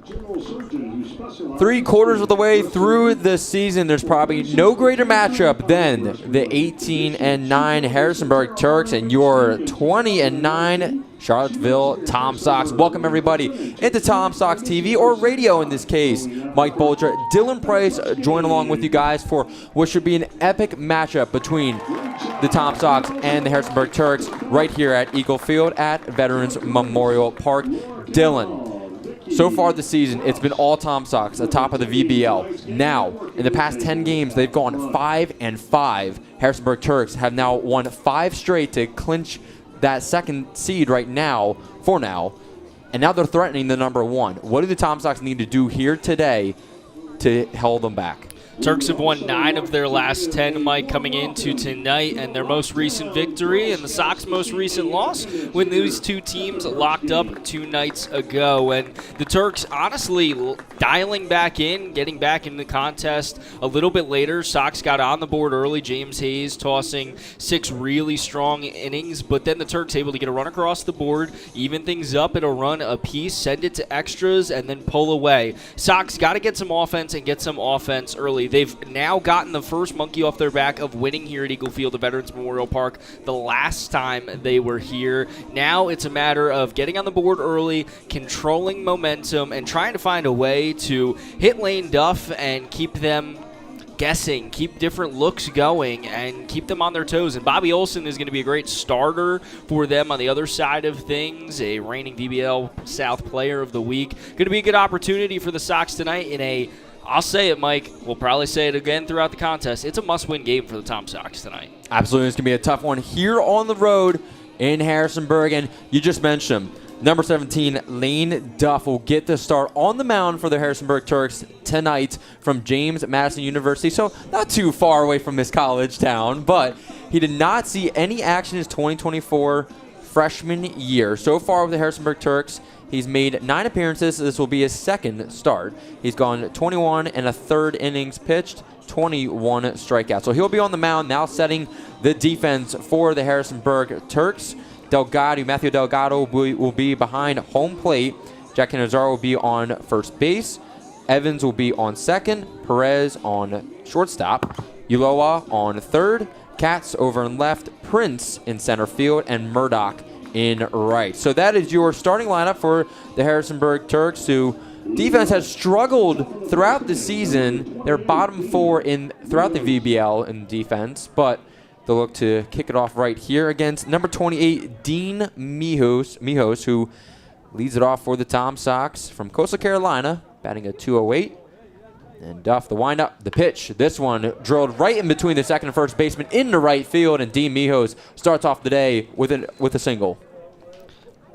3/4 of the way through the season, there's probably no greater matchup than the 18-9 Harrisonburg Turks and your 20-9 Charlottesville Tom Sox. Welcome everybody into Tom Sox TV, or radio in this case. Mike Bolger, Dylan Price join along with you guys for what should be an epic matchup between the Tom Sox and the Harrisonburg Turks right here at Eagle Field at Veterans Memorial Park. Dylan, so far this season, it's been all Tom Sox atop of the VBL. Now, in the past 10 games, they've gone 5-5. Harrisonburg Turks have now won 5 straight to clinch that second seed right now, for now. And now they're threatening the number 1. What do the Tom Sox need to do here today to hold them back? Turks have won 9 of their last 10, Mike, coming into tonight, and their most recent victory and the Sox' most recent loss when these two teams locked up 2 nights ago. And the Turks, honestly, dialing back in, getting back in the contest a little bit later. Sox got on the board early. James Hayes tossing 6 really strong innings, but then the Turks able to get a run across the board, even things up at a run apiece, send it to extras, and then pull away. Sox got to get some offense and get some offense early. They've now gotten the first monkey off their back of winning here at Eagle Field at Veterans Memorial Park the last time they were here. Now it's a matter of getting on the board early, controlling momentum, and trying to find a way to hit Lane Duff and keep them guessing, keep different looks going, and keep them on their toes. And Bobby Olson is going to be a great starter for them on the other side of things, a reigning VBL South Player of the Week. Going to be a good opportunity for the Sox tonight in a, I'll say it, Mike, we'll probably say it again throughout the contest, it's a must-win game for the Tom Sox tonight. Absolutely. It's going to be a tough one here on the road in Harrisonburg. And you just mentioned him. Number 17, Lane Duff, will get the start on the mound for the Harrisonburg Turks tonight from James Madison University. So not too far away from this college town, but he did not see any action his 2024 freshman year. So far with the Harrisonburg Turks, he's made 9 appearances. This will be his second start. He's gone 21 1/3 innings pitched, 21 strikeouts. So he'll be on the mound now, setting the defense for the Harrisonburg Turks. Matthew Delgado will be behind home plate. Jack Canizaro will be on first base. Evans will be on second. Perez on shortstop. Uloa on third. Katz over in left. Prince in center field. And Murdoch in right. So that is your starting lineup for the Harrisonburg Turks, who defense has struggled throughout the season. They're bottom 4 throughout the VBL in defense, but they'll look to kick it off right here against number 28, Dean Mijos, who leads it off for the Tom Sox from Coastal Carolina, batting a .208. And Duff, the windup, the pitch. This one drilled right in between the second and first baseman into right field, and Dean Mijos starts off the day with a single.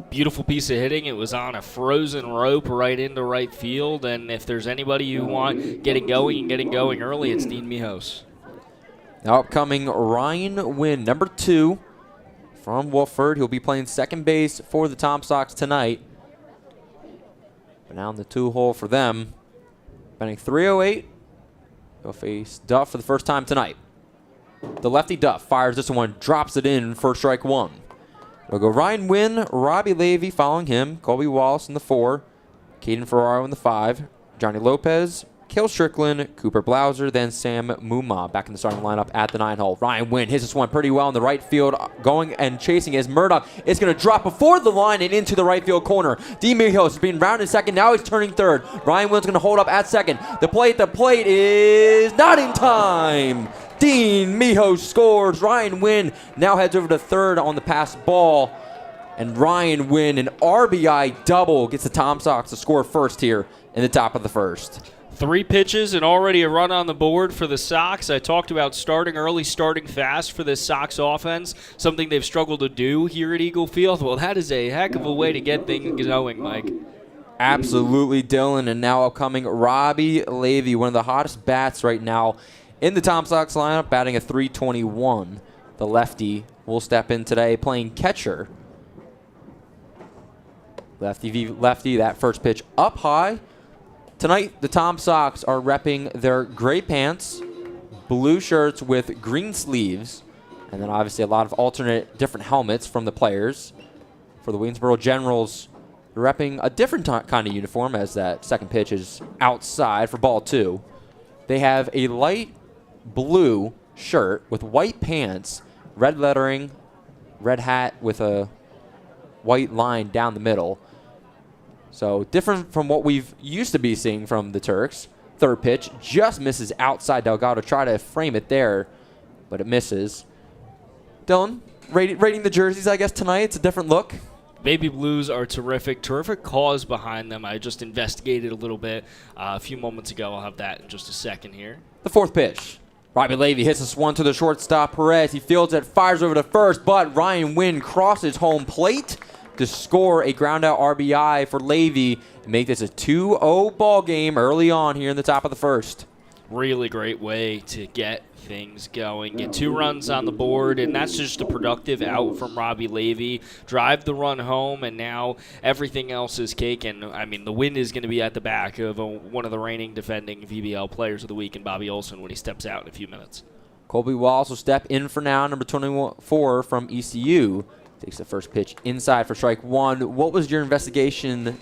Beautiful piece of hitting. It was on a frozen rope right into right field, and if there's anybody you want getting going early, it's Dean Mijos. Now upcoming Ryan Wynn, number 2 from Wolford. He'll be playing second base for the Tom Sox tonight. But now in the 2-hole for them. Batting .308. He'll face Duff for the first time tonight. The lefty Duff fires this one, drops it in for strike 1. It'll go Ryan Wynn, Robbie Levy following him, Colby Wallace in the 4, Caden Ferraro in the 5, Johnny Lopez, Cale Strickland, Cooper Blauser, then Sam Muma back in the starting lineup at the 9-hole. Ryan Wynn hits this one pretty well in the right field. Going and chasing as Murdoch is going to drop before the line and into the right field corner. Dean Mijos is being rounded second. Now he's turning third. Ryan Wynn's going to hold up at second. The plate is not in time. Dean Mijos scores. Ryan Wynn now heads over to third on the passed ball. And Ryan Wynn, an RBI double, gets the Tom Sox to score first here in the top of the first. 3 pitches and already a run on the board for the Sox. I talked about starting early, starting fast for this Sox offense, something they've struggled to do here at Eagle Field. Well, that is a heck of a way to get things going, Mike. Absolutely, Dylan. And now upcoming Robbie Levy, one of the hottest bats right now in the Tom Sox lineup, batting a .321. The lefty will step in today playing catcher. Lefty v lefty, that first pitch up high. Tonight, the Tom Sox are repping their gray pants, blue shirts with green sleeves, and then obviously a lot of alternate different helmets from the players. For the Waynesboro Generals, repping a different kind of uniform as that second pitch is outside for ball 2. They have a light blue shirt with white pants, red lettering, red hat with a white line down the middle. So different from what we've used to be seeing from the Turks. Third pitch just misses outside. Delgado try to frame it there, but it misses. Dylan, rating the jerseys, I guess, tonight. It's a different look. Baby Blues are terrific. Terrific cause behind them. I just investigated a little bit a few moments ago. I'll have that in just a second here. The fourth pitch. Robbie Levy hits this one to the shortstop, Perez. He fields it, fires over to first, but Ryan Wynn crosses home plate to score a ground-out RBI for Levy and make this a 2-0 ball game early on here in the top of the first. Really great way to get things going. Get 2 runs on the board, and that's just a productive out from Robbie Levy. Drive the run home, and now everything else is cake. And, I mean, the win is going to be at the back of one of the reigning defending VBL players of the week in Bobby Olson when he steps out in a few minutes. Colby Wallace will step in for now, number 24 from ECU. Takes the first pitch inside for strike 1. What was your investigation,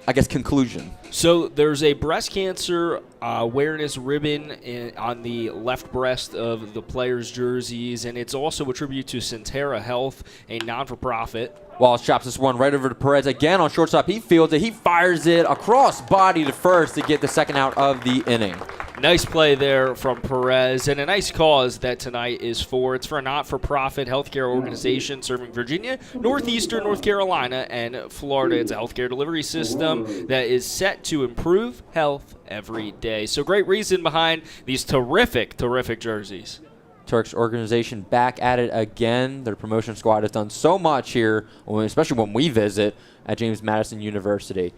I guess, conclusion? So there's a breast cancer awareness ribbon on the left breast of the players' jerseys, and it's also a tribute to Centera Health, a non-for-profit. Wallace chops this one right over to Perez again on shortstop. He fields it. He fires it across body to first to get the second out of the inning. Nice play there from Perez, and a nice cause that tonight is for. It's for a not-for-profit healthcare organization serving Virginia, Northeastern North Carolina, and Florida. It's a healthcare delivery system that is set to improve health every day. So great reason behind these terrific, terrific jerseys. Turks organization back at it again. Their promotion squad has done so much here, especially when we visit at James Madison University.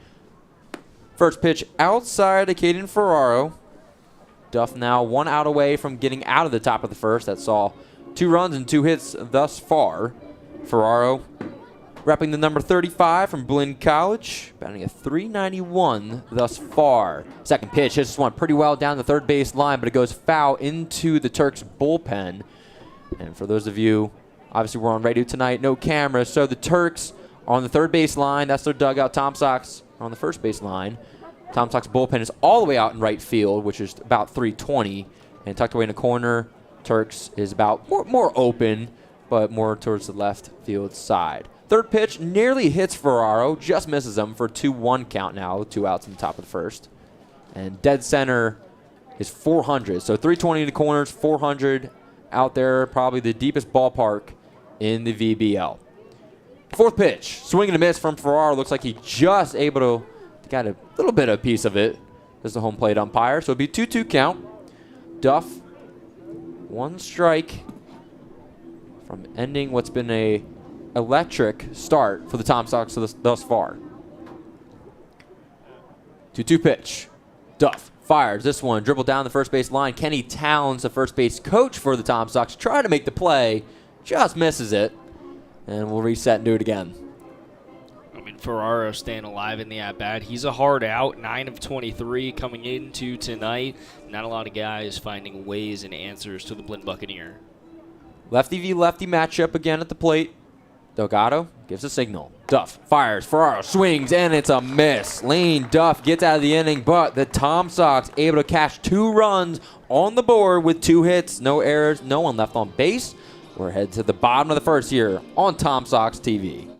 First pitch outside to Caden Ferraro. Duff now 1 out away from getting out of the top of the first. That saw 2 runs and 2 hits thus far. Ferraro repping the number 35 from Blinn College, batting a .391 thus far. Second pitch hits this one pretty well down the third base line, but it goes foul into the Turks bullpen. And for those of you, obviously we're on radio tonight, no cameras, so the Turks are on the third base line. That's their dugout. Tom Sox are on the first base line. Tom Sox bullpen is all the way out in right field, which is about 320, and tucked away in the corner. Turks is about more open, but more towards the left field side. Third pitch nearly hits Ferraro, just misses him for a 2-1 count now, 2 outs in the top of the first. And dead center is 400, so 320 in the corners, 400 out there, probably the deepest ballpark in the VBL. Fourth pitch, swing and a miss from Ferraro. Looks like he just able to got a little bit of a piece of it as the home plate umpire. So it'll be 2-2 count. Duff, 1 strike from ending what's been a electric start for the Tom Sox thus far. 2-2 pitch. Duff fires this one, dribble down the first base line. Kenny Towns, the first base coach for the Tom Sox, try to make the play, just misses it, and we'll reset and do it again. Ferraro staying alive in the at-bat. He's a hard out, 9 of 23 coming into tonight. Not a lot of guys finding ways and answers to the Blinn Buccaneer. Lefty v lefty matchup again at the plate. Delgado gives a signal. Duff fires. Ferraro swings, and it's a miss. Lane Duff gets out of the inning, but the Tom Sox able to cash 2 runs on the board with 2 hits, no errors, no one left on base. We're headed to the bottom of the first here on Tom Sox TV.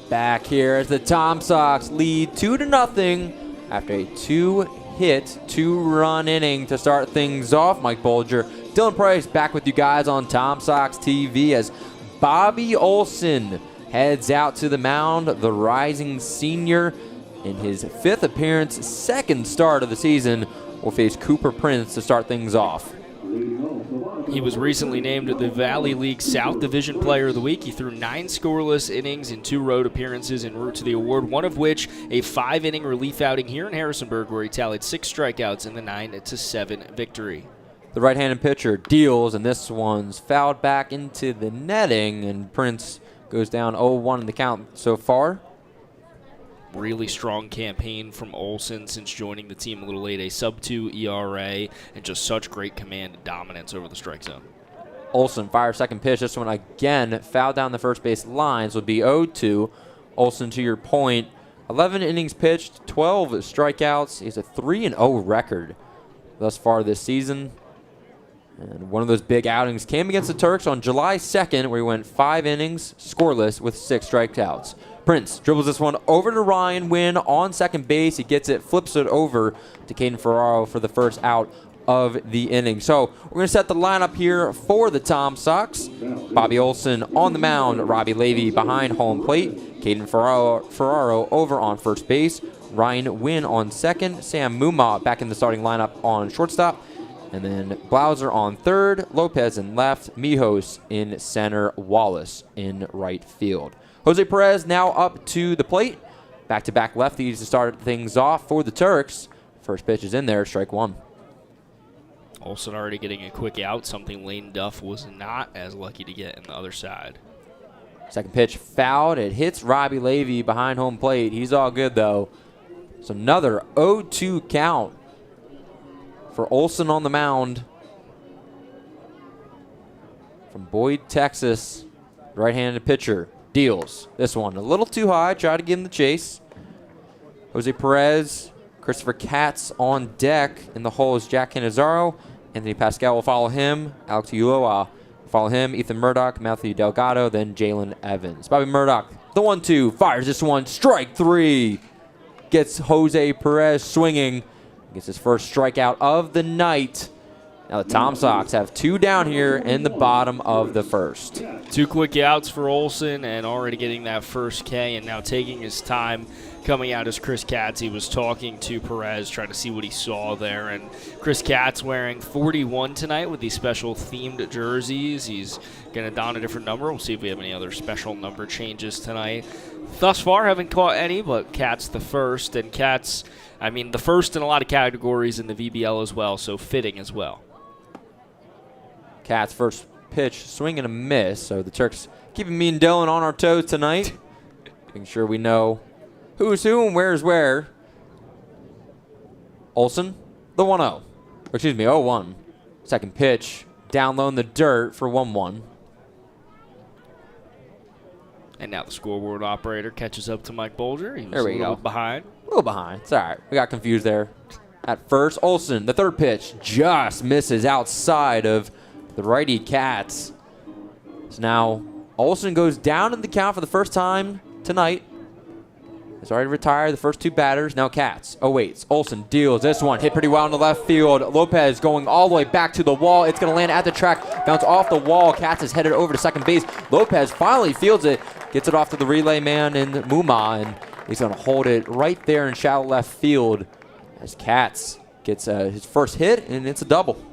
back here as the Tom Sox lead 2-0 after a 2-hit, 2-run inning to start things off. Mike Bolger, Dylan Price back with you guys on Tom Sox TV as Bobby Olson heads out to the mound. The rising senior in his 5th appearance, 2nd start of the season, will face Cooper Prince to start things off. He was recently named the Valley League South Division Player of the Week. He threw 9 scoreless innings in 2 road appearances en route to the award, one of which a 5-inning relief outing here in Harrisonburg where he tallied 6 strikeouts in the 9-7 victory. The right-handed pitcher deals, and this one's fouled back into the netting, and Prince goes down 0-1 in the count so far. Really strong campaign from Olson since joining the team a little late. A sub-2 ERA and just such great command and dominance over the strike zone. Olson fires second pitch. This one again fouled down the first base lines. Would be 0-2. Olson, to your point, 11 innings pitched, 12 strikeouts. He has a 3-0 record thus far this season. And one of those big outings came against the Turks on July 2nd, where he went 5 innings scoreless with 6 strikeouts. Prince dribbles this one over to Ryan Wynn on second base. He gets it, flips it over to Caden Ferraro for the first out of the inning. So we're going to set the lineup here for the Tom Sox. Bobby Olson on the mound, Robbie Levy behind home plate, Caden Ferraro over on first base, Ryan Wynn on second, Sam Muma back in the starting lineup on shortstop, and then Blauser on third, Lopez in left, Mijos in center, Wallace in right field. Jose Perez now up to the plate. Back-to-back lefties to start things off for the Turks. First pitch is in there, strike 1. Olson already getting a quick out, something Lane Duff was not as lucky to get in the other side. Second pitch fouled. It hits Robbie Levy behind home plate. He's all good, though. So another 0-2 count for Olson on the mound from Boyd, Texas. Right-handed pitcher. Deals. This one a little too high. Try to give him the chase. Jose Perez, Christopher Katz on deck. In the hole is Jack Canizaro. Anthony Pascal will follow him. Alex Ulloa will follow him. Ethan Murdoch, Matthew Delgado, then Jalen Evans. Bobby Murdoch, the 1-2, fires this one. Strike 3. Gets Jose Perez swinging. Gets his first strikeout of the night. Now the Tom Sox have 2 down here in the bottom of the first. 2 quick outs for Olson and already getting that first K and now taking his time coming out as Chris Katz. He was talking to Perez, trying to see what he saw there. And Chris Katz wearing 41 tonight with these special themed jerseys. He's going to don a different number. We'll see if we have any other special number changes tonight. Thus far, haven't caught any, but Katz the first. And Katz, I mean, the first in a lot of categories in the VBL as well, so fitting as well. Katz first pitch, swing and a miss. So the Turks keeping me and Dylan on our toes tonight. Making sure we know who's who and where's where. Olson, the 1-0. Excuse me, 0-1. Second pitch, down low in the dirt for 1-1. And now the scoreboard operator catches up to Mike Bolger. He was There we a little go. bit behind. A little behind. It's all right. We got confused there. At first, Olson, the third pitch, just misses outside of the righty Katz. So now Olson goes down in the count for the first time tonight. He's already retired the first 2 batters. Now Katz awaits. Olson deals this one. Hit pretty well in the left field. Lopez going all the way back to the wall. It's going to land at the track. Bounce off the wall. Katz is headed over to second base. Lopez finally fields it. Gets it off to the relay man in Muma. And he's going to hold it right there in shallow left field as Katz gets his first hit, and it's a double.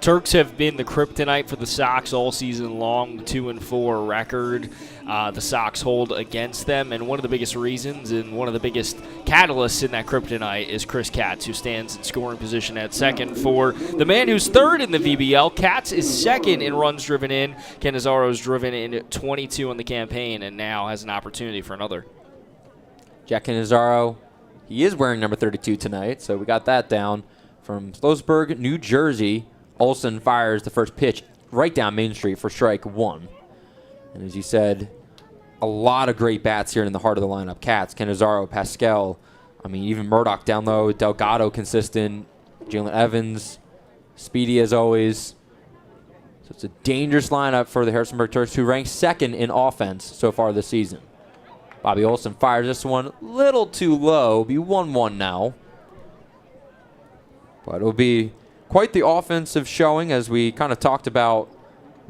Turks have been the kryptonite for the Sox all season long, the 2-4 record the Sox hold against them. And one of the biggest reasons and one of the biggest catalysts in that kryptonite is Chris Katz, who stands in scoring position at second for the man who's third in the VBL. Katz is second in runs driven in. Canizaro's driven in 22 on the campaign and now has an opportunity for another. Jack Canizaro, he is wearing number 32 tonight, so we got that down. From Sloatsburg, New Jersey, Olson fires the first pitch right down Main Street for strike 1. And as you said, a lot of great bats here in the heart of the lineup. Katz, Canizaro, Pascal. I mean, even Murdoch down low. Delgado consistent. Jalen Evans, speedy as always. So it's a dangerous lineup for the Harrisonburg Turks, who rank second in offense so far this season. Bobby Olson fires this one a little too low. Be 1-1 now. But it'll be quite the offensive showing, as we kind of talked about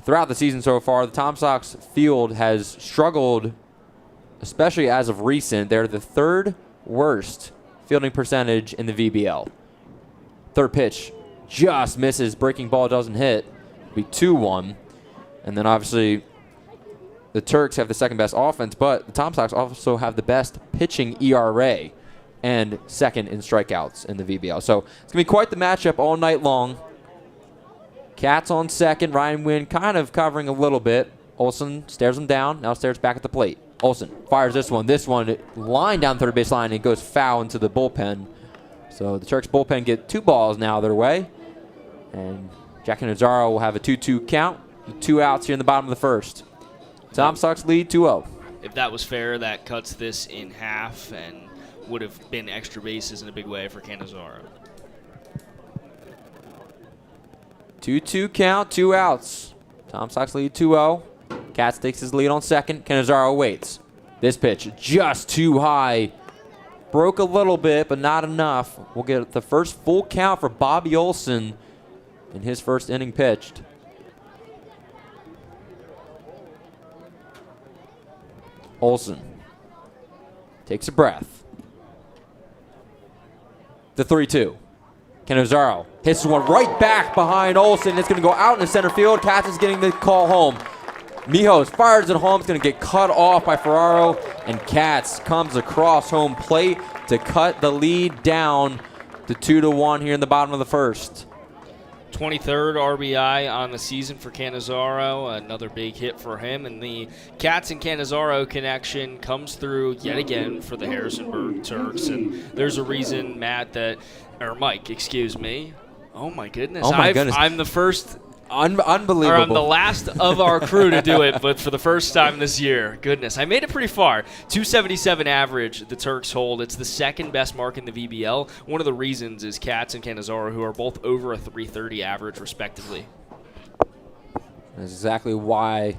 throughout the season so far. The Tom Sox field has struggled, especially as of recent. They're the 3rd worst fielding percentage in the VBL. Third pitch just misses. Breaking ball doesn't hit. It'll be 2-1. And then obviously the Turks have the second best offense, but the Tom Sox also have the best pitching ERA and second in strikeouts in the VBL. So it's going to be quite the matchup all night long. Cats on second. Ryan Wynn kind of covering a little bit. Olson stares him down. Now stares back at the plate. Olson fires this one. This one line down third base line, and it goes foul into the bullpen. So the Turks bullpen get 2 balls now their way. And Jack Nazaro will have a 2-2 count. 2 outs here in the bottom of the first. Tom Sox lead 2-0. If that was fair, that cuts this in half and would have been extra bases in a big way for Canizaro. 2-2 count, 2 outs. Tom Sox lead 2-0. Cats takes his lead on second. Canizaro waits. This pitch just too high. Broke a little bit, but not enough. We'll get the first full count for Bobby Olson in his first inning pitched. Olson takes a breath. The 3-2. Canizaro hits one right back behind Olson. It's going to go out in the center field. Cats is getting the call home. Mijos fires it home. It's going to get cut off by Ferraro. And Cats comes across home plate to cut the lead down to 2-1 here in the bottom of the first. 23rd RBI on the season for Canizaro, another big hit for him, and the Cats and Canizaro connection comes through yet again for the Harrisonburg Turks, and there's a reason, Mike, excuse me. Oh my goodness. I'm the first Unbelievable. Or I'm the last of our crew to do it, but for the first time this year. Goodness, I made it pretty far. 277 average the Turks hold. It's the second best mark in the VBL. One of the reasons is Cats and Canizaro, who are both over a 330 average, respectively. That's exactly why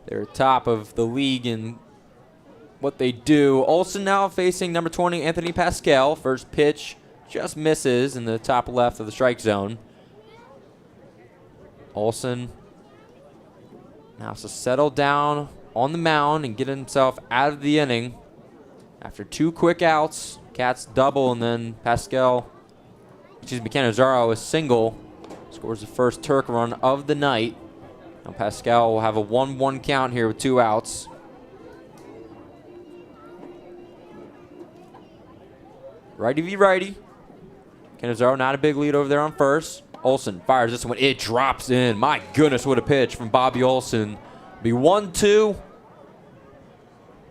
they're top of the league in what they do. Olson now facing number 20, Anthony Pascal. First pitch just misses in the top left of the strike zone. Olson now has to settle down on the mound and get himself out of the inning. After 2 quick outs, Cats double, and then Canizaro is single. Scores the first Turk run of the night. Now Pascal will have a 1-1 count here with 2 outs. Righty v righty. Canizaro not a big lead over there on first. Olson fires this one. It drops in. My goodness, what a pitch from Bobby Olson. Be 1-2.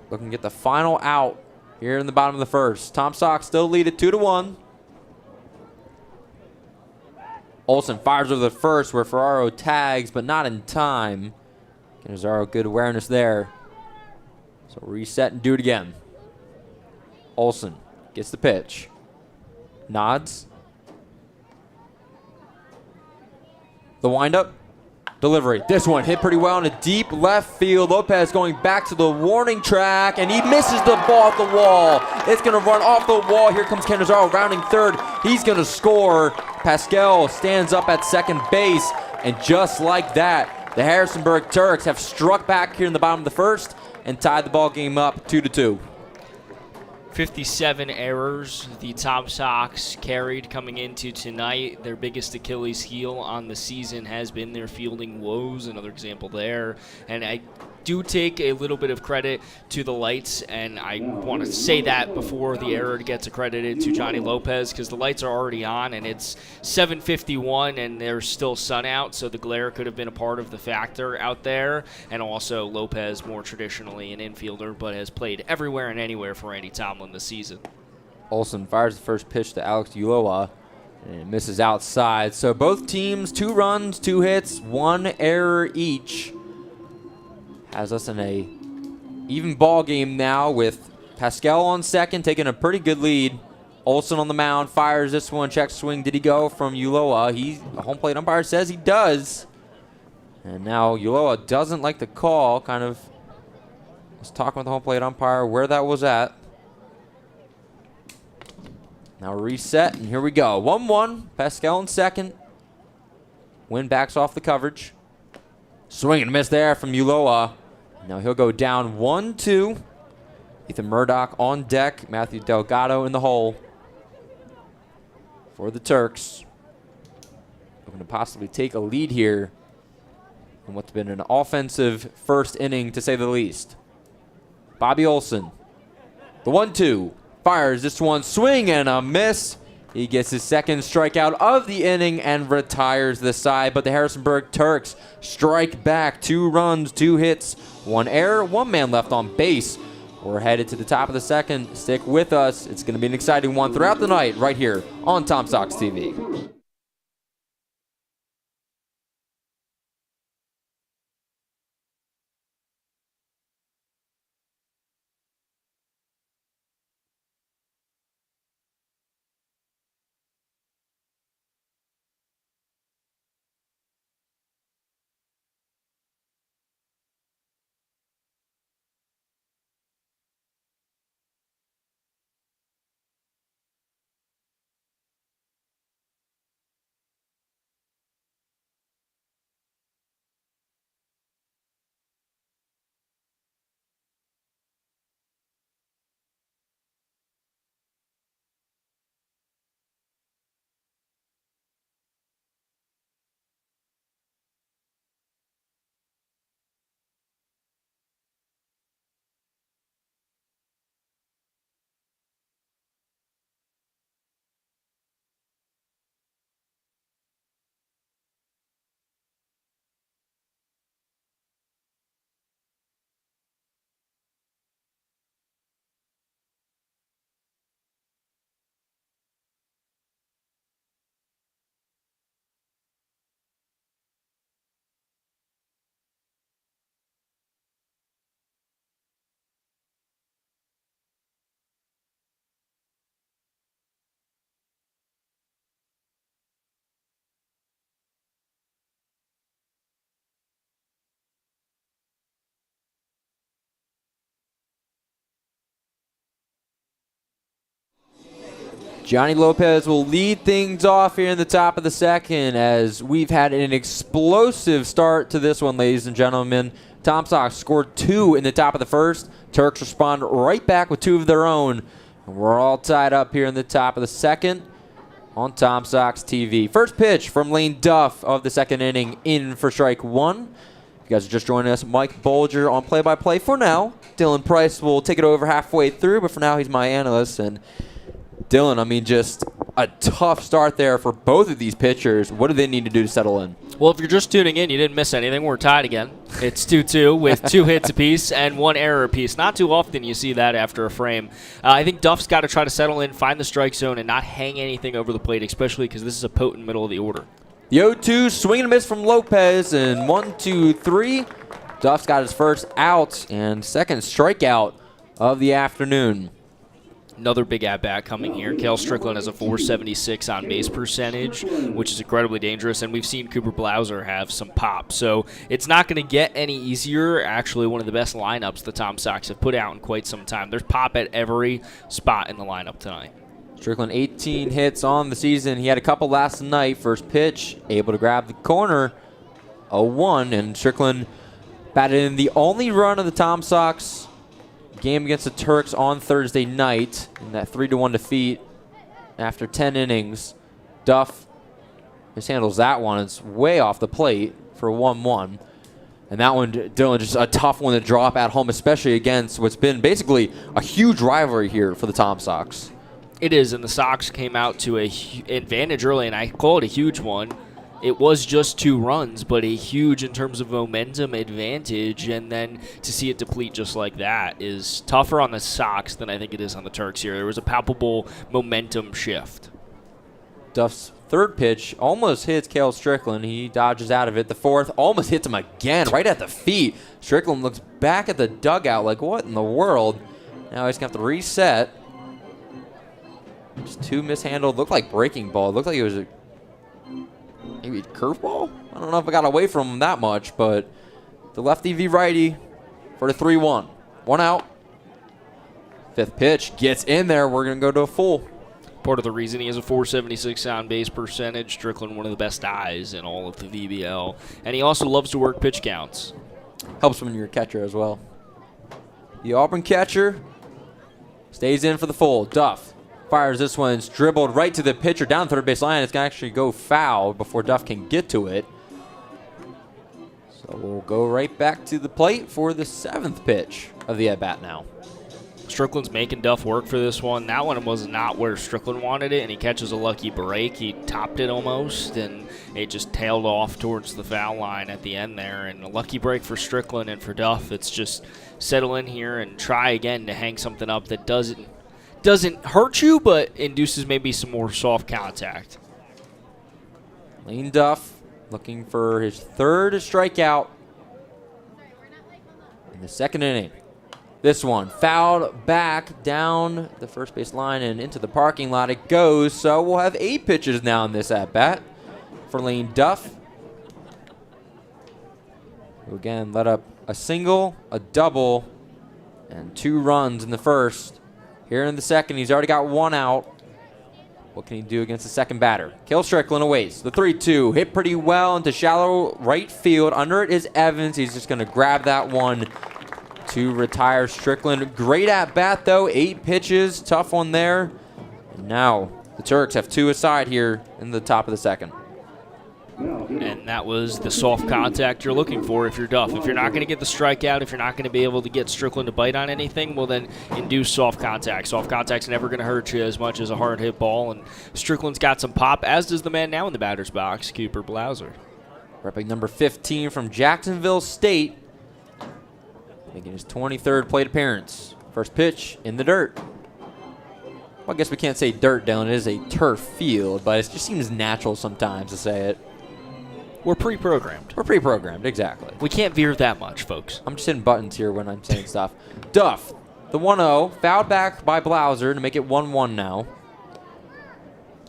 Looking to get the final out here in the bottom of the first. Tom Sox still lead at 2-1. Olson fires over the first where Ferraro tags, but not in time. Canizaro, good awareness there. So reset and do it again. Olson gets the pitch. Nods. The windup, delivery. This one hit pretty well in a deep left field. Lopez going back to the warning track, and he misses the ball off the wall. It's going to run off the wall. Here comes Canizaro rounding third. He's going to score. Pascal stands up at second base, and just like that, the Harrisonburg Turks have struck back here in the bottom of the first and tied the ball game up 2-2. 57 errors the Tom Sox carried coming into tonight. Their biggest Achilles heel on the season has been their fielding woes. Another example there. And I do take a little bit of credit to the lights, and I want to say that before the error gets accredited to Johnny Lopez, because the lights are already on, and it's 7:51, and there's still sun out, so the glare could have been a part of the factor out there. And also Lopez, more traditionally an infielder, but has played everywhere and anywhere for Andy Tomlin this season. Olson fires the first pitch to Alex Ulloa, and it misses outside. So both teams, 2 runs, 2 hits, 1 error each. Has us in a even ball game now with Pascal on second, taking a pretty good lead. Olson on the mound, fires this one, checks swing. Did he go from Ulloa? The home plate umpire says he does. And now Ulloa doesn't like the call, kind of was talking with the home plate umpire where that was at. Now reset, and here we go. 1-1. Pascal in second. Wynn backs off the coverage. Swing and miss there from Ulloa. Now he'll go down 1-2. Ethan Murdoch on deck. Matthew Delgado in the hole for the Turks. Looking to possibly take a lead here in what's been an offensive first inning, to say the least. Bobby Olson, the 1-2, fires this one, swing and a miss. He gets his second strikeout of the inning and retires the side. But the Harrisonburg Turks strike back. 2 runs, 2 hits, 1 error, 1 man left on base. We're headed to the top of the second. Stick with us. It's going to be an exciting one throughout the night right here on Tom Sox TV. Johnny Lopez will lead things off here in the top of the second, as we've had an explosive start to this one, ladies and gentlemen. Tom Sox scored 2 in the top of the first. Turks respond right back with 2 of their own. And we're all tied up here in the top of the second on Tom Sox TV. First pitch from Lane Duff of the second inning, in for strike 1. If you guys are just joining us, Mike Bolger on play-by-play for now. Dylan Price will take it over halfway through, but for now he's my analyst. And Dylan, I mean, just a tough start there for both of these pitchers. What do they need to do to settle in? Well, if you're just tuning in, you didn't miss anything. We're tied again. It's 2-2 with 2 hits apiece and 1 error apiece. Not too often you see that after a frame. I think Duff's got to try to settle in, find the strike zone, and not hang anything over the plate, especially because this is a potent middle of the order. The 0-2, swing and a miss from Lopez, and 1, 2, 3. Duff's got his first out and second strikeout of the afternoon. Another big at-bat coming here. Kale Strickland has a .476 on-base percentage, which is incredibly dangerous, and we've seen Cooper Blauser have some pop. So it's not going to get any easier. Actually, one of the best lineups the Tom Sox have put out in quite some time. There's pop at every spot in the lineup tonight. Strickland, 18 hits on the season. He had a couple last night. First pitch, able to grab the corner, 0-1, and Strickland batted in the only run of the Tom Sox game against the Turks on Thursday night in that 3-1 defeat after 10 innings. Duff mishandles that one. It's way off the plate for 1-1. And that one, Dylan, just a tough one to drop at home, especially against what's been basically a huge rivalry here for the Tom Sox. It is, and the Sox came out to an advantage early, and I call it a huge one. It was just 2 runs, but a huge in terms of momentum advantage, and then to see it deplete just like that is tougher on the Sox than I think it is on the Turks here. There was a palpable momentum shift. Duff's third pitch almost hits Kale Strickland. He dodges out of it. The fourth almost hits him again, right at the feet. Strickland looks back at the dugout like, what in the world? Now he's going to have to reset. Just 2 mishandled. Looked like breaking ball. Looked like it was maybe a curveball? I don't know if I got away from him that much, but the lefty v righty for the 3-1. 1 out. 5th pitch gets in there. We're going to go to a full. Part of the reason he has a 476 on base percentage. Strickland, one of the best eyes in all of the VBL. And he also loves to work pitch counts. Helps when you're a catcher as well. The Auburn catcher stays in for the full. Duff fires this one. It's dribbled right to the pitcher down third base line. It's going to actually go foul before Duff can get to it. So we'll go right back to the plate for the 7th pitch of the at-bat now. Strickland's making Duff work for this one. That one was not where Strickland wanted it, and he catches a lucky break. He topped it almost, and it just tailed off towards the foul line at the end there. And a lucky break for Strickland, and for Duff, it's just settle in here and try again to hang something up that doesn't hurt you, but induces maybe some more soft contact. Lane Duff looking for his 3rd strikeout in the 2nd inning. This one fouled back down the first base line and into the parking lot it goes. So we'll have 8 pitches now in this at-bat for Lane Duff, who again let up a single, a double, and 2 runs in the first. Here in the 2nd, he's already got 1 out. What can he do against the 2nd batter? Kill Strickland awaits. The 3-2 hit pretty well into shallow right field. Under it is Evans. He's just going to grab that one to retire Strickland. Great at-bat, though. 8 pitches. Tough one there. And now the Turks have 2 aside here in the top of the 2nd. And that was the soft contact you're looking for if you're Duff. If you're not going to get the strikeout, if you're not going to be able to get Strickland to bite on anything, well then induce soft contact. Soft contact's never going to hurt you as much as a hard hit ball. And Strickland's got some pop, as does the man now in the batter's box, Cooper Blauser. Repping number 15 from Jacksonville State, making his 23rd plate appearance. First pitch in the dirt. Well, I guess we can't say dirt, Dylan. It is a turf field, but it just seems natural sometimes to say it. We're pre-programmed. We're pre-programmed, exactly. We can't veer that much, folks. I'm just hitting buttons here when I'm saying stuff. Duff, the 1-0, fouled back by Blauser to make it 1-1 now.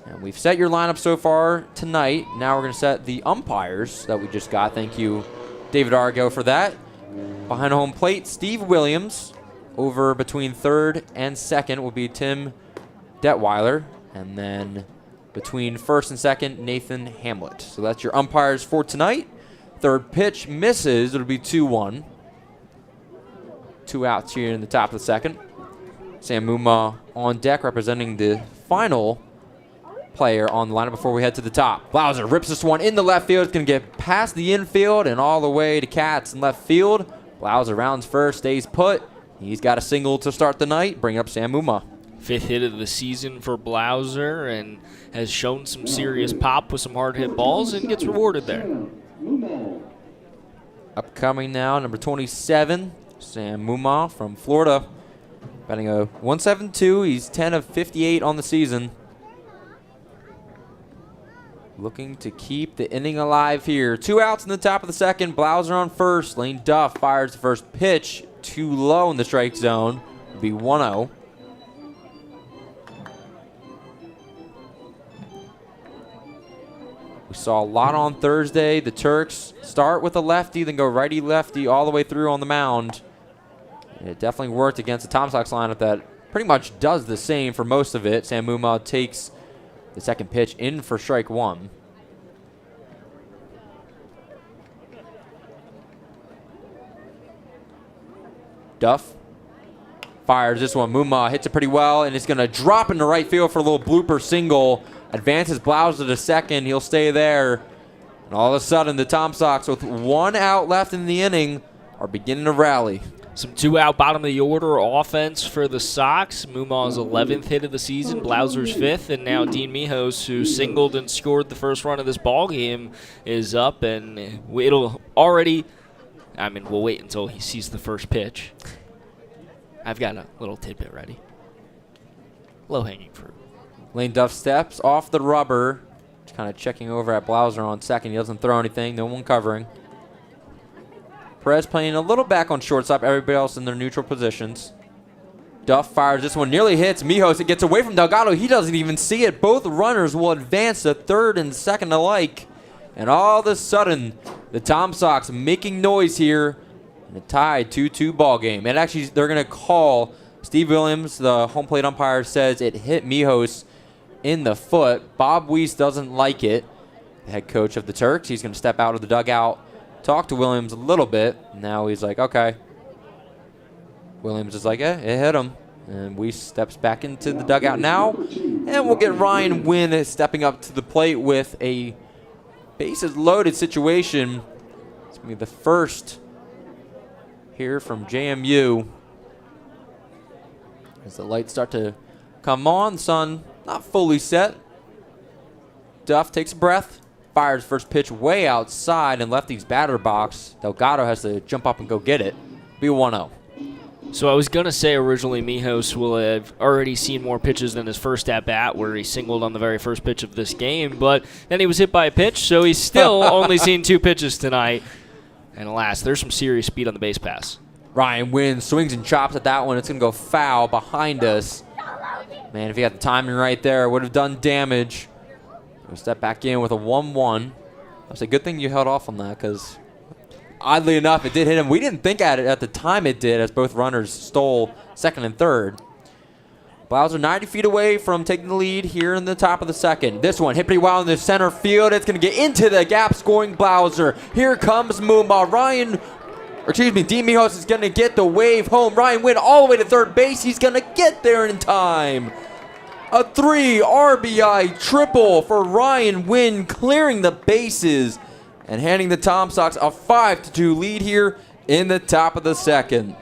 And we've set your lineup so far tonight. Now we're going to set the umpires that we just got. Thank you, David Argo, for that. Behind home plate, Steve Williams. Over between 3rd and 2nd will be Tim Detweiler. And then between 1st and 2nd, Nathan Hamlet. So that's your umpires for tonight. 3rd pitch misses. It'll be 2-1. 2 outs here in the top of the 2nd. Sam Muma on deck representing the final player on the lineup before we head to the top. Blauser rips this one in the left field. It's going to get past the infield and all the way to Katz in left field. Blauser rounds first, stays put. He's got a single to start the night, bring up Sam Muma. 5th hit of the season for Blauser, and has shown some serious pop with some hard hit balls and gets rewarded there. Upcoming now, number 27, Sam Muma from Florida. Batting a 1.72. He's 10 of 58 on the season. Looking to keep the inning alive here. 2 outs in the top of the 2nd. Blauser on first. Lane Duff fires the first pitch. Too low in the strike zone. It'll be 1-0. We saw a lot on Thursday. The Turks start with a lefty, then go righty-lefty all the way through on the mound. And it definitely worked against the Tom Sox lineup that pretty much does the same for most of it. Sam Muma takes the 2nd pitch in for strike 1. Duff fires this one. Muma hits it pretty well, and it's going to drop into right field for a little blooper single. Advances Blauser to 2nd. He'll stay there. And all of a sudden, the Tom Sox, with 1 out left in the inning, are beginning to rally. Some 2-out bottom of the order offense for the Sox. Muma's 11th hit of the season, Blauser's 5th, and now Dean Mijos, who singled and scored the first run of this ball game, is up, and it'll already. I mean, we'll wait until he sees the first pitch. I've got a little tidbit ready. Low-hanging fruit. Lane Duff steps off the rubber, kind of checking over at Blauser on 2nd. He doesn't throw anything, no one covering. Perez playing a little back on shortstop, everybody else in their neutral positions. Duff fires this one, nearly hits Mijos. It gets away from Delgado. He doesn't even see it. Both runners will advance to 3rd and 2nd alike. And all of a sudden, the Tom Sox making noise here And a tied 2-2 ball game. And actually, they're going to call Steve Williams, the home plate umpire, says it hit Mijos in the foot. Bob Weiss doesn't like it. The head coach of the Turks, he's going to step out of the dugout, talk to Williams a little bit. Now he's like, okay. Williams is like, it hit him. And Weiss steps back into the dugout now. And we'll get Ryan Wynn stepping up to the plate with a bases loaded situation. It's going to be the first here from JMU. As the lights start to come on, the sun not fully set. Duff takes a breath, fires first pitch way outside and lefty's batter box. Delgado has to jump up and go get it. Be 1-0. So I was going to say originally Mijos will have already seen more pitches than his first at-bat where he singled on the very first pitch of this game, but then he was hit by a pitch, so he's still only seen 2 pitches tonight. And alas, there's some serious speed on the base pass. Ryan Wynn swings and chops at that one. It's going to go foul behind us. Man, if he had the timing right there, it would have done damage. We'll step back in with a 1-1. That's a good thing you held off on that because oddly enough, it did hit him. We didn't think at it at the time it did as both runners stole second and third. Blauser 90 feet away from taking the lead here in the top of the second. This one hit pretty well in the center field. It's going to get into the gap scoring Blauser. Here comes Mumba. Dean Mijos is going to get the wave home. Ryan Wynn all the way to third base. He's going to get there in time. A 3 RBI triple for Ryan Wynn, clearing the bases and handing the Tom Sox a 5-2 lead here in the top of the second.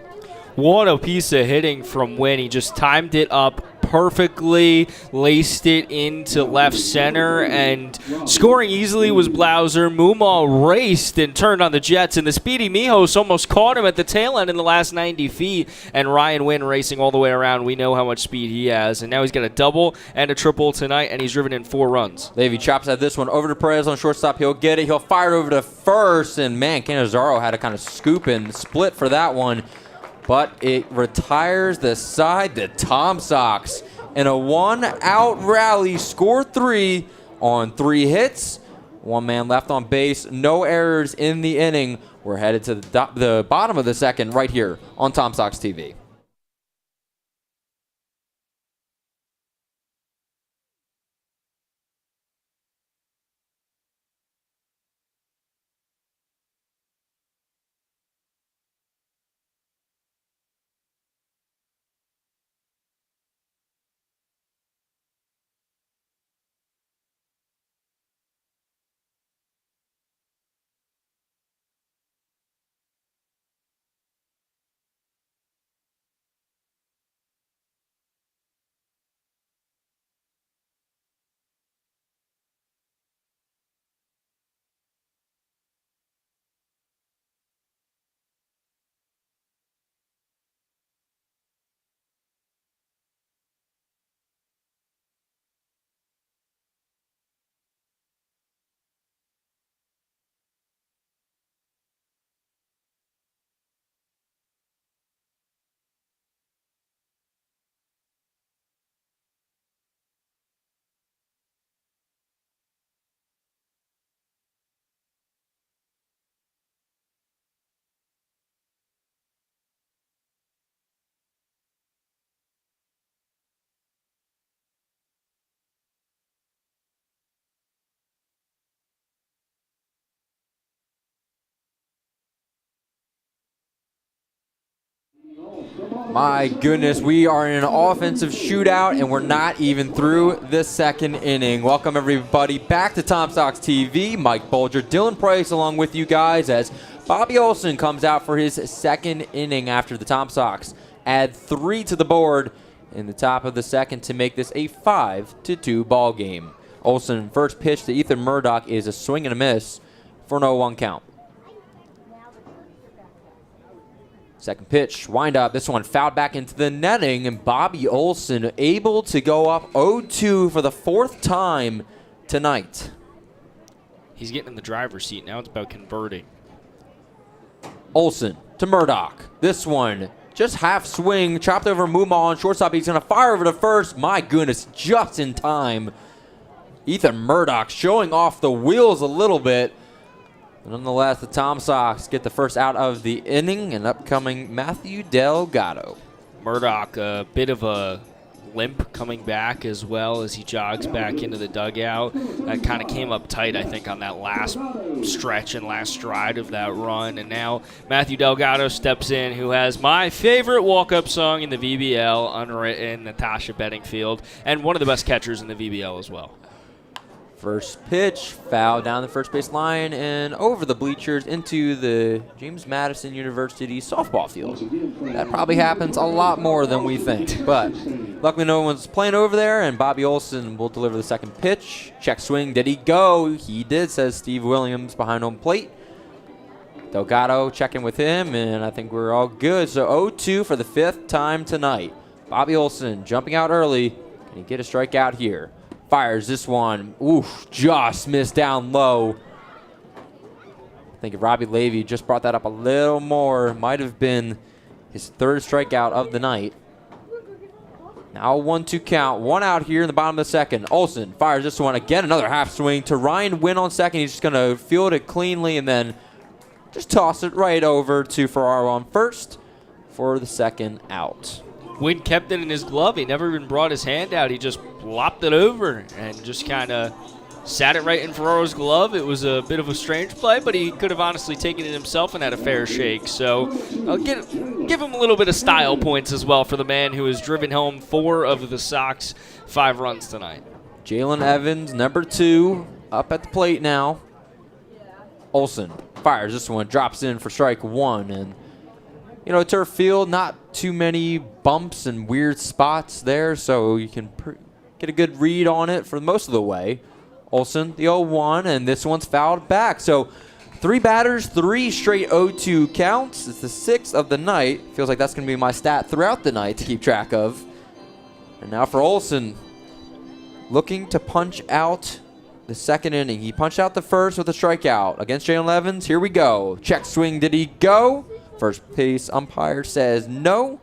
What a piece of hitting from Wynn. He just timed it up perfectly, laced it into left center, and scoring easily was Blauser. Mumma raced and turned on the Jets, and the speedy Mijos almost caught him at the tail end in the last 90 feet, and Ryan Wynn racing all the way around. We know how much speed he has, and now he's got a double and a triple tonight, and he's driven in 4 runs. Levy chops at this one over to Perez on shortstop. He'll get it. He'll fire it over to first, and man, Canizaro had to kind of scoop and split for that one. But it retires the side. The Tom Sox in a 1-out rally score 3 on 3 hits. 1 man left on base. No errors in the inning. We're headed to the bottom of the second right here on Tom Sox TV. My goodness, we are in an offensive shootout, and we're not even through the second inning. Welcome, everybody, back to Tom Sox TV. Mike Bolger, Dylan Price, along with you guys as Bobby Olson comes out for his second inning after the Tom Sox add 3 to the board in the top of the second to make this a 5-2 ball game. Olson, first pitch to Ethan Murdoch is a swing and a miss for an 0-1 count. Second pitch, wind up. This one fouled back into the netting, and Bobby Olson able to go up 0-2 for the 4th time tonight. He's getting in the driver's seat. Now it's about converting. Olson to Murdoch. This one just half swing, chopped over Mumma on shortstop. He's going to fire over to first. My goodness, just in time. Ethan Murdoch showing off the wheels a little bit. Nonetheless, the Tom Sox get the first out of the inning, and upcoming Matthew Delgado. Murdoch, a bit of a limp coming back as well as he jogs back into the dugout. That kind of came up tight, I think, on that last stretch and last stride of that run. And now Matthew Delgado steps in, who has my favorite walk-up song in the VBL, unwritten, Natasha Bedingfield, and one of the best catchers in the VBL as well. First pitch, foul down the first base line and over the bleachers into the James Madison University softball field. That probably happens a lot more than we think, but luckily no one's playing over there, and Bobby Olson will deliver the second pitch. Check swing, did he go? He did, says Steve Williams behind home plate. Delgado checking with him, and I think we're all good. So 0-2 for the 5th time tonight. Bobby Olson jumping out early. Can he get a strikeout here? Fires this one. Oof, just missed down low. I think if Robbie Levy just brought that up a little more, might have been his 3rd strikeout of the night. Now a 1-2 count. 1 out here in the bottom of the 2nd. Olson fires this one again. Another half swing to Ryan Wynn on 2nd. He's just going to field it cleanly and then just toss it right over to Ferraro on 1st for the 2nd out. Wynn kept it in his glove. He never even brought his hand out. He just lopped it over and just kind of sat it right in Ferraro's glove. It was a bit of a strange play, but he could have honestly taken it himself and had a fair shake. So I'll give him a little bit of style points as well for the man who has driven home 4 of the Sox 5 runs tonight. Jalen Evans, number 2, up at the plate now. Olson fires this one, drops in for strike 1, and you know, turf field, not too many bumps and weird spots there, so you can get a good read on it for most of the way. Olson, the 0-1, and this one's fouled back. So 3 batters, 3 straight 0-2 counts. It's the 6th of the night. Feels like that's going to be my stat throughout the night to keep track of. And now for Olson, looking to punch out the 2nd inning. He punched out the 1st with a strikeout against Jalen Evans. Here we go. Check swing, did he go? First base umpire says no,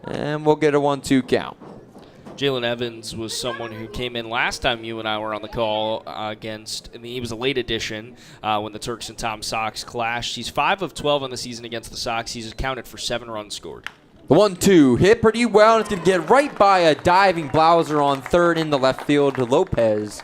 and we'll get a 1-2 count. Jalen Evans was someone who came in last time you and I were on the call against, and he was a late addition when the Turks and Tom Sox clashed. He's 5 of 12 on the season against the Sox. He's accounted for 7 runs scored. The 1-2 hit pretty well, and it's going to get right by a diving Blauser on 3rd in the left field to Lopez.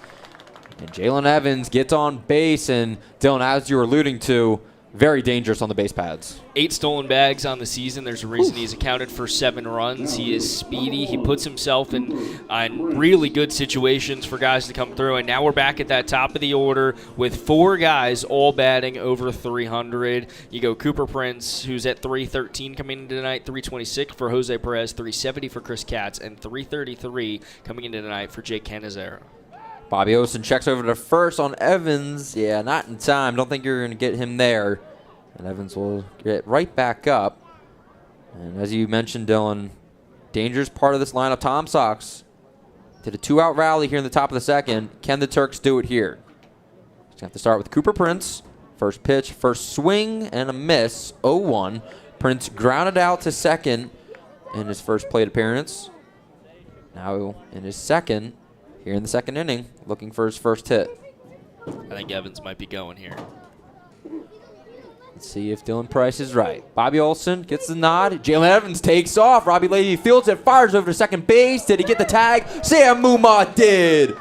And Jalen Evans gets on base, and Dylan, as you were alluding to, very dangerous on the base pads. 8 stolen bags on the season. There's a reason he's accounted for 7 runs. He is speedy. He puts himself in really good situations for guys to come through. And now we're back at that top of the order with 4 guys all batting over 300. You go Cooper Prince, who's at 313 coming into tonight, 326 for Jose Perez, 370 for Chris Katz, and 333 coming into tonight for Jake Canizero. Bobby Olson checks over to 1st on Evans. Yeah, not in time. Don't think you're going to get him there. And Evans will get right back up. And as you mentioned, Dylan, dangerous part of this lineup. Tom Sox did a 2-out rally here in the top of the 2nd. Can the Turks do it here? Just have to start with Cooper Prince. First pitch, first swing, and a miss. 0-1. Prince grounded out to 2nd in his first plate appearance. Now in his 2nd. Here in the 2nd inning, looking for his first hit. I think Evans might be going here. Let's see if Dylan Price is right. Bobby Olson gets the nod. Jalen Evans takes off. Robbie Levy fields it, fires over to 2nd base. Did he get the tag? Sam Mumma did.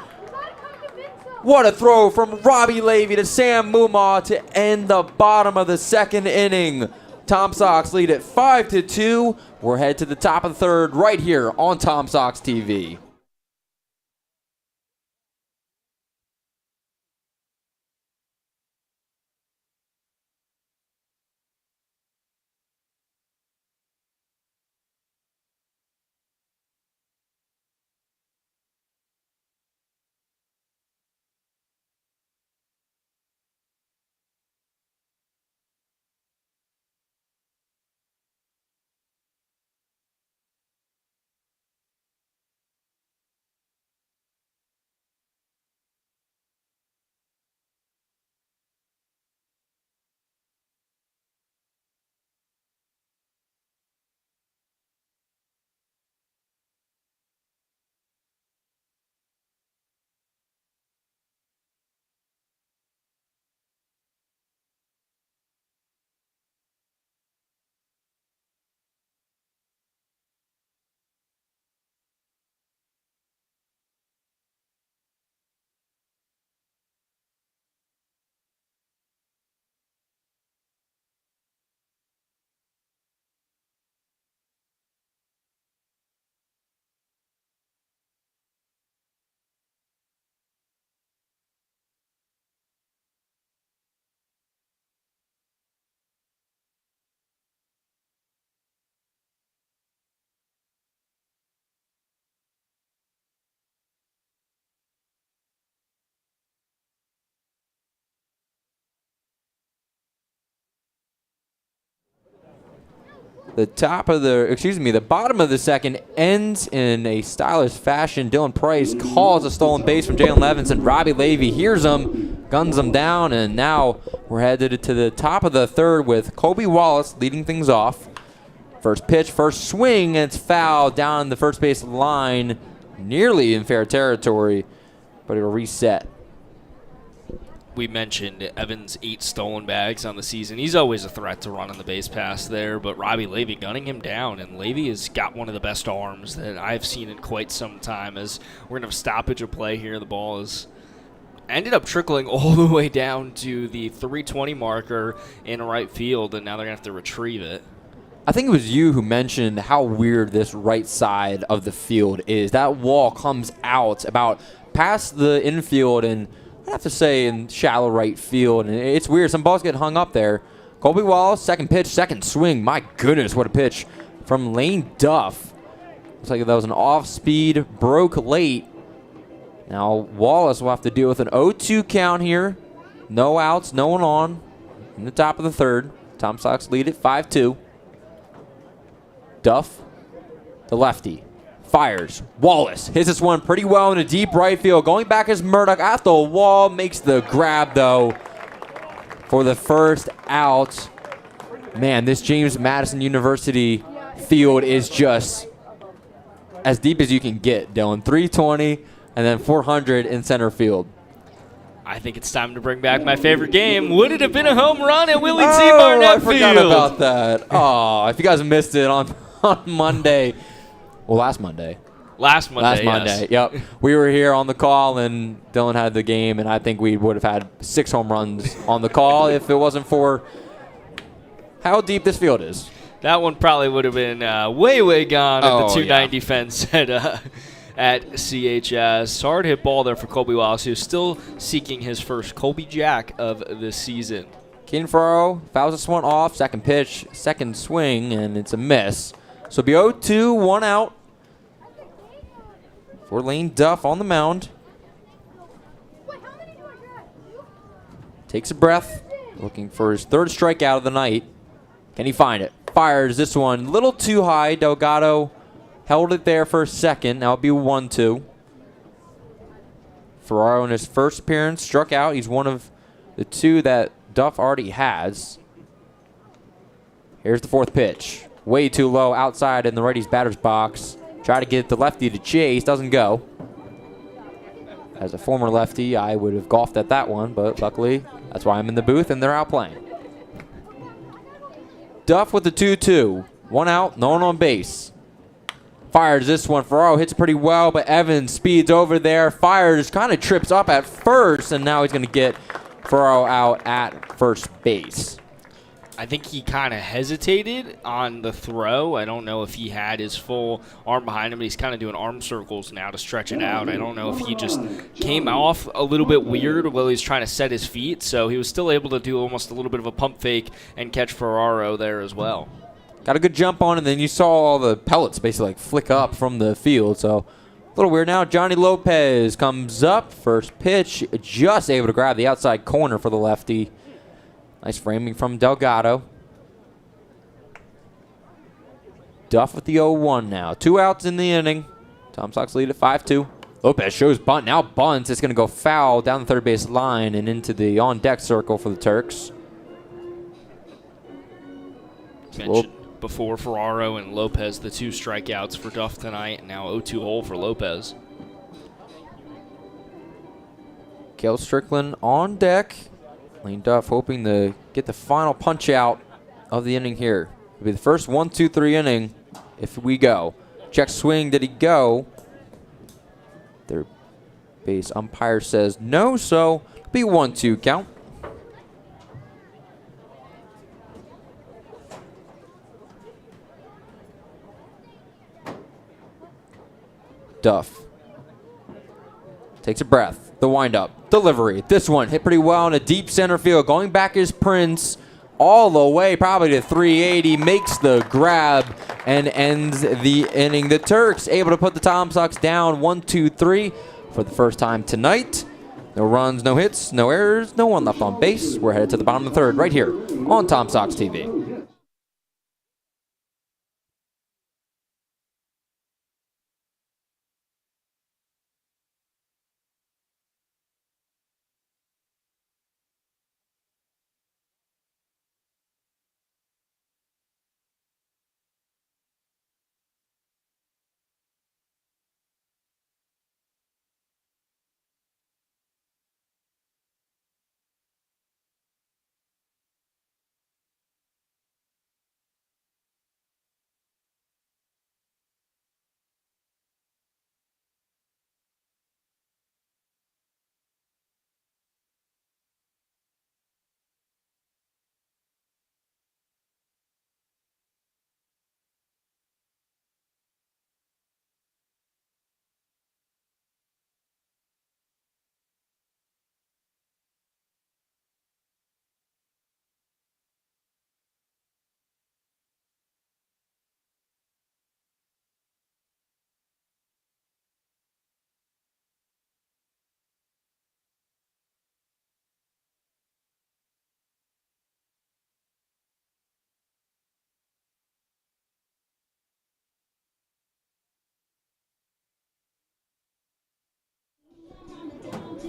What a throw from Robbie Levy to Sam Mumma to end the bottom of the 2nd inning. Tom Sox lead it 5-2. We're headed to the top of the 3rd right here on Tom Sox TV. The bottom of the second ends in a stylish fashion. Dylan Price calls a stolen base from Jalen Levinson. Robbie Levy hears him, guns him down, and now we're headed to the top of the third with Colby Wallace leading things off. First pitch, first swing, and it's fouled down the first base line, nearly in fair territory, but it'll reset. We mentioned Evans' 8 stolen bags on the season. He's always a threat to run on the base pass there, but Robbie Levy gunning him down, and Levy has got one of the best arms that I've seen in quite some time. As we're going to have a stoppage of play here, the ball is ended up trickling all the way down to the 320 marker in right field, and now they're going to have to retrieve it. I think it was you who mentioned how weird this right side of the field is. That wall comes out about past the infield and I have to say in shallow right field, and it's weird. Some balls get hung up there. Colby Wallace, second pitch, second swing. My goodness, what a pitch from Lane Duff. Looks like that was an off-speed, broke late. Now Wallace will have to deal with an 0-2 count here. No outs, no one on. In the top of the third, Tom Sox lead it 5-2. Duff, the lefty. Fires. Wallace hits this one pretty well in a deep right field. Going back is Murdoch at the wall. Makes the grab, though, for the first out. Man, this James Madison University field is just as deep as you can get, Dylan. 320 and then 400 in center field. I think it's time to bring back my favorite game. Would it have been a home run at Willie T. Barnett Field? I forgot about that. Oh, if you guys missed it on Monday. Well, last Monday. Last Monday, yes. Yep. We were here on the call, and Dylan had the game, and I think we would have had 6 home runs on the call if it wasn't for how deep this field is. That one probably would have been way gone at the 290 fence at CHS. Hard hit ball there for Colby Wallace, who's still seeking his first Colby Jack of the season. Keenan Ferraro fouls this one off. Second pitch, second swing, and it's a miss. So it'll be 0-2, 1 out for Lane Duff on the mound. Takes a breath, looking for his 3rd strikeout of the night. Can he find it? Fires this one a little too high. Delgado held it there for a second. Now it'll be 1-2. Ferraro in his first appearance struck out. He's one of the 2 that Duff already has. Here's the 4th pitch. Way too low outside in the righty's batter's box. Try to get the lefty to chase. Doesn't go. As a former lefty, I would have golfed at that one, but luckily, that's why I'm in the booth and they're out playing. Duff with the 2-2. 1 out, no one on base. Fires this one. Ferraro hits pretty well, but Evans speeds over there. Fires, kind of trips up at first, and now he's going to get Ferraro out at first base. I think he kind of hesitated on the throw. I don't know if he had his full arm behind him, but he's kind of doing arm circles now to stretch it out. I don't know if he just came off a little bit weird while he's trying to set his feet, so he was still able to do almost a little bit of a pump fake and catch Ferraro there as well. Got a good jump on, and then you saw all the pellets basically like flick up from the field, so a little weird now. Johnny Lopez comes up. First pitch, just able to grab the outside corner for the lefty. Nice framing from Delgado. Duff with the 0-1 now. 2 outs in the inning. Tom Sox lead at 5-2. Lopez shows bunt. Now bunts. It's going to go foul down the third base line and into the on-deck circle for the Turks. Mentioned before Ferraro and Lopez, the 2 strikeouts for Duff tonight, and now 0-2 hole for Lopez. Cale Strickland on deck. Lane Duff hoping to get the final punch out of the inning here. It'll be the first 1-2-3 inning if we go. Check swing, did he go? Their base umpire says no, so it'll be 1-2 count. Duff takes a breath. The windup. Delivery. This one hit pretty well in a deep center field. Going back is Prince all the way probably to 380. Makes the grab and ends the inning. The Turks able to put the Tom Sox down 1-2-3 for the first time tonight. No runs, no hits, no errors, no one left on base. We're headed to the bottom of the third right here on Tom Sox TV.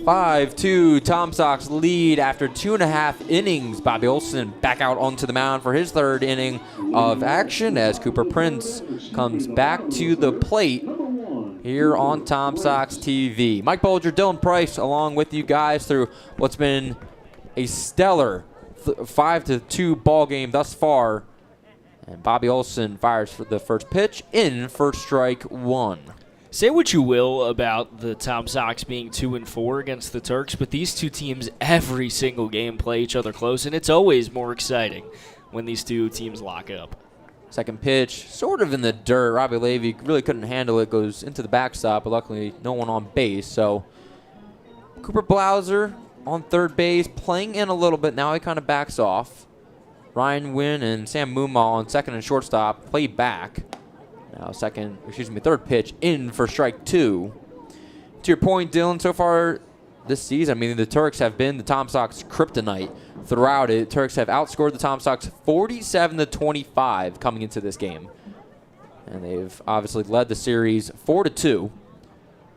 5-2, Tom Sox lead after 2.5 innings. Bobby Olson back out onto the mound for his third inning of action as Cooper Prince comes back to the plate here on Tom Sox TV. Mike Bolger, Dylan Price, along with you guys through what's been a stellar 5-2 ball game thus far. And Bobby Olson fires for the first pitch in for strike one. Say what you will about the Tom Sox being 2-4 against the Turks, but these two teams every single game play each other close, and it's always more exciting when these two teams lock up. Second pitch, sort of in the dirt. Robbie Levy really couldn't handle it. Goes into the backstop, but luckily no one on base. So Cooper Blauser on third base, playing in a little bit. Now he kind of backs off. Ryan Wynn and Sam Muma on second and shortstop play back. Now third pitch in for strike two. To your point, Dylan, so far this season, I mean, the Turks have been the Tom Sox kryptonite throughout it. Turks have outscored the Tom Sox 47-25 coming into this game. And they've obviously led the series 4-2.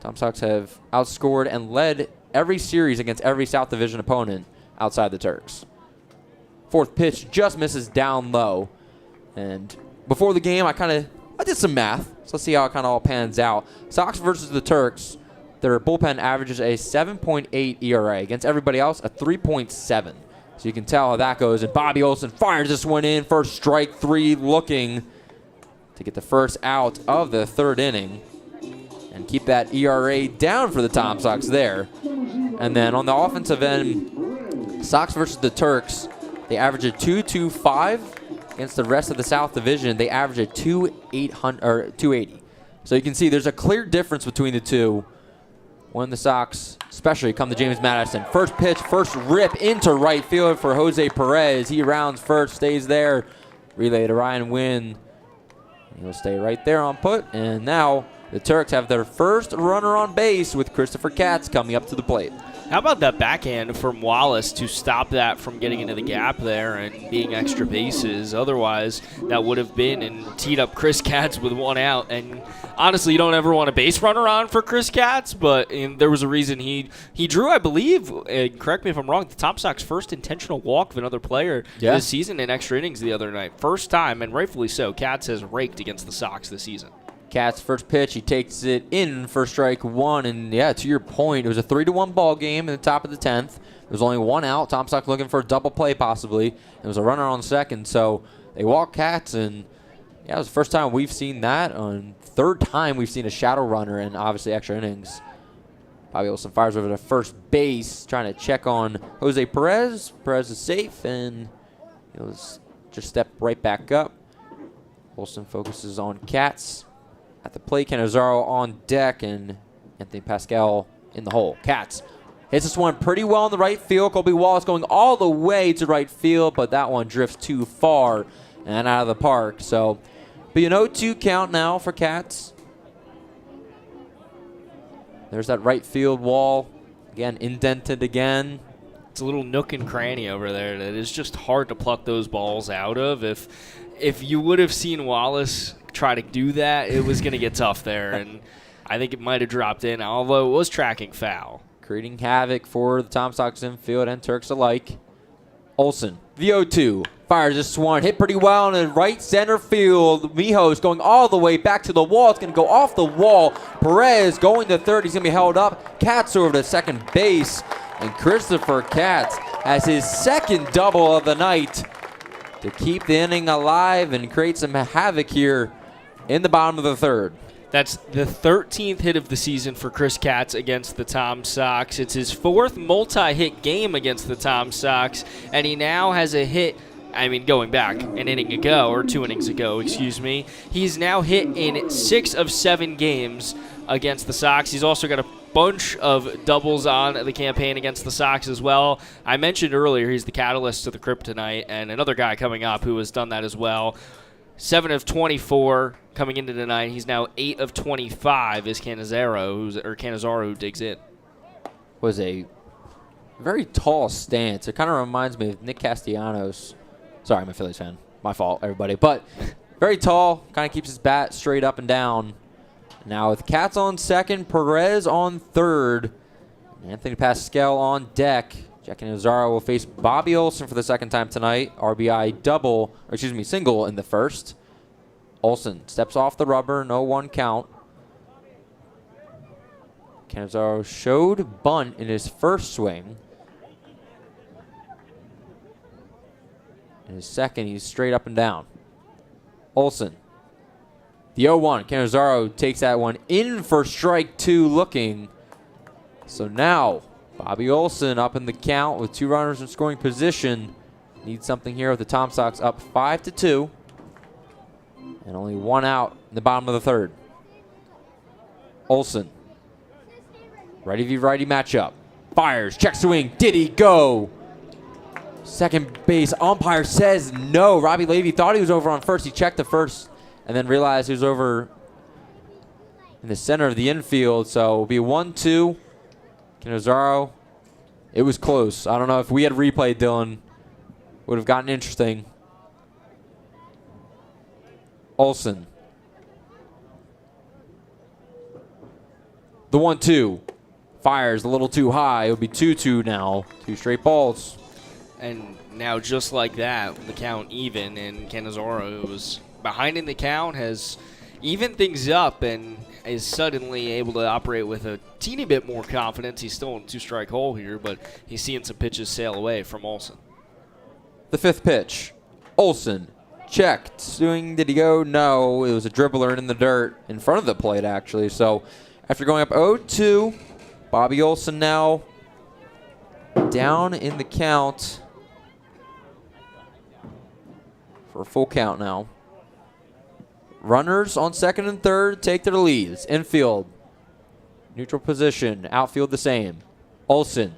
Tom Sox have outscored and led every series against every South Division opponent outside the Turks. Fourth pitch just misses down low. And before the game, I did some math, so let's see how it kind of all pans out. Sox versus the Turks, their bullpen averages a 7.8 ERA. Against everybody else, a 3.7. So you can tell how that goes. And Bobby Olson fires this one in for strike three, looking to get the first out of the third inning and keep that ERA down for the Tom Sox there. And then on the offensive end, Sox versus the Turks, they average a 2.25. Against the rest of the South Division, they average a 280. So you can see there's a clear difference between the two when the Sox, especially, come to James Madison. First pitch, first rip into right field for Jose Perez. He rounds first, stays there. Relay to Ryan Wynn. He'll stay right there on put. And now the Turks have their first runner on base with Christopher Katz coming up to the plate. How about that backhand from Wallace to stop that from getting into the gap there and being extra bases? Otherwise, that would have been and teed up Chris Katz with one out. And honestly, you don't ever want a base runner on for Chris Katz, but there was a reason he drew, I believe, correct me if I'm wrong, the Tom Sox first intentional walk of another player this season in extra innings the other night. First time, and rightfully so, Katz has raked against the Sox this season. Katz first pitch, he takes it in for strike one, and yeah, to your point, it was a 3-1 ball game in the top of the 10th. There was only one out. Tom Sox looking for a double play possibly. It was a runner on second, so they walk Katz, and yeah, it was the first time we've seen that. On third time we've seen a shadow runner and obviously extra innings. Bobby Olson fires over to first base, trying to check on Jose Perez. Perez is safe, and he'll just step right back up. Olson focuses on Katz. At the plate, Canizaro on deck, and Anthony Pascal in the hole. Katz hits this one pretty well in the right field. Colby Wallace going all the way to right field, but that one drifts too far and out of the park. So, but you know, 2 count now for Katz. There's that right field wall. Again, indented again. It's a little nook and cranny over there that is just hard to pluck those balls out of. If you would have seen Wallace try to do that, it was going to get tough there, and I think it might have dropped in, although it was tracking foul. Creating havoc for the Tom Sox infield and Turks alike. Olson, the 0-2, fires this one, hit pretty well in right center field. Mijos going all the way back to the wall. It's going to go off the wall. Perez going to third. He's going to be held up. Katz over to second base, and Christopher Katz has his second double of the night to keep the inning alive and create some havoc here in the bottom of the third. That's the 13th hit of the season for Chris Katz against the Tom Sox. It's his 4th multi-hit game against the Tom Sox, and he now has a hit, going back an inning ago, or 2 innings ago, excuse me. He's now hit in 6 of 7 games against the Sox. He's also got a bunch of doubles on the campaign against the Sox as well. I mentioned earlier he's the catalyst to the kryptonite, and another guy coming up who has done that as well. 7 of 24 coming into tonight. He's now 8 of 25 is Canizaro who digs in. Was a very tall stance. It kind of reminds me of Nick Castellanos. Sorry, I'm a Phillies fan. My fault, everybody. But very tall, kind of keeps his bat straight up and down. Now with Katz on second, Perez on third. Anthony Pascal on deck. Jack Nazaro will face Bobby Olson for the second time tonight. RBI double, or excuse me, single in the first. Olson steps off the rubber, no one count. Canizaro showed bunt in his first swing. In his second, he's straight up and down. Olson. The 0-1. Canizaro takes that one in for strike two looking. So now, Bobby Olson up in the count with 2 runners in scoring position. Needs something here with the Tom Sox up 5-2. And only 1 out in the bottom of the third. Olson. Righty v righty matchup. Fires, check swing, did he go? Second base umpire says no. Robbie Levy thought he was over on first. He checked the first and then realized he was over in the center of the infield. So it'll be 1-2. Canizaro. It was close. I don't know if we had replay, Dylan. Would have gotten interesting. Olson. The 1-2. Fires a little too high. It'll be 2-2 now. 2 straight balls. And now just like that, the count even, and Canizaro, who was behind in the count, has evened things up and is suddenly able to operate with a teeny bit more confidence. He's still in a 2-strike hole here, but he's seeing some pitches sail away from Olson. The 5th pitch. Olson checked. Swing, did he go? No. It was a dribbler in the dirt in front of the plate, actually. So after going up 0-2, Bobby Olson now down in the count for a full count now. Runners on second and third take their leads. Infield, neutral position. Outfield the same. Olson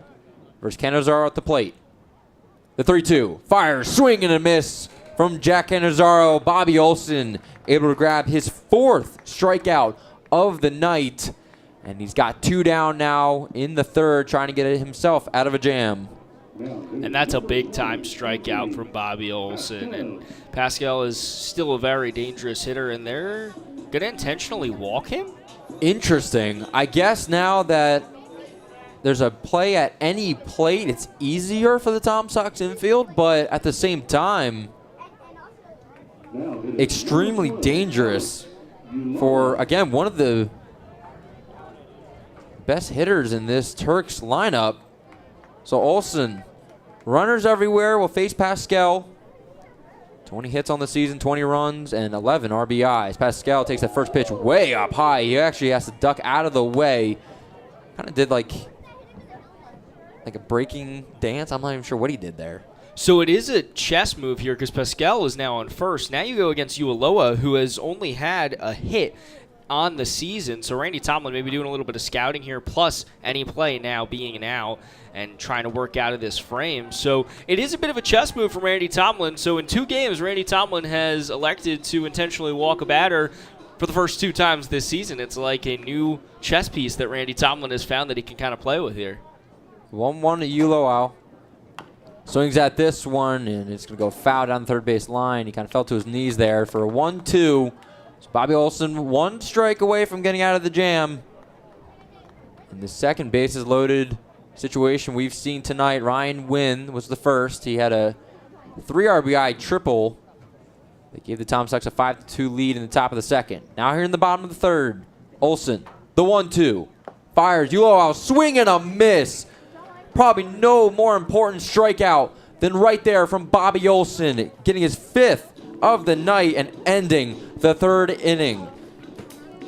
versus Canizaro at the plate. The 3-2. Fires, swing and a miss from Jack Canizaro. Bobby Olson able to grab his 4th strikeout of the night. And he's got 2 down now in the third, trying to get it himself out of a jam. And that's a big-time strikeout from Bobby Olson. And Pascal is still a very dangerous hitter, and they're going to intentionally walk him? Interesting. I guess now that there's a play at any plate, it's easier for the Tom Sox infield, but at the same time, extremely dangerous for, again, one of the best hitters in this Turks lineup. So Olson, runners everywhere, will face Pascal. 20 hits on the season, 20 runs, and 11 RBIs. Pascal takes the first pitch way up high. He actually has to duck out of the way. Kind of did like a breaking dance. I'm not even sure what he did there. So it is a chess move here because Pascal is now on first. Now you go against Ualoa, who has only had a hit on the season. So Randy Tomlin maybe doing a little bit of scouting here, plus any play now being an out and trying to work out of this frame. So it is a bit of a chess move from Randy Tomlin. So in 2 games, Randy Tomlin has elected to intentionally walk a batter for the first 2 times this season. It's like a new chess piece that Randy Tomlin has found that he can kind of play with here. 1-1 to Uloau. Swings at this one, and it's going to go foul down the third base line. He kind of fell to his knees there for a 1-2. So Bobby Olson 1 strike away from getting out of the jam. In the second bases loaded situation we've seen tonight, Ryan Wynn was the first. He had a 3 RBI triple. They gave the Tom Sox a 5-2 lead in the top of the second. Now here in the bottom of the third, Olson, the 1-2. Fires, Uloau, swing and a miss. Probably no more important strikeout than right there from Bobby Olson, getting his 5th of the night and ending the third inning.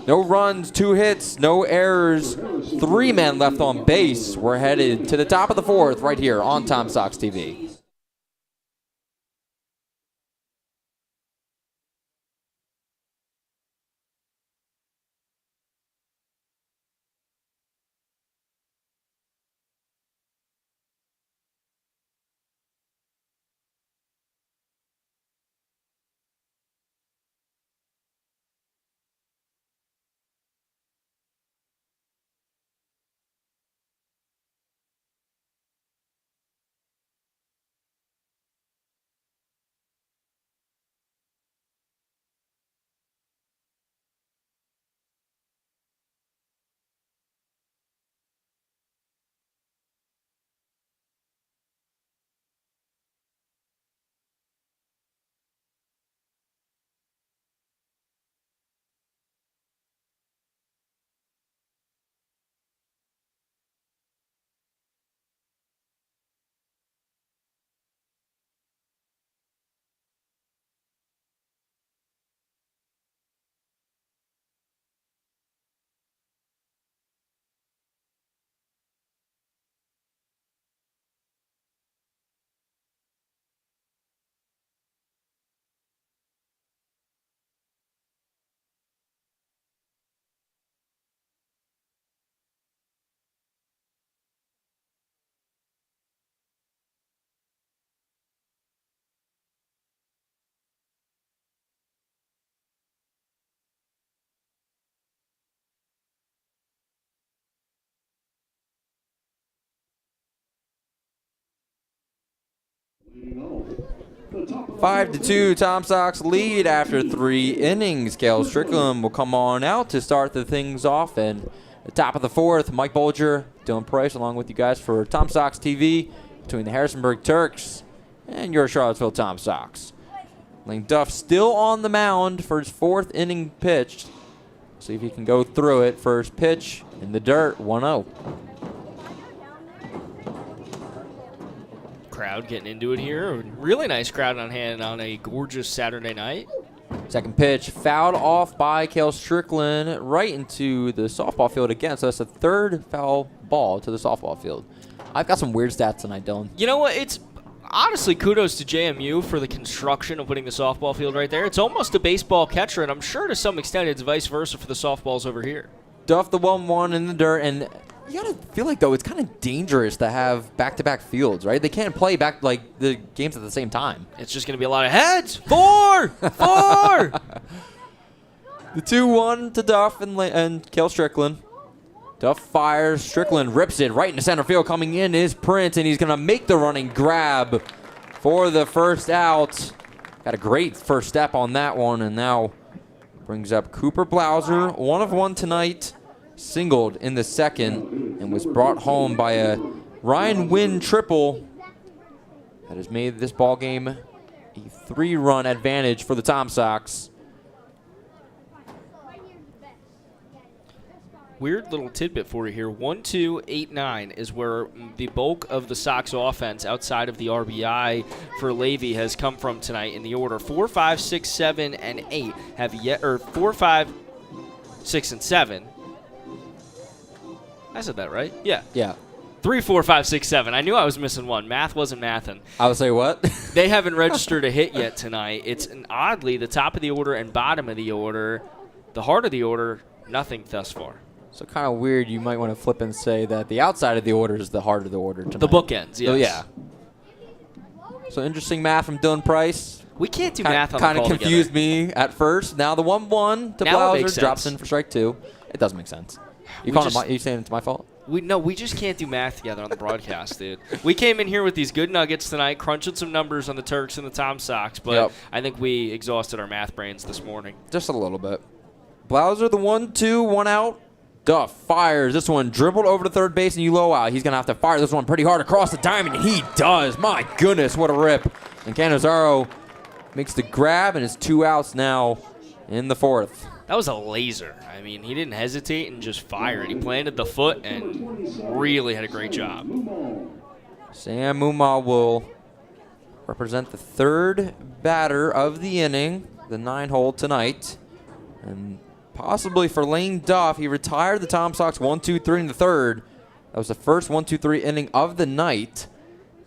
No runs, 2 hits, no errors, 3 men left on base. We're headed to the top of the 4th right here on Tom Sox TV. 5-2, Tom Sox lead after 3 innings. Cale Strickland will come on out to start the things off. And the top of the 4th, Mike Bolger, Dylan Price, along with you guys for Tom Sox TV between the Harrisonburg Turks and your Charlottesville Tom Sox. Lane Duff still on the mound for his 4th inning pitched. See if he can go through it. First pitch in the dirt, 1-0. Crowd getting into it here. Really nice crowd on hand on a gorgeous Saturday night. Second pitch fouled off by Cale Strickland right into the softball field again. So that's a 3rd foul ball to the softball field. I've got some weird stats tonight, Dylan. You know what? It's honestly kudos to JMU for the construction of putting the softball field right there. It's almost a baseball catcher, and I'm sure to some extent it's vice versa for the softballs over here. Duff the 1-1 in the dirt, and you gotta feel like, though, it's kind of dangerous to have back-to-back fields, right? They can't play back like the games at the same time. It's just going to be a lot of heads. 4! 4! The 2-1 to Duff and Cale Strickland. Duff fires. Strickland rips it right into center field. Coming in is Prince, and he's going to make the running grab for the first out. Got a great first step on that one, and now brings up Cooper Blauser. 1 of 1 tonight. Singled in the second and was brought home by a Ryan Wynn triple that has made this ball game a 3-run advantage for the Tom Sox. Weird little tidbit for you here. 1, 2, 8, 9 is where the bulk of the Sox offense outside of the RBI for Levy has come from tonight in the order. 4, 5, 6, 7, and 8 have yet, or 4, 5, 6, and 7. I said that right? Yeah. Yeah. 3, 4, 5, 6, 7. I knew I was missing one. Math wasn't mathing. I would say what? They haven't registered a hit yet tonight. It's oddly the top of the order and bottom of the order. The heart of the order, nothing thus far. So kind of weird. You might want to flip and say that the outside of the order is the heart of the order tonight. The bookends, yes. So, yeah. So interesting math from Dylan Price. We can't do math on the call Kind of confused me at first. Now the 1-1 to Now it makes Blauser drops sense. in for strike 2. It does make sense. You saying it's my fault? We just can't do math together on the broadcast, dude. We came in here with these good nuggets tonight, crunching some numbers on the Turks and the Tom Sox, but Yep. I think we exhausted our math brains this morning. Just a little bit. Blauser, the 1-2, 1 out. Duff fires. This one dribbled over to third base and you low out. He's going to have to fire this one pretty hard across the diamond, and he does. My goodness, what a rip. And Canizaro makes the grab, and it's 2 outs now in the 4th. That was a laser. I mean, he didn't hesitate and just fired. He planted the foot and really had a great job. Sam Muma will represent the 3rd batter of the inning, the 9-hole tonight. And possibly for Lane Duff, he retired the Tom Sox 1-2-3 in the 3rd. That was the first 1-2-3 inning of the night.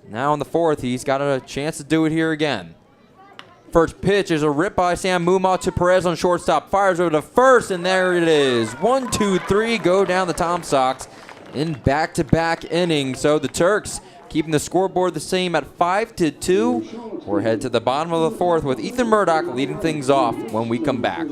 Now in the 4th, he's got a chance to do it here again. First pitch is a rip by Sam Muma to Perez on shortstop. Fires over to first, and there it is. 1, 2, 3 go down the Tom Sox in back-to-back innings. So the Turks keeping the scoreboard the same at 5-2. We're headed to the bottom of the 4th with Ethan Murdoch leading things off when we come back.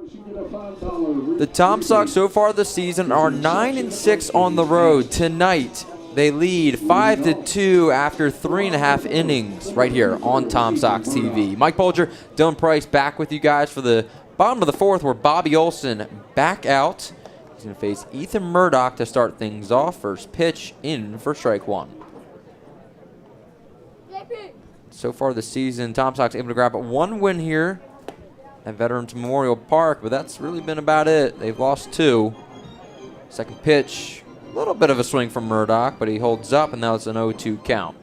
The Tom Sox so far this season are 9-6 on the road. Tonight, they lead 5-2 after 3.5 innings right here on Tom Sox TV. Mike Bolger, Dylan Price back with you guys for the bottom of the fourth where Bobby Olson back out. He's going to face Ethan Murdoch to start things off. First pitch in for strike one. So far this season, Tom Sox able to grab one win here at Veterans Memorial Park, but that's really been about it. They've lost two. Second pitch, a little bit of a swing from Murdoch, but he holds up, and now it's an 0-2 count.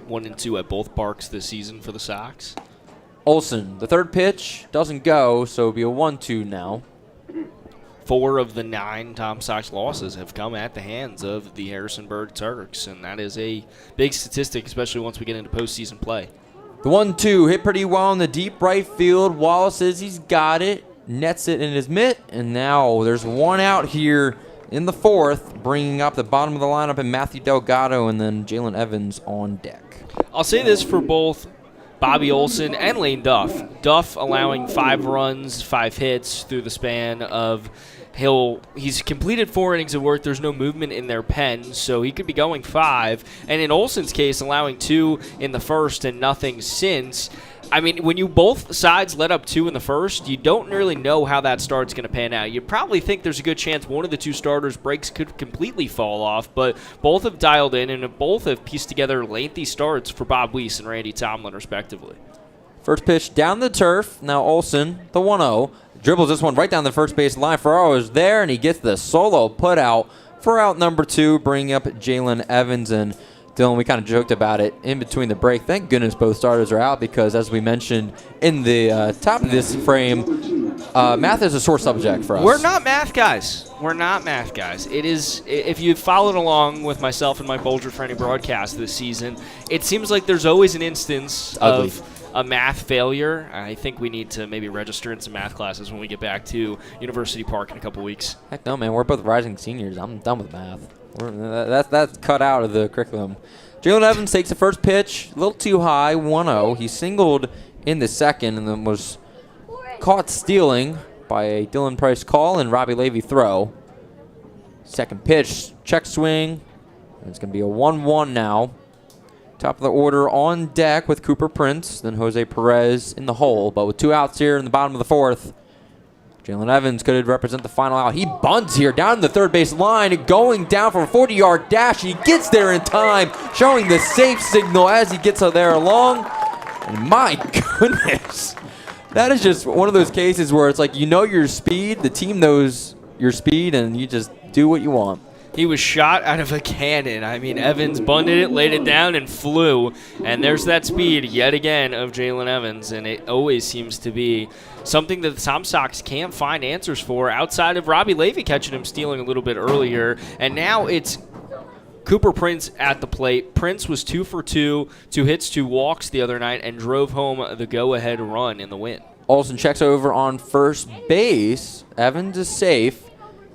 1-2 at both parks this season for the Sox. Olson, the third pitch doesn't go, so it'll be a 1-2 now. 4 of the 9 Tom Sox losses have come at the hands of the Harrisonburg Turks, and that is a big statistic, especially once we get into postseason play. The 1-2 hit pretty well in the deep right field. Wallace says he's got it, nets it in his mitt, and now there's one out here in the fourth, bringing up the bottom of the lineup and Matthew Delgado and then Jalen Evans on deck. I'll say this for both Bobby Olson and Lane Duff. Duff allowing 5 runs, 5 hits through the span of he's completed 4 innings of work. There's no movement in their pen, so he could be going 5. And in Olson's case, allowing 2 in the first and nothing since. I mean, when you both sides let up 2 in the first, you don't really know how that start's going to pan out. You probably think there's a good chance one of the 2 starters' breaks could completely fall off, but both have dialed in and both have pieced together lengthy starts for Bob Weiss and Randy Tomlin, respectively. First pitch down the turf. Now Olson, the 1-0. Dribbles this one right down the first base line. Ferraro is there, and he gets the solo put out for out number 2, bringing up Jalen Evans. And Dylan, we kind of joked about it in between the break. Thank goodness both starters are out because, as we mentioned in the top of this frame, math is a sore subject for us. We're not math guys. We're not math guys. It is, if you've followed along with myself and Mike Bolger for any broadcast this season, it seems like there's always an instance of a math failure. I think we need to maybe register in some math classes when we get back to University Park in a couple weeks. Heck no, man. We're both rising seniors. I'm done with math. That's cut out of the curriculum. Jalen Evans takes the first pitch, a little too high, 1-0. He singled in the second and then was caught stealing by a Dylan Price call and Robbie Levy throw. Second pitch, check swing. It's going to be a 1-1 now. Top of the order on deck with Cooper Prince, then Jose Perez in the hole. But with 2 outs here in the bottom of the fourth, Jalen Evans could represent the final out. He bunts here down the third base line, going down for a 40-yard dash. He gets there in time, showing the safe signal as he gets there along. And my goodness, that is just one of those cases where it's like you know your speed, the team knows your speed, and you just do what you want. He was shot out of a cannon. I mean, Evans bunted it, laid it down, and flew. And there's that speed yet again of Jalen Evans, and it always seems to be something that the Tom Sox can't find answers for outside of Robbie Levy catching him stealing a little bit earlier. And now it's Cooper Prince at the plate. Prince was 2 for 2, 2 hits, 2 walks the other night, and drove home the go-ahead run in the win. Olson checks over on first base. Evans is safe.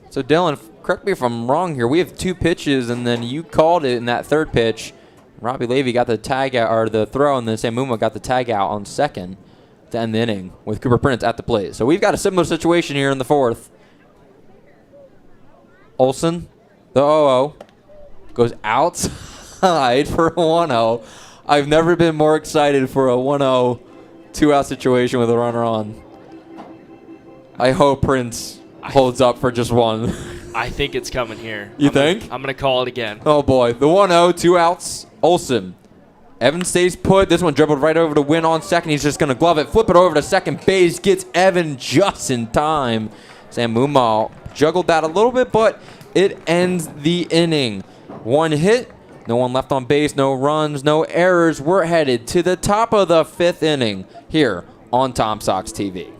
So, Dylan, correct me if I'm wrong here. We have 2 pitches, and then you called it in that third pitch. Robbie Levy got the tag out, or the throw, and then Sam Muma got the tag out on second to end the inning with Cooper Prince at the plate. So we've got a similar situation here in the fourth. Olson, the 0-0, goes outside for a 1-0. I've never been more excited for a 1-0 2-out situation with a runner on. I hope Prince holds up for just one. I think it's coming here. You think? I'm going to call it again. Oh, boy. The 1-0, 2 outs. Olson. Evans stays put. This one dribbled right over to Win on second. He's just going to glove it, flip it over to second base, gets Evan just in time. Sam Muma juggled that a little bit, but it ends the inning. 1 hit, no one left on base, no runs, no errors. We're headed to the top of the 5th inning here on Tom Sox TV.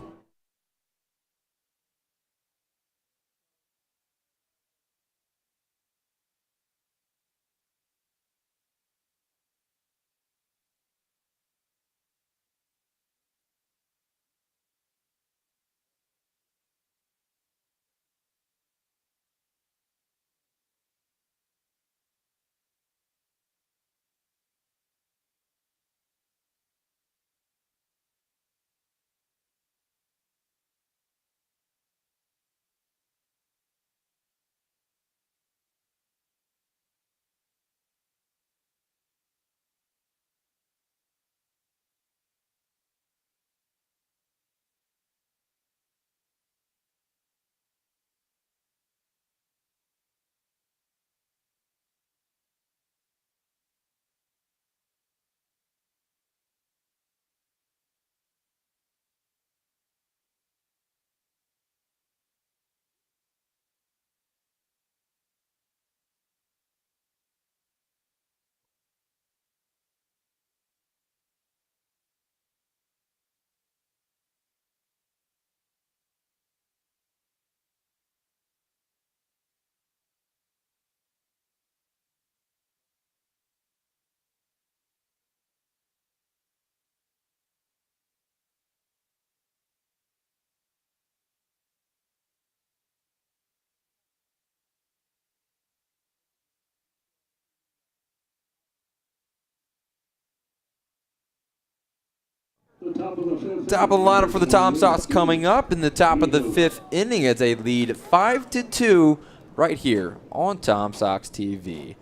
Top of the lineup for the Tom Sox coming up in the top of the 5th inning. It's a lead 5-2 right here on Tom Sox TV.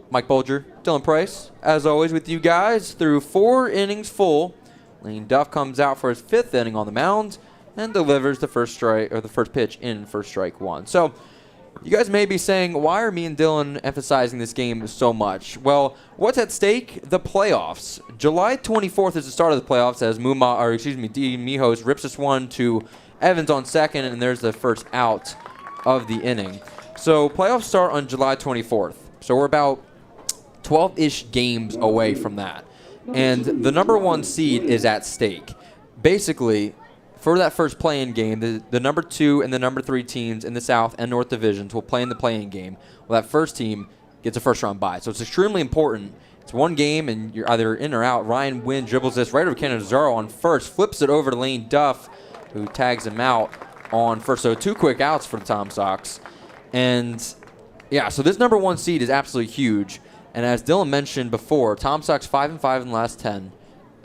Mike Bolger, Dylan Price, as always with you guys through 4 innings full. Lane Duff comes out for his 5th inning on the mound and delivers the first pitch in first strike 1. So you guys may be saying, why are me and Dylan emphasizing this game so much? Well, what's at stake? The playoffs. July 24th is the start of the playoffs as D. Mijos rips this one to Evans on second, and there's the first out of the inning. So playoffs start on July 24th. So we're about 12-ish games away from that. And the number 1 seed is at stake. Basically, for that first play-in game, the number 2 and the number 3 teams in the South and North divisions will play in the play-in game. Well, that first team gets a first-round bye. So it's extremely important. It's one game, and you're either in or out. Ryan Wynn dribbles this right over Canizaro on first, flips it over to Lane Duff, who tags him out on first. So 2 quick outs for the Tom Sox. And, yeah, so this number 1 seed is absolutely huge. And as Dylan mentioned before, Tom Sox 5-5 in the last 10.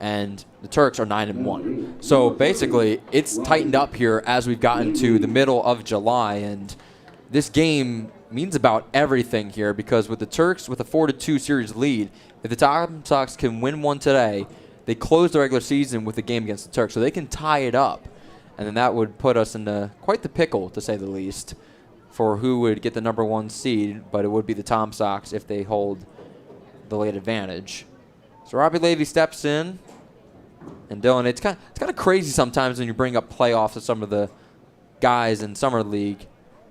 And the Turks are 9-1. So basically, it's tightened up here as we've gotten to the middle of July. And this game means about everything here because with the Turks with a 4-2 series lead, if the Tom Sox can win one today, they close the regular season with the game against the Turks. So they can tie it up. And then that would put us into quite the pickle, to say the least, for who would get the number 1 seed. But it would be the Tom Sox if they hold the late advantage. So Robbie Levy steps in. And Dylan, it's kind of crazy sometimes when you bring up playoffs to some of the guys in Summer League.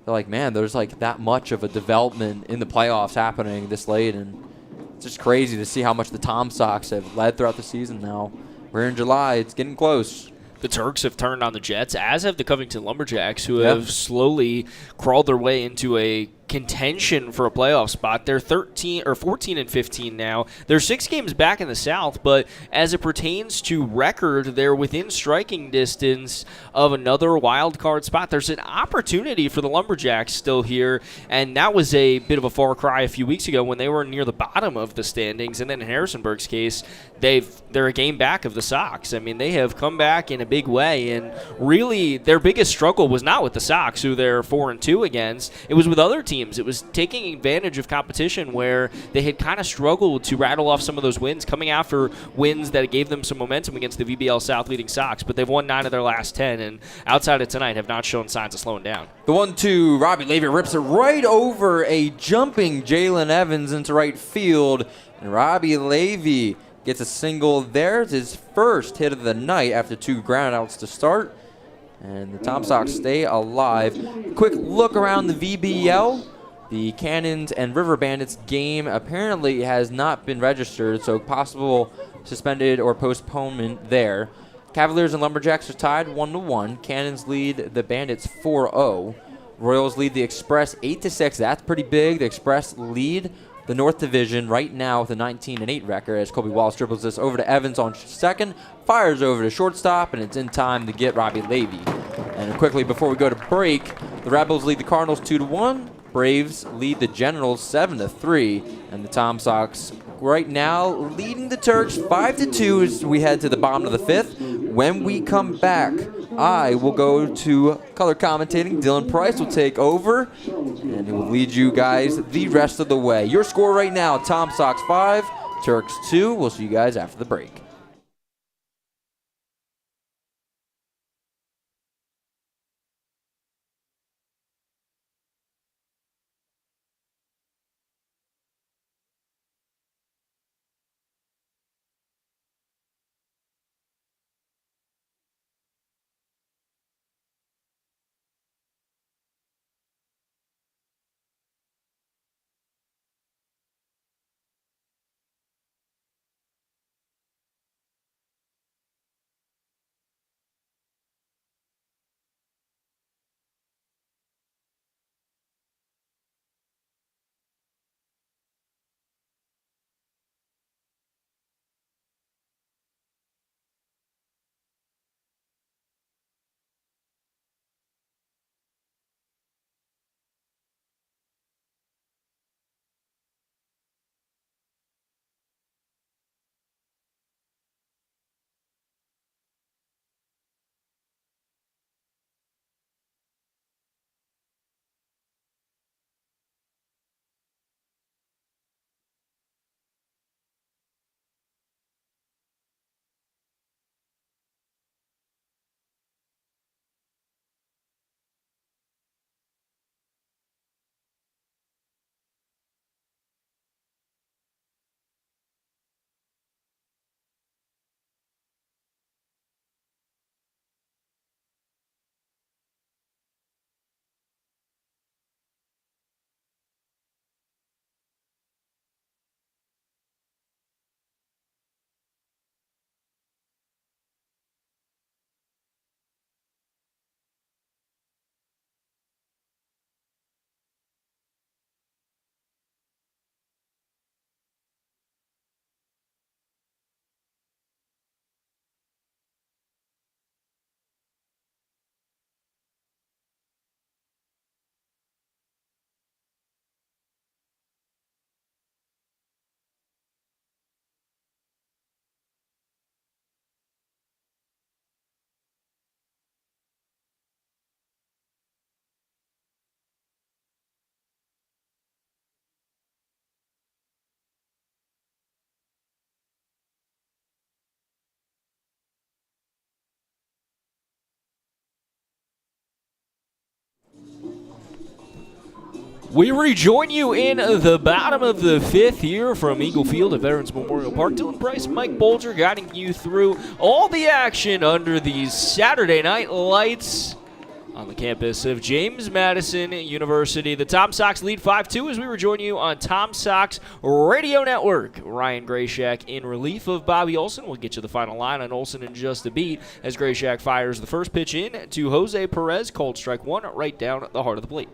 They're like, man, there's like that much of a development in the playoffs happening this late. And it's just crazy to see how much the Tom Sox have led throughout the season now. We're in July. It's getting close. The Turks have turned on the Jets, as have the Covington Lumberjacks, who have slowly crawled their way into a contention for a playoff spot. They're 14-15 now. They're 6 games back in the South, but as it pertains to record, they're within striking distance of another wild card spot. There's an opportunity for the Lumberjacks still here, and that was a bit of a far cry a few weeks ago when they were near the bottom of the standings. And then in Harrisonburg's case, they're a game back of the Sox. I mean, they have come back in a big way, and really their biggest struggle was not with the Sox, who they're 4-2 against. It was with other teams. It was taking advantage of competition where they had kind of struggled to rattle off some of those wins, coming after wins that gave them some momentum against the VBL South leading Sox. But they've won 9 of their last 10, and outside of tonight have not shown signs of slowing down. The 1-2, Robbie Levy rips it right over a jumping Jalen Evans into right field. And Robbie Levy gets a single there. It's his first hit of the night after 2 groundouts to start. And the Tom Sox stay alive. Quick look around the VBL. The Cannons and River Bandits game apparently has not been registered, so possible suspended or postponement there. Cavaliers and Lumberjacks are tied 1-1. Cannons lead the Bandits 4-0. Royals lead the Express 8-6. That's pretty big. The Express lead the North Division right now with a 19-8 record as Colby Wallace dribbles this over to Evans on second, fires over to shortstop, and it's in time to get Robbie Levy. And quickly before we go to break, the Rebels lead the Cardinals 2-1. Braves lead the Generals 7-3, and the Tom Sox right now leading the Turks 5-2 as we head to the bottom of the 5th. When we come back, I will go to color commentating. Dylan Price will take over, and he will lead you guys the rest of the way. Your score right now, Tom Sox 5, Turks 2. We'll see you guys after the break. We rejoin you in the bottom of the fifth here from Eagle Field at Veterans Memorial Park. Dylan Price, Mike Bolger guiding you through all the action under these Saturday night lights on the campus of James Madison University. The Tom Sox lead 5-2 as we rejoin you on Tom Sox Radio Network. Ryan Grayshak in relief of Bobby Olson. We'll get you the final line on Olson in just a beat as Grayshak fires the first pitch in to Jose Perez. Cold strike one right down the heart of the plate.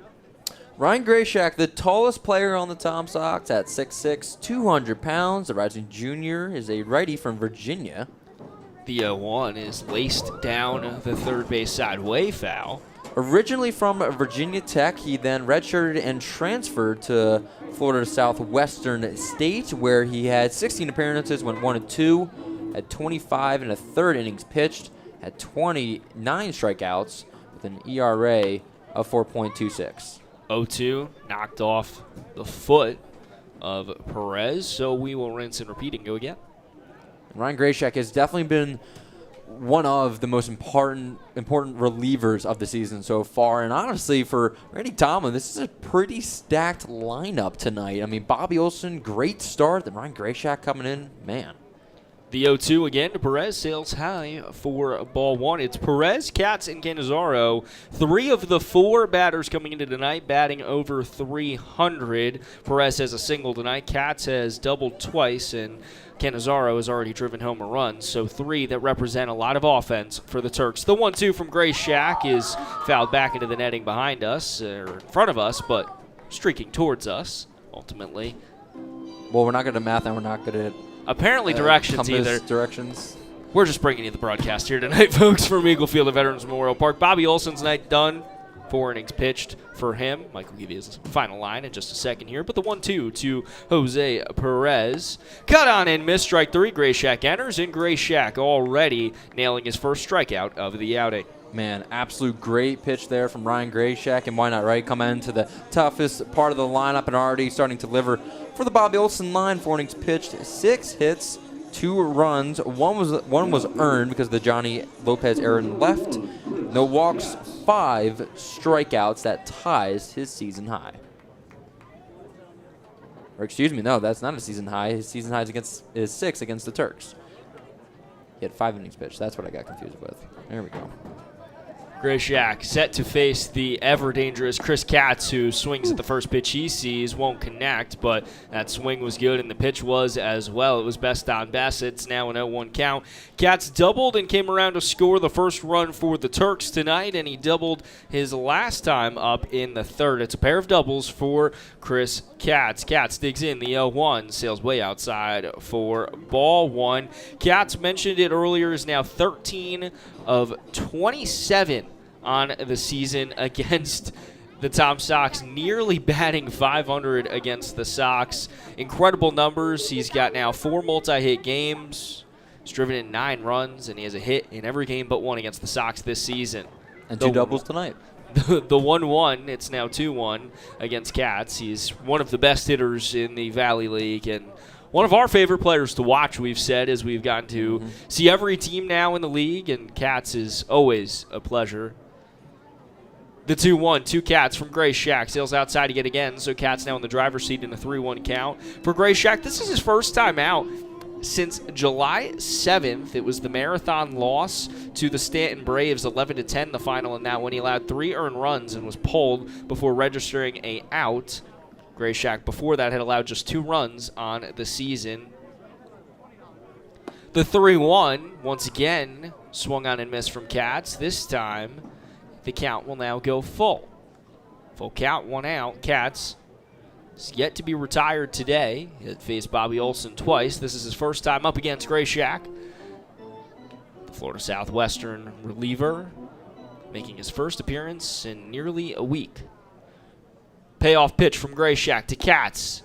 Ryan Grayshak, the tallest player on the Tom Sox at 6'6", 200 pounds. The rising junior is a righty from Virginia. The 0-1 is laced down the third base side, way foul. Originally from Virginia Tech, he then redshirted and transferred to Florida Southwestern State, where he had 16 appearances, went 1-2, had 25 and a third innings pitched, had 29 strikeouts with an ERA of 4.26. 0-2 knocked off the foot of Perez, so we will rinse and repeat and go again. Ryan Grayshak has definitely been one of the most important relievers of the season so far. And honestly, for Randy Tomlin, this is a pretty stacked lineup tonight. I mean, Bobby Olson, great start. Then Ryan Grayshak coming in, man. The 0-2 again to Perez, sails high for ball one. It's Perez, Katz, and Cannizzaro. Three of the four batters coming into tonight batting over 300. Perez has a single tonight. Katz has doubled twice, and Cannizzaro has already driven home a run. So three that represent a lot of offense for the Turks. The 1-2 from Grayshak is fouled back into the netting behind us, or in front of us, but streaking towards us, ultimately. Well, we're not good at math, and we're not good at apparently directions either. Directions. We're just bringing you the broadcast here tonight, folks, from Eagle Field at Veterans Memorial Park. Bobby Olson's night done. 4 innings pitched for him. Mike will give you his final line in just a second here. But the 1-2 to Jose Perez. Cut on and miss, strike three. Grayshak enters, and Grayshak already nailing his first strikeout of the outing. Man, absolute great pitch there from Ryan Grayshak, and why not, right? Come into the toughest part of the lineup and already starting to deliver for the Bobby Olson line. 4 innings pitched, 6 hits, 2 runs. One was earned because of the Johnny Lopez error in left. No walks, 5 strikeouts. That ties his season high. Or excuse me, no, that's not a season high. His season high is 6 against the Turks. He had 5 innings pitched. That's what I got confused with. There we go. Grayshak set to face the ever-dangerous Chris Katz, who swings at the first pitch he sees, won't connect, but that swing was good, and the pitch was as well. It was best on best. It's now an 0-1 count. Katz doubled and came around to score the first run for the Turks tonight, and he doubled his last time up in the third. It's a pair of doubles for Chris Katz. Katz digs in the 0-1, sails way outside for ball one. Katz, mentioned it earlier, is now 13 of 27 on the season against the Tom Sox, nearly batting 500 against the Sox. Incredible numbers. He's got now 4 multi-hit games. He's driven in 9 runs, and he has a hit in every game but one against the Sox this season. And 2 doubles tonight. The 1-1, it's now 2-1 against Katz. He's one of the best hitters in the Valley League, and one of our favorite players to watch, we've said, as we've gotten to see every team now in the league, and Katz is always a pleasure. The 2-1, 2 Katz from Grayshak. Sails outside again again, so Katz now in the driver's seat in a 3-1 count. For Grayshak, this is his first time out since July 7th. It was the marathon loss to the Stanton Braves, 11-10 the final in that one. He allowed 3 earned runs and was pulled before registering a out. Grayshak before that had allowed just 2 runs on the season. The 3-1, once again, swung on and missed from Katz. This time, the count will now go full. Full count, 1 out. Katz is yet to be retired today. He had faced Bobby Olson twice. This is his first time up against Grayshak. The Florida Southwestern reliever making his first appearance in nearly a week. Payoff pitch from Grayshak to Katz.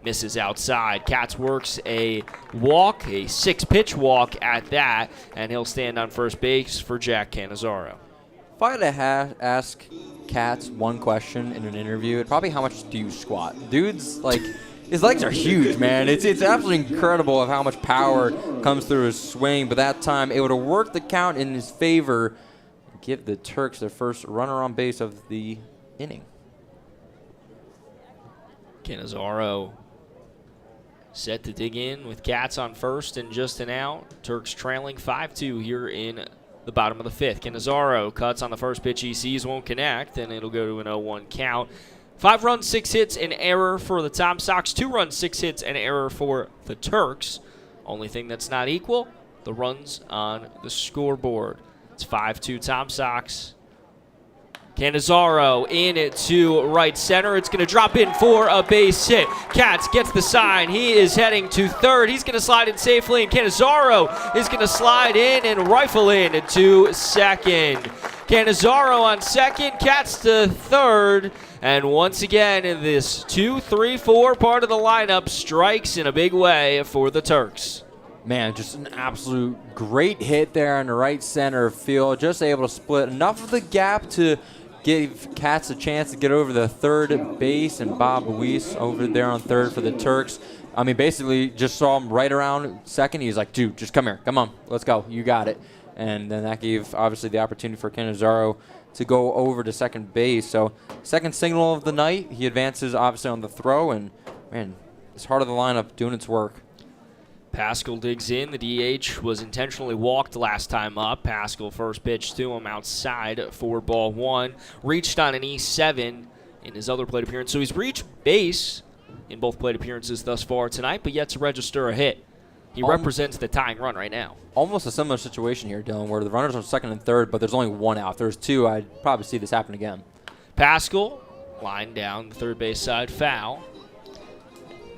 Misses outside. Katz works a walk, a 6-pitch walk at that, and he'll stand on first base for Jack Cannizzaro. If I had to ask Katz one question in an interview, it'd probably how much do you squat? Dude's like, his legs are huge, man. It's absolutely incredible of how much power comes through his swing, but that time able to work the count in his favor, give the Turks their first runner on base of the inning. Canizaro set to dig in with Cats on first and just an out. Turks trailing 5-2 here in the bottom of the fifth. Canizaro cuts on the first pitch he sees, won't connect, and it'll go to an 0-1 count. 5 runs, 6 hits, an error for the Tom Sox. 2 runs, 6 hits, an error for the Turks. Only thing that's not equal, the runs on the scoreboard. It's 5-2 Tom Sox. Canizaro in it to right center. It's going to drop in for a base hit. Katz gets the sign. He is heading to third. He's going to slide in safely, and Canizaro is going to slide in and rifle in to second. Canizaro on second, Katz to third. And once again, in this 2-3-4 part of the lineup, strikes in a big way for the Turks. Man, just an absolute great hit there in the right center field. Just able to split enough of the gap to give Katz a chance to get over the third base, and Bob Luis over there on third for the Turks. I mean, basically just saw him right around second. He's like, dude, just come here. Come on. Let's go. You got it. And then that gave, obviously, the opportunity for Canizaro to go over to second base. So second signal of the night. He advances, obviously, on the throw. And, man, it's heart of the lineup doing its work. Pascal digs in. The DH was intentionally walked last time up. Pascal first pitch to him outside for ball one. Reached on an E7 in his other plate appearance. So he's reached base in both plate appearances thus far tonight, but yet to register a hit. He represents the tying run right now. Almost a similar situation here, Dylan, where the runners are second and third, but there's only one out. If there's two, I'd probably see this happen again. Pascal, line down the third base side, foul.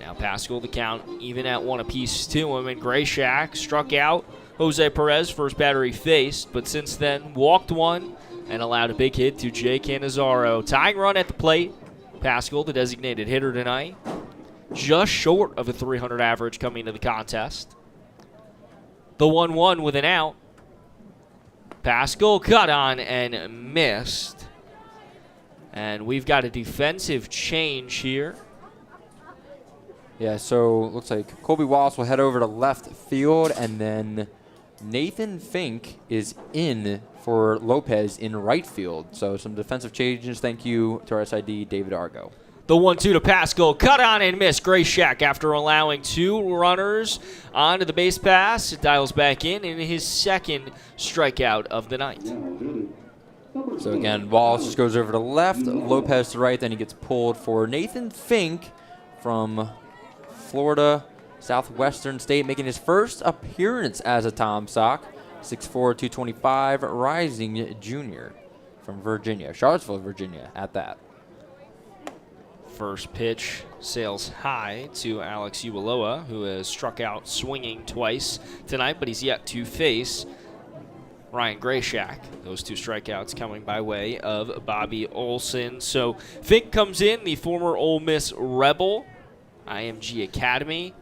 Now Pascal, the count even at one apiece to him, and Grayshak struck out Jose Perez, first batter he faced, but since then walked one and allowed a big hit to Jay Canizaro. Tying run at the plate. Pascal, the designated hitter tonight, just short of a 300 average coming into the contest. The 1-1 with an out. Pascal cut on and missed. And we've got a defensive change here. Yeah, so looks like Colby Wallace will head over to left field, and then Nathan Fink is in for Lopez in right field. So some defensive changes. Thank you to our SID, David Argo. The 1-2 to Pascal, cut on and miss. Grayshak, after allowing 2 runners onto the base pass, it dials back in his second strikeout of the night. So again, Wallace just goes over to left, Lopez to right, then he gets pulled for Nathan Fink from Florida Southwestern State, making his first appearance as a Tom Sox. 6'4", 225, rising junior from Virginia, Charlottesville, Virginia, at that. First pitch sails high to Alex Uwaloa, who has struck out swinging twice tonight, but he's yet to face Ryan Grayshak. Those 2 strikeouts coming by way of Bobby Olson. So Fink comes in, the former Ole Miss Rebel, IMG Academy,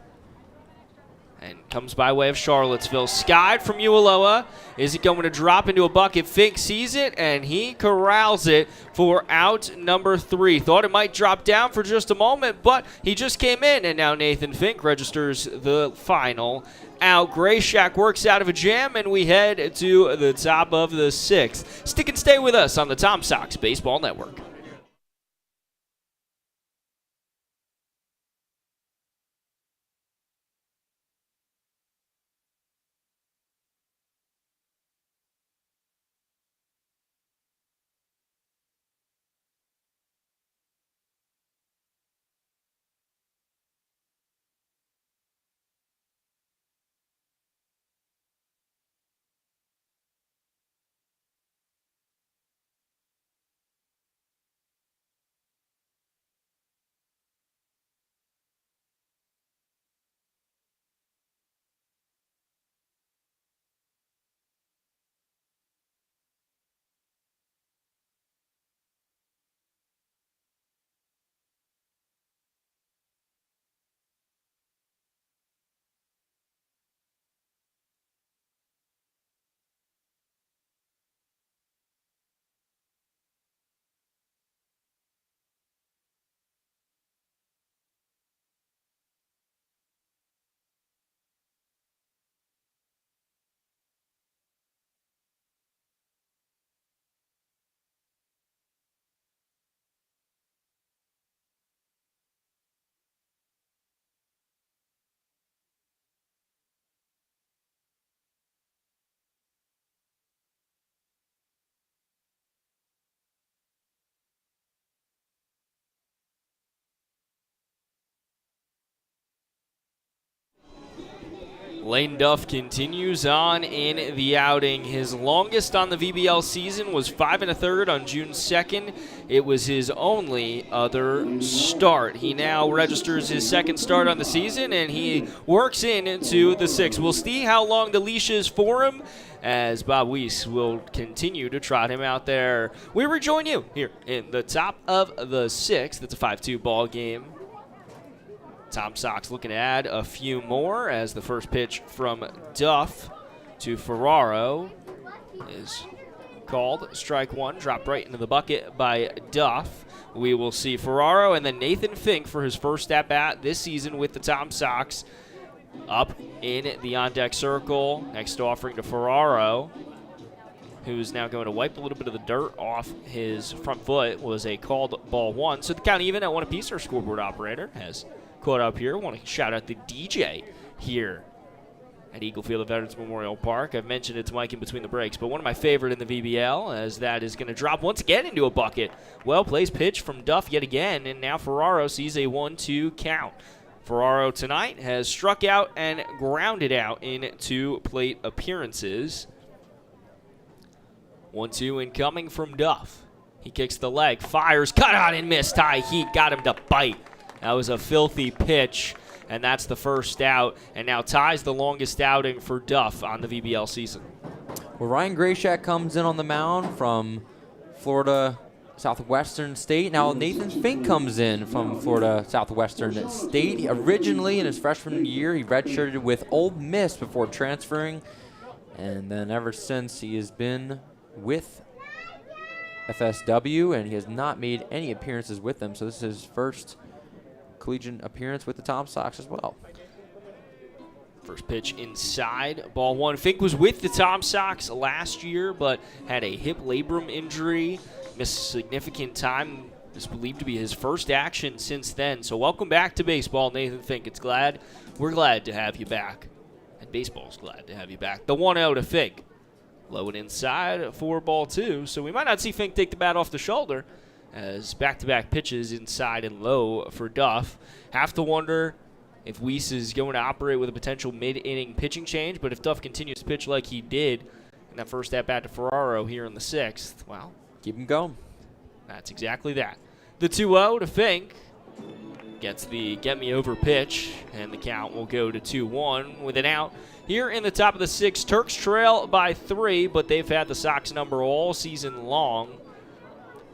and comes by way of Charlottesville. Skied from Uwaloa. Is it going to drop into a bucket? Fink sees it, and he corrals it for out number 3. Thought it might drop down for just a moment, but he just came in, and now Nathan Fink registers the final out. Grayshak works out of a jam, and we head to the top of the 6th. Stick and stay with us on the Tom Sox Baseball Network. Lane Duff continues on in the outing. His longest on the VBL season was 5 1/3 on June 2nd. It was his only other start. He now registers his second start on the season, and he works into the 6th. We'll see how long the leash is for him, as Bob Weiss will continue to trot him out there. We rejoin you here in the top of the 6th. It's a 5-2 ball game. Tom Sox looking to add a few more as the first pitch from Duff to Ferraro is called. Strike one, dropped right into the bucket by Duff. We will see Ferraro and then Nathan Fink for his first at-bat this season with the Tom Sox up in the on-deck circle. Next offering to Ferraro, who's now going to wipe a little bit of the dirt off his front foot, was a called ball one. So the count even at one apiece. Our scoreboard operator has caught up here. Want to shout out the DJ here at Eagle Field of Veterans Memorial Park. I've mentioned it to Mike in between the breaks, but one of my favorite in the VBL, as that is going to drop once again into a bucket. Well-placed pitch from Duff yet again, and now Ferraro sees a 1-2 count. Ferraro tonight has struck out and grounded out in 2 plate appearances. 1-2 incoming from Duff. He kicks the leg, fires, cut on and missed. High heat got him to bite. That was a filthy pitch, and that's the first out, and now ties the longest outing for Duff on the VBL season. Well, Ryan Grayshak comes in on the mound from Florida Southwestern State. Now Nathan Fink comes in from Florida Southwestern State. Originally, in his freshman year, he redshirted with Ole Miss before transferring, and then ever since he has been with FSW, and he has not made any appearances with them, so this is his first collegiate appearance with the Tom Sox as well. First pitch inside, ball one. Fink was with the Tom Sox last year, but had a hip labrum injury, missed significant time. This is believed to be his first action since then. So welcome back to baseball, Nathan Fink. We're glad to have you back, and baseball's glad to have you back. The 1-0 to Fink. Low and inside for ball two, so we might not see Fink take the bat off the shoulder, as back-to-back pitches inside and low for Duff. Have to wonder if Weiss is going to operate with a potential mid-inning pitching change, but if Duff continues to pitch like he did in that first at-bat to Ferraro here in the 6th, well, keep him going. That's exactly that. The 2-0 to Fink gets the get-me-over pitch, and the count will go to 2-1 with an out. Here in the top of the 6th, Turks trail by 3, but they've had the Sox number all season long.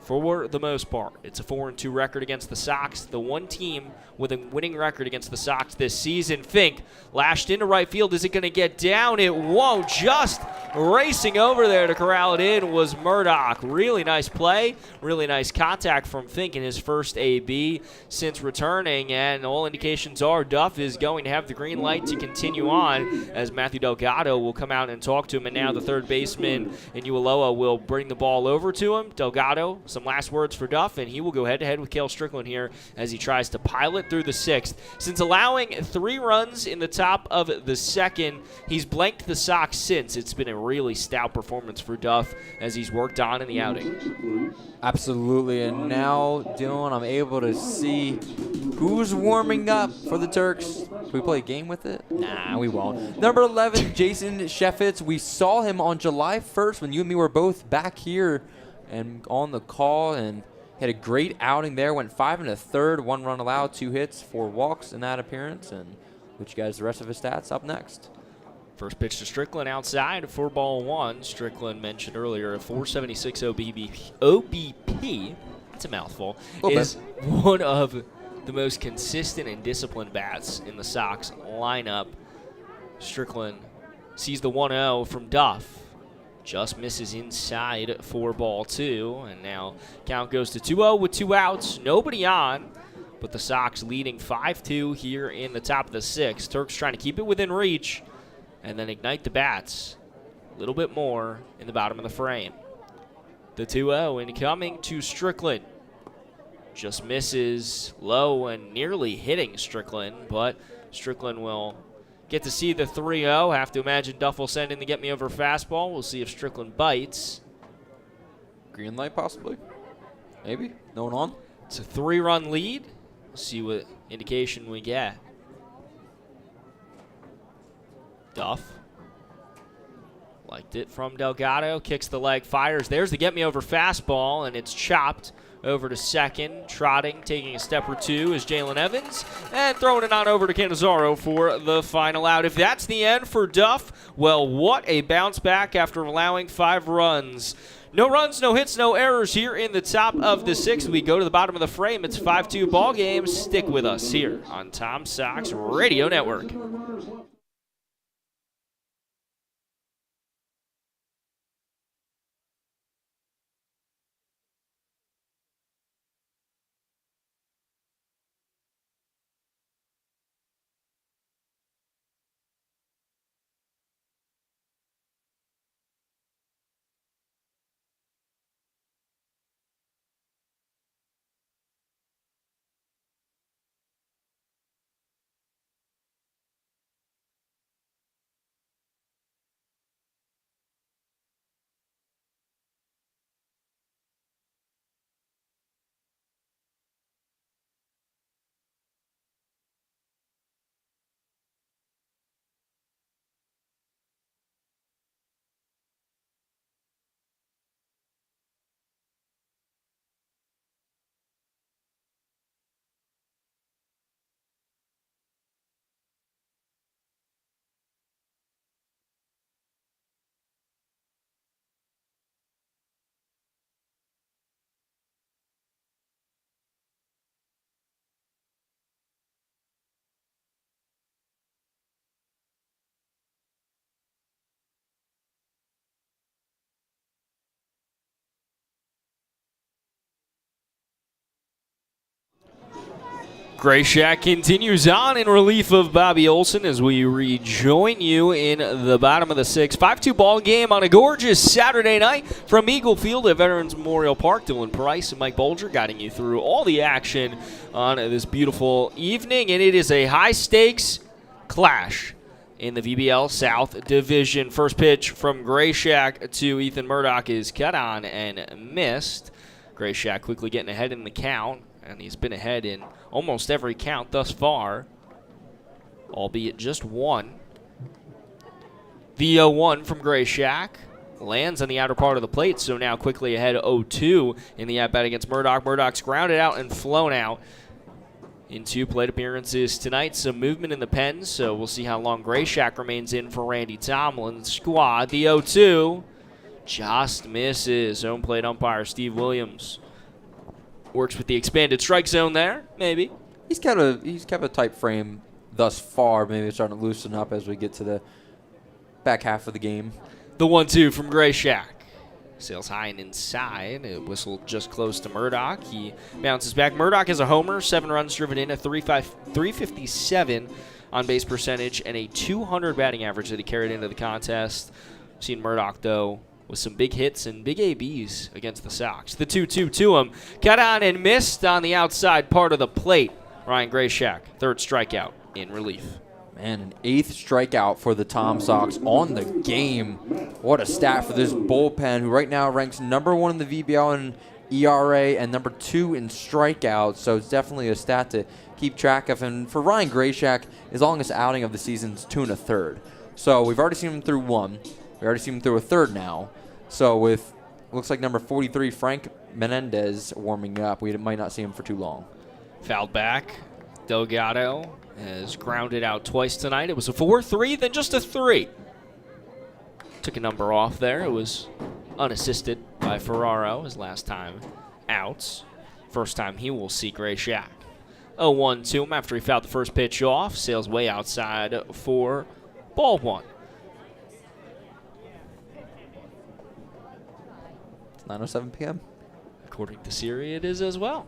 For the most part, it's a 4-2 record against the Sox. The one team with a winning record against the Sox this season. Fink lashed into right field. Is it going to get down? It won't. Just racing over there to corral it in was Murdoch. Really nice play. Really nice contact from Fink in his first AB since returning. And all indications are Duff is going to have the green light to continue on, as Matthew Delgado will come out and talk to him. And now the third baseman in Ualoa will bring the ball over to him. Delgado, some last words for Duff, and he will go head-to-head with Cale Strickland here as he tries to pilot through the 6th. Since allowing 3 runs in the top of the 2nd, he's blanked the Sox since. It's been a really stout performance for Duff as he's worked on in the outing. Absolutely, and now, Dylan, I'm able to see who's warming up for the Turks. Can we play a game with it? Nah, we won't. Number 11, Jason Sheffitz. We saw him on July 1st when you and me were both back here and on the call, and had a great outing there. Went 5 1/3, 1 run allowed, 2 hits, 4 walks in that appearance. And let you guys the rest of his stats up next. First pitch to Strickland outside for ball 1. Strickland mentioned earlier a 476 OBP. That's a mouthful. Is one of the most consistent and disciplined bats in the Sox lineup. Strickland sees the 1-0 from Duff. Just misses inside for ball 2, and now count goes to 2-0 with 2 outs. Nobody on, but the Sox leading 5-2 here in the top of the 6th. Turks trying to keep it within reach and then ignite the bats a little bit more in the bottom of the frame. The 2-0 incoming to Strickland. Just misses low and nearly hitting Strickland, but Strickland will get to see the 3-0. Have to imagine Duff will send in the get-me-over fastball. We'll see if Strickland bites. Green light, possibly. Maybe. No one on. It's a 3-run lead. We'll see what indication we get. Duff. Liked it from Delgado. Kicks the leg, fires. There's the get-me-over fastball, and it's chopped over to second. Trotting, taking a step or two is Jalen Evans, and throwing it on over to Canizaro for the final out. If that's the end for Duff, well, what a bounce back after allowing 5 runs. No runs, no hits, no errors here in the top of the 6th. We go to the bottom of the frame. It's 5-2 ball game. Stick with us here on Tom Sox Radio Network. Grayshak continues on in relief of Bobby Olson as we rejoin you in the bottom of the 6th. 5-2 ball game on a gorgeous Saturday night from Eagle Field at Veterans Memorial Park. Dylan Price and Mike Bolger guiding you through all the action on this beautiful evening, and it is a high-stakes clash in the VBL South Division. First pitch from Grayshak to Ethan Murdoch is cut on and missed. Grayshak quickly getting ahead in the count, and he's been ahead in almost every count thus far, albeit just one. The 0-1 from Grayshak lands on the outer part of the plate, so now quickly ahead 0-2 in the at-bat against Murdoch. Murdoch's grounded out and flown out in 2 plate appearances tonight. Some movement in the pen, so we'll see how long Grayshak remains in for Randy Tomlin's squad. The 0-2 just misses. Home plate umpire Steve Williams works with the expanded strike zone there, maybe. He's kept a tight frame thus far. Maybe it's starting to loosen up as we get to the back half of the game. The 1-2 from Grayshak. Sails high and inside. It whistled just close to Murdoch. He bounces back. Murdoch has a homer, 7 runs driven in, a 357 on base percentage, and a 200 batting average that he carried into the contest. Seen Murdoch, though, with some big hits and big ABs against the Sox. The 2-2 to him. Cut on and missed on the outside part of the plate. Ryan Grayshak, 3rd strikeout in relief. Man, an 8th strikeout for the Tom Sox on the game. What a stat for this bullpen, who right now ranks number 1 in the VBL in ERA and number 2 in strikeouts. So it's definitely a stat to keep track of. And for Ryan Grayshak, his longest outing of the season is 2 1/3. So we've already seen him through 1. We already seen him through a 3rd now. So with, looks like number 43, Frank Menendez, warming up, we might not see him for too long. Fouled back. Delgado has grounded out twice tonight. It was a 4-3, then just a 3. Took a number off there. It was unassisted by Ferraro his last time out. First time he will see Grayshak. 0-1 to him after he fouled the first pitch off. Sails way outside for ball 1. 9:07 p.m. According to Siri, it is as well.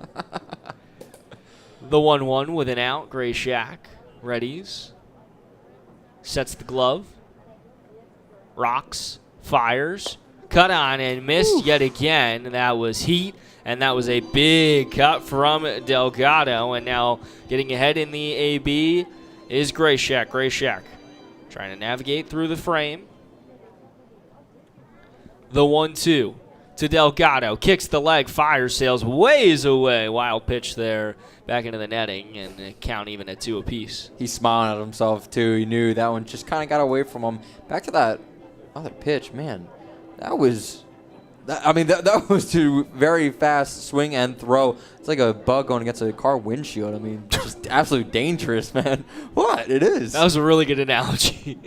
The 1-1 with an out. Grayshak readies. Sets the glove. Rocks. Fires. Cut on and missed yet again. That was heat, and that was a big cut from Delgado. And now getting ahead in the AB is Grayshak. Grayshak trying to navigate through the frame. The 1-2. to Delgado. Kicks the leg, fires, sails ways away. Wild pitch there back into the netting, and the count even at 2 apiece. He's smiling at himself, too. He knew that one just kind of got away from him. Back to that other pitch, man. That was to very fast swing and throw. It's like a bug going against a car windshield. I mean, just absolutely dangerous, man. What? It is. That was a really good analogy.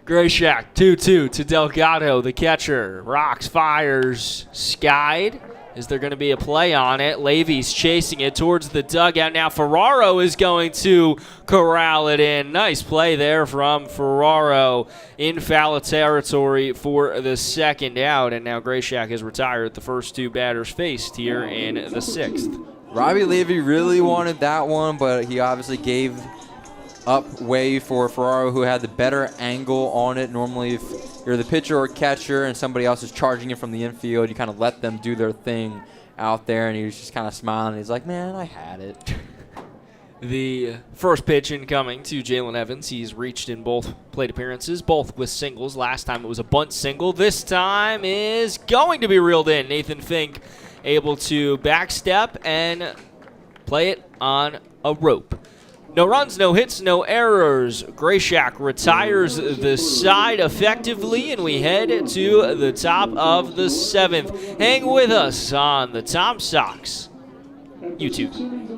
Grayshak, 2-2 to Delgado, the catcher. Rocks, fires, skied. Is there going to be a play on it? Levy's chasing it towards the dugout. Now Ferraro is going to corral it in. Nice play there from Ferraro in foul territory for the second out. And now Grayshak has retired the first 2 batters faced here in the 6th. Robbie Levy really wanted that one, but he obviously gave up way for Ferraro, who had the better angle on it. Normally, if you're the pitcher or catcher and somebody else is charging it from the infield, you kind of let them do their thing out there, and he was just kind of smiling. He's like, man, I had it. The first pitch incoming to Jalen Evans. He's reached in both plate appearances, both with singles. Last time it was a bunt single. This time is going to be reeled in. Nathan Fink able to backstep and play it on a rope. No runs, no hits, no errors. Grayshak retires the side effectively, and we head to the top of the 7th. Hang with us on the Tom Sox YouTube.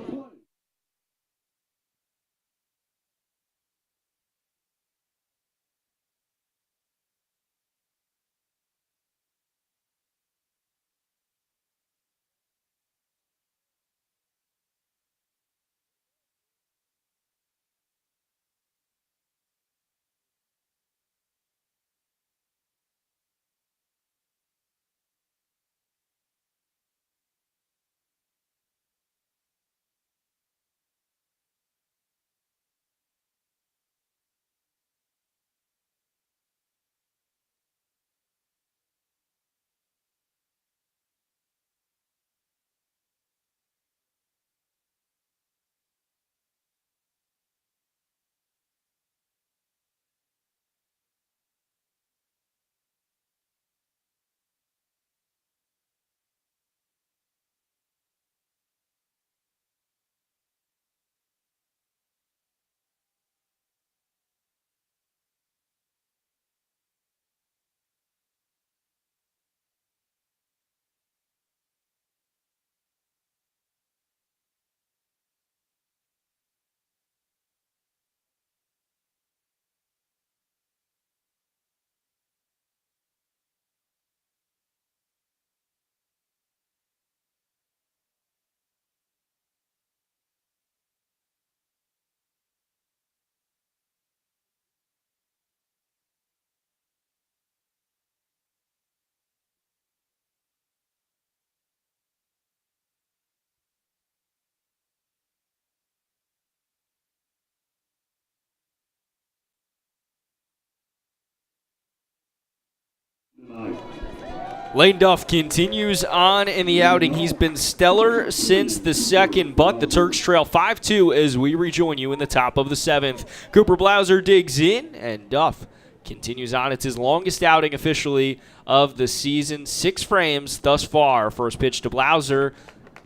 Lane Duff continues on in the outing. He's been stellar since the second, but the Turks trail 5-2 as we rejoin you in the top of the 7th. Cooper Blauser digs in, and Duff continues on. It's his longest outing officially of the season. 6 frames thus far. First pitch to Blauser.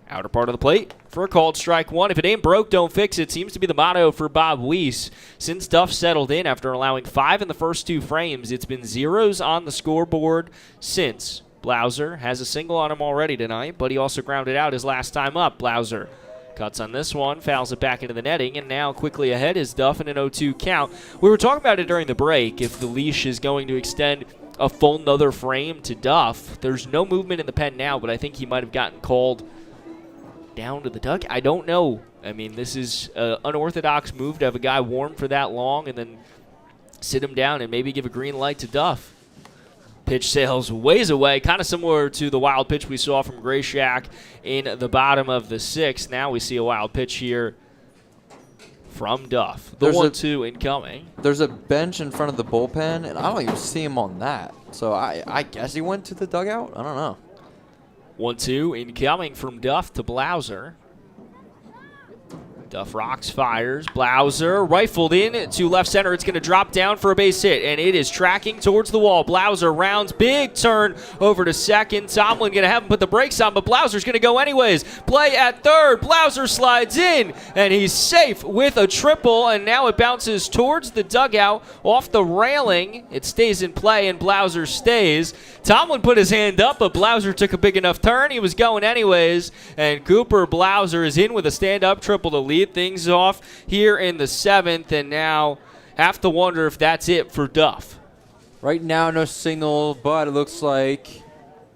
Outer part of the plate for a called strike 1. If it ain't broke, don't fix it. Seems to be the motto for Bob Weiss. Since Duff settled in after allowing 5 in the first 2 frames, it's been zeros on the scoreboard since. Blauser has a single on him already tonight, but he also grounded out his last time up. Blauser cuts on this one, fouls it back into the netting, and now quickly ahead is Duff in an 0-2 count. We were talking about it during the break, if the leash is going to extend a full nother frame to Duff. There's no movement in the pen now, but I think he might have gotten called down to the duck. I don't know. I mean, this is an unorthodox move to have a guy warm for that long and then sit him down and maybe give a green light to Duff. Pitch sails ways away, kind of similar to the wild pitch we saw from Grayshak in the bottom of the 6th. Now we see a wild pitch here from Duff. The 1-2 incoming. There's a bench in front of the bullpen, and I don't even see him on that. So I guess he went to the dugout? I don't know. 1-2 incoming from Duff to Blauser. Duff rocks, fires. Blauser rifled in to left center. It's going to drop down for a base hit, and it is tracking towards the wall. Blauser rounds, big turn over to second. Tomlin going to have him put the brakes on, but Blauser's going to go anyways. Play at third. Blauser slides in, and he's safe with a triple, and now it bounces towards the dugout off the railing. It stays in play, and Blauser stays. Tomlin put his hand up, but Blauser took a big enough turn. He was going anyways, and Cooper Blauser is in with a stand-up triple to lead things off here in the 7th, and now have to wonder if that's it for Duff. Right now, no signal, but it looks like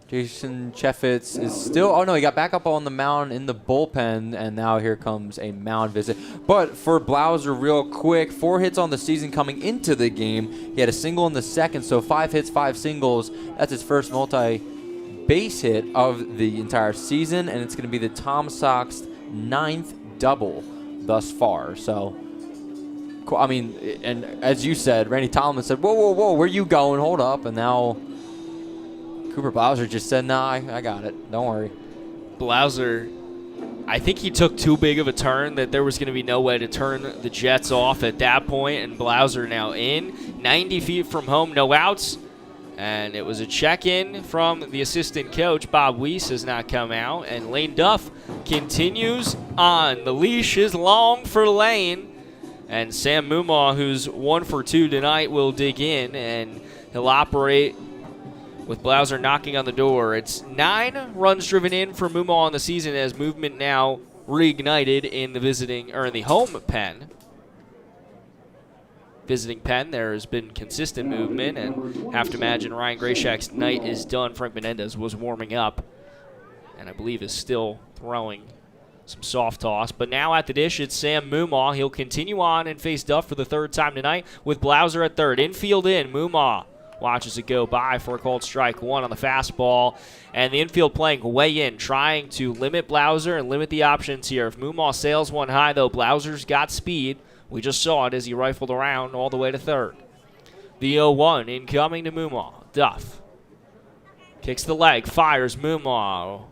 Jason Chaffetz is still. Oh no, he got back up on the mound in the bullpen, and now here comes a mound visit. But for Blauser, real quick, 4 hits on the season coming into the game. He had a single in the second, so 5 hits, 5 singles. That's his first multi-base hit of the entire season, and it's going to be the Tom Sox 9th double thus far. So, I mean, and as you said, Randy Tomlin said, whoa, whoa, whoa, where you going? Hold up. And now Cooper Blauser just said, nah, I got it. Don't worry. Blauser, I think he took too big of a turn that there was going to be no way to turn the Jets off at that point, and Blauser now in. 90 feet from home, no outs. And it was a check-in from the assistant coach. Bob Weiss has not come out. And Lane Duff continues on. The leash is long for Lane. And Sam Mumaw, who's 1 for 2 tonight, will dig in. And he'll operate with Blauser knocking on the door. It's 9 runs driven in for Mumaw on the season as movement now reignited in the home pen. Visiting pen, there has been consistent movement, and have to imagine Ryan Grayshak's night is done. Frank Menendez was warming up, and I believe is still throwing some soft toss. But now at the dish, it's Sam Mumaw. He'll continue on and face Duff for the 3rd time tonight with Blauser at third. Infield in, Mumaw watches it go by for a called strike 1 on the fastball, and the infield playing way in, trying to limit Blauser and limit the options here. If Mumaw sails one high, though, Blauser's got speed. We just saw it as he rifled around all the way to third. The 0-1 incoming to Mumaw. Duff kicks the leg, fires. Mumaw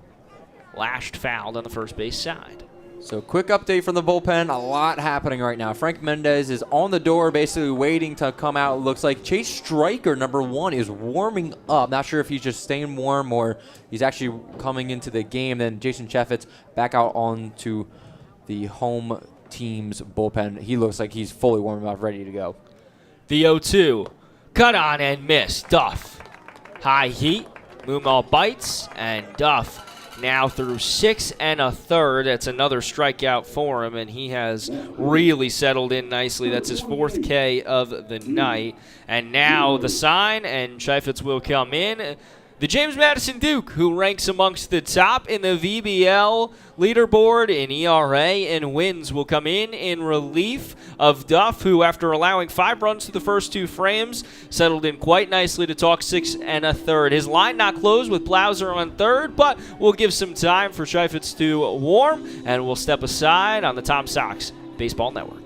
lashed fouled on the first base side. So quick update from the bullpen. A lot happening right now. Frank Mendez is on the door, basically waiting to come out. It looks like Chase Stryker, number 1, is warming up. Not sure if he's just staying warm or he's actually coming into the game. Then Jason Chaffetz back out onto the home team's bullpen. He looks like he's fully warming up, ready to go. The 0-2. Cut on and miss. Duff. High heat. Mumaw bites, and Duff now through 6 1/3. That's another strikeout for him, and he has really settled in nicely. That's his 4th K of the night. And now the sign, and Chaffetz will come in. The James Madison Duke, who ranks amongst the top in the VBL leaderboard in ERA and wins, will come in relief of Duff, who, after allowing 5 runs to the first 2 frames, settled in quite nicely to talk 6 1/3. His line not closed with Blauser on third, but we'll give some time for Chaffetz to warm, and we'll step aside on the Tom Sox Baseball Network.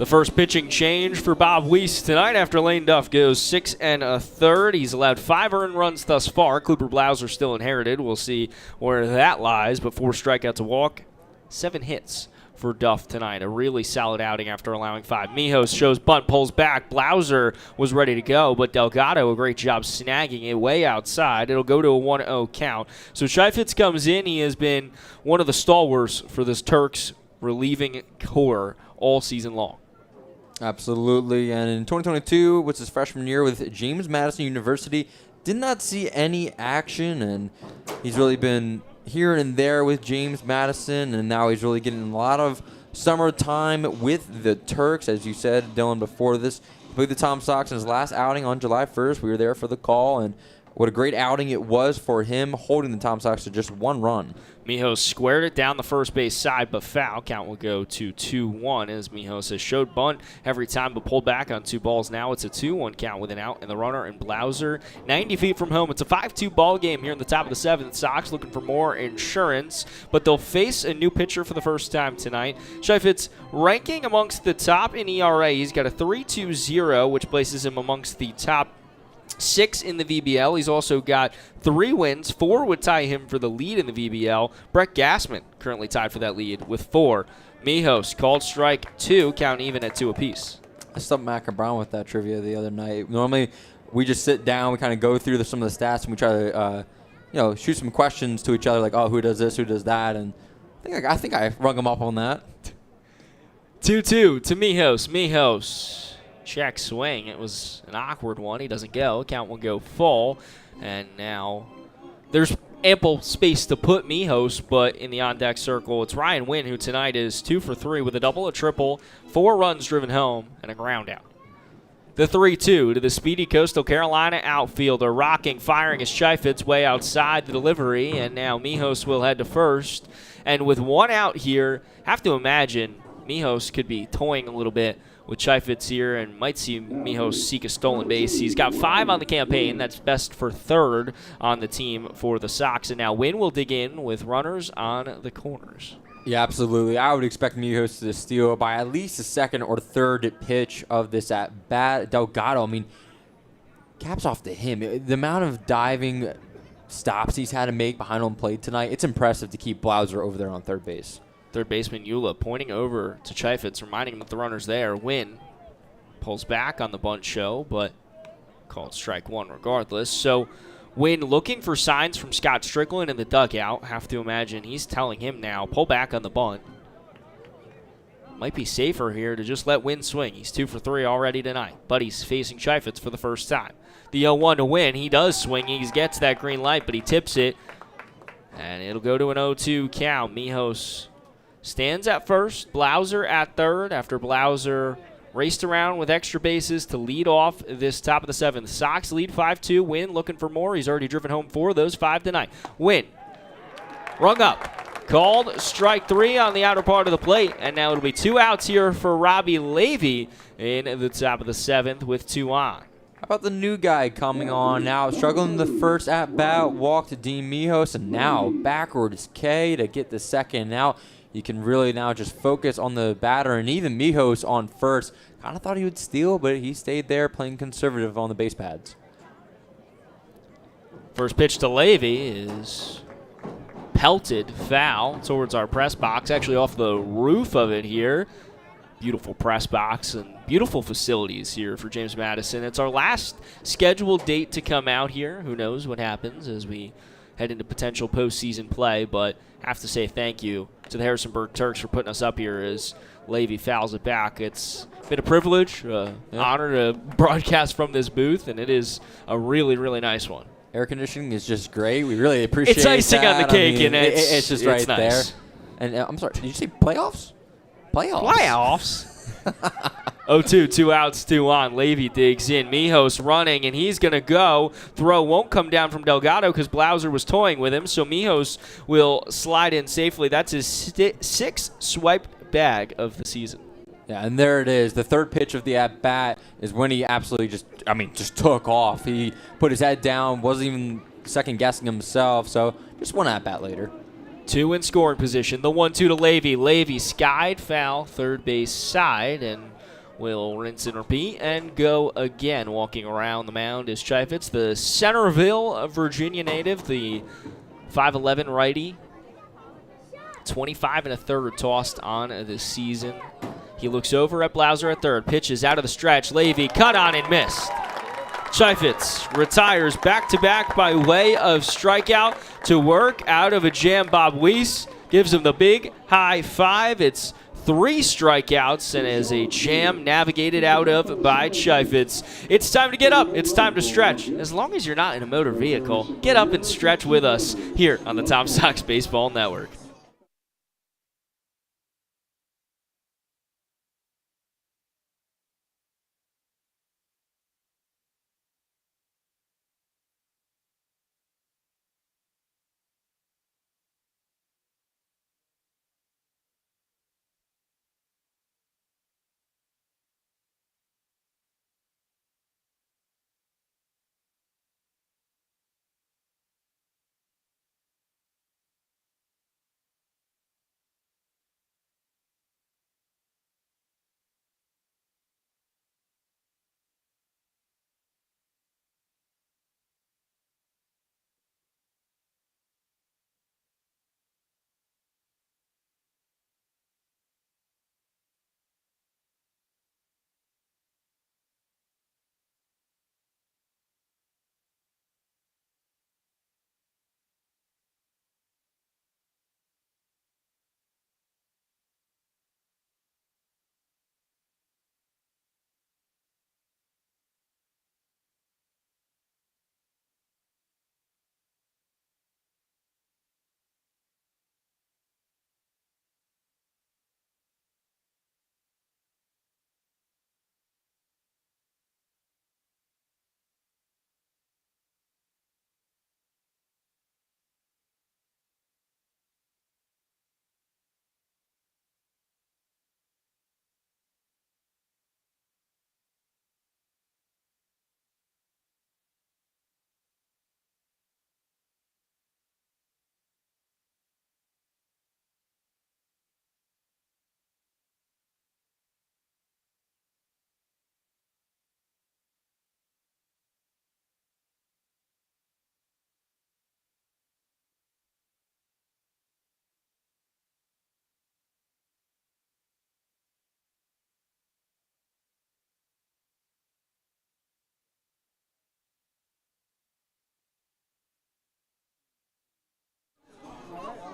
The first pitching change for Bob Weiss tonight after Lane Duff goes 6 1/3. He's allowed 5 earned runs thus far. Cooper Blauser still inherited. We'll see where that lies, but 4 strikeouts a walk, 7 hits for Duff tonight. A really solid outing after allowing 5. Mijos shows bunt, pulls back. Blauser was ready to go, but Delgado, a great job snagging it way outside. It'll go to a 1-0 count. So Scheifetz comes in. He has been one of the stalwarts for this Turks relieving core all season long. Absolutely. And in 2022, which is freshman year with James Madison University, did not see any action, and he's really been here and there with James Madison, and now he's really getting a lot of summertime with the Turks. As you said, Dylan, before this, he played the Tom Sox in his last outing on July 1st. We were there for the call, and what a great outing it was for him, holding the Tom Sox to just 1 run. Mijos squared it down the first base side, but foul. Count will go to 2-1 as Mijos has showed bunt every time but pulled back on 2 balls. Now it's a 2-1 count with an out and the runner and Blauser 90 feet from home. It's a 5-2 ball game here in the top of the 7th. Sox looking for more insurance, but they'll face a new pitcher for the first time tonight. Scheifetz ranking amongst the top in ERA. He's got a 3.20, which places him amongst the top 6 in the VBL. He's also got 3 wins. 4 would tie him for the lead in the VBL. Brett Gassman currently tied for that lead with 4. Mijos called strike 2, count even at 2 apiece. I stumped Mac and Brown with that trivia the other night. Normally, we just sit down, we kind of go through some of the stats, and we try to, shoot some questions to each other, like, oh, who does this, who does that, and I think I rung him up on that. 2-2 to Mijos. Mijos. Check swing. It was an awkward one. He doesn't go. Count will go full. And now there's ample space to put Mijos, but in the on-deck circle, it's Ryan Wynn, who tonight is 2 for 3 with a double, a triple, 4 runs driven home, and a ground out. The 3-2 to the speedy Coastal Carolina outfielder. Rocking, firing his Scheifetz way outside the delivery, and now Mijos will head to first. And with 1 out here, have to imagine Mijos could be toying a little bit with Scheifetz here and might see Mijos seek a stolen base. He's got 5 on the campaign. That's best for 3rd on the team for the Sox. And now Wynn will dig in with runners on the corners. Yeah, absolutely. I would expect Mijos to steal by at least the 2nd or 3rd pitch of this at bat. Delgado, I mean, caps off to him. The amount of diving stops he's had to make behind home plate tonight, it's impressive to keep Blauser over there on 3rd base. Third baseman Eula pointing over to Scheifetz, reminding him that the runner's there. Wynn pulls back on the bunt show, but called strike 1 regardless. So Wynn looking for signs from Scott Strickland in the dugout. Have to imagine he's telling him now, pull back on the bunt. Might be safer here to just let Wynn swing. He's 2 for 3 already tonight, but he's facing Scheifetz for the first time. The 0-1 to Wynn. He does swing. He gets that green light, but he tips it, and it'll go to an 0-2 count. Mijos stands at first, Blauser at 3rd after Blauser raced around with extra bases to lead off this top of the 7th. Sox lead 5-2. Wynn looking for more. He's already driven home 4 of those 5 tonight. Wynn rung up. Called strike 3 on the outer part of the plate, and now it'll be 2 outs here for Robbie Levy in the top of the 7th with 2 on. How about the new guy coming on now? Struggling the first at-bat, walked Dean Mijos, and now backwards K to get the 2nd out. You can really now just focus on the batter, and even Mijos on first. Kind of thought he would steal, but he stayed there playing conservative on the base pads. First pitch to Levy is pelted foul towards our press box, actually off the roof of it here. Beautiful press box and beautiful facilities here for James Madison. It's our last scheduled date to come out here. Who knows what happens as we head into potential postseason play, but have to say thank you to the Harrisonburg Turks for putting us up here as Levy fouls it back. It's been a privilege, honor to broadcast from this booth, and it is a really, really nice one. Air conditioning is just great. We really appreciate it. It's icing on the cake, and it's just right nice there. And I'm sorry, did you say playoffs? Playoffs. 0-2, 2 outs, 2 on. Levy digs in. Mijos running, and he's going to go. Throw won't come down from Delgado because Blauser was toying with him, so Mijos will slide in safely. That's his 6th swiped bag of the season. Yeah, and there it is. The 3rd pitch of the at-bat is when he absolutely just took off. He put his head down, wasn't even second-guessing himself, so just 1 at-bat later. 2 in scoring position. The 1-2 to Levy. Levy skied foul, 3rd base side, and will rinse and repeat and go again. Walking around the mound is Chaifetz, the Centerville, Virginia native, the 5'11" righty. 25 1/3 tossed on the season. He looks over at Blauser at third. Pitches out of the stretch. Levy cut on and missed. Chaifetz retires back-to-back by way of strikeout to work out of a jam. Bob Weiss gives him the big high five. It's 3 strikeouts and as a jam navigated out of by Chaifetz. It's time to get up. It's time to stretch. As long as you're not in a motor vehicle, get up and stretch with us here on the Tom Sox Baseball Network.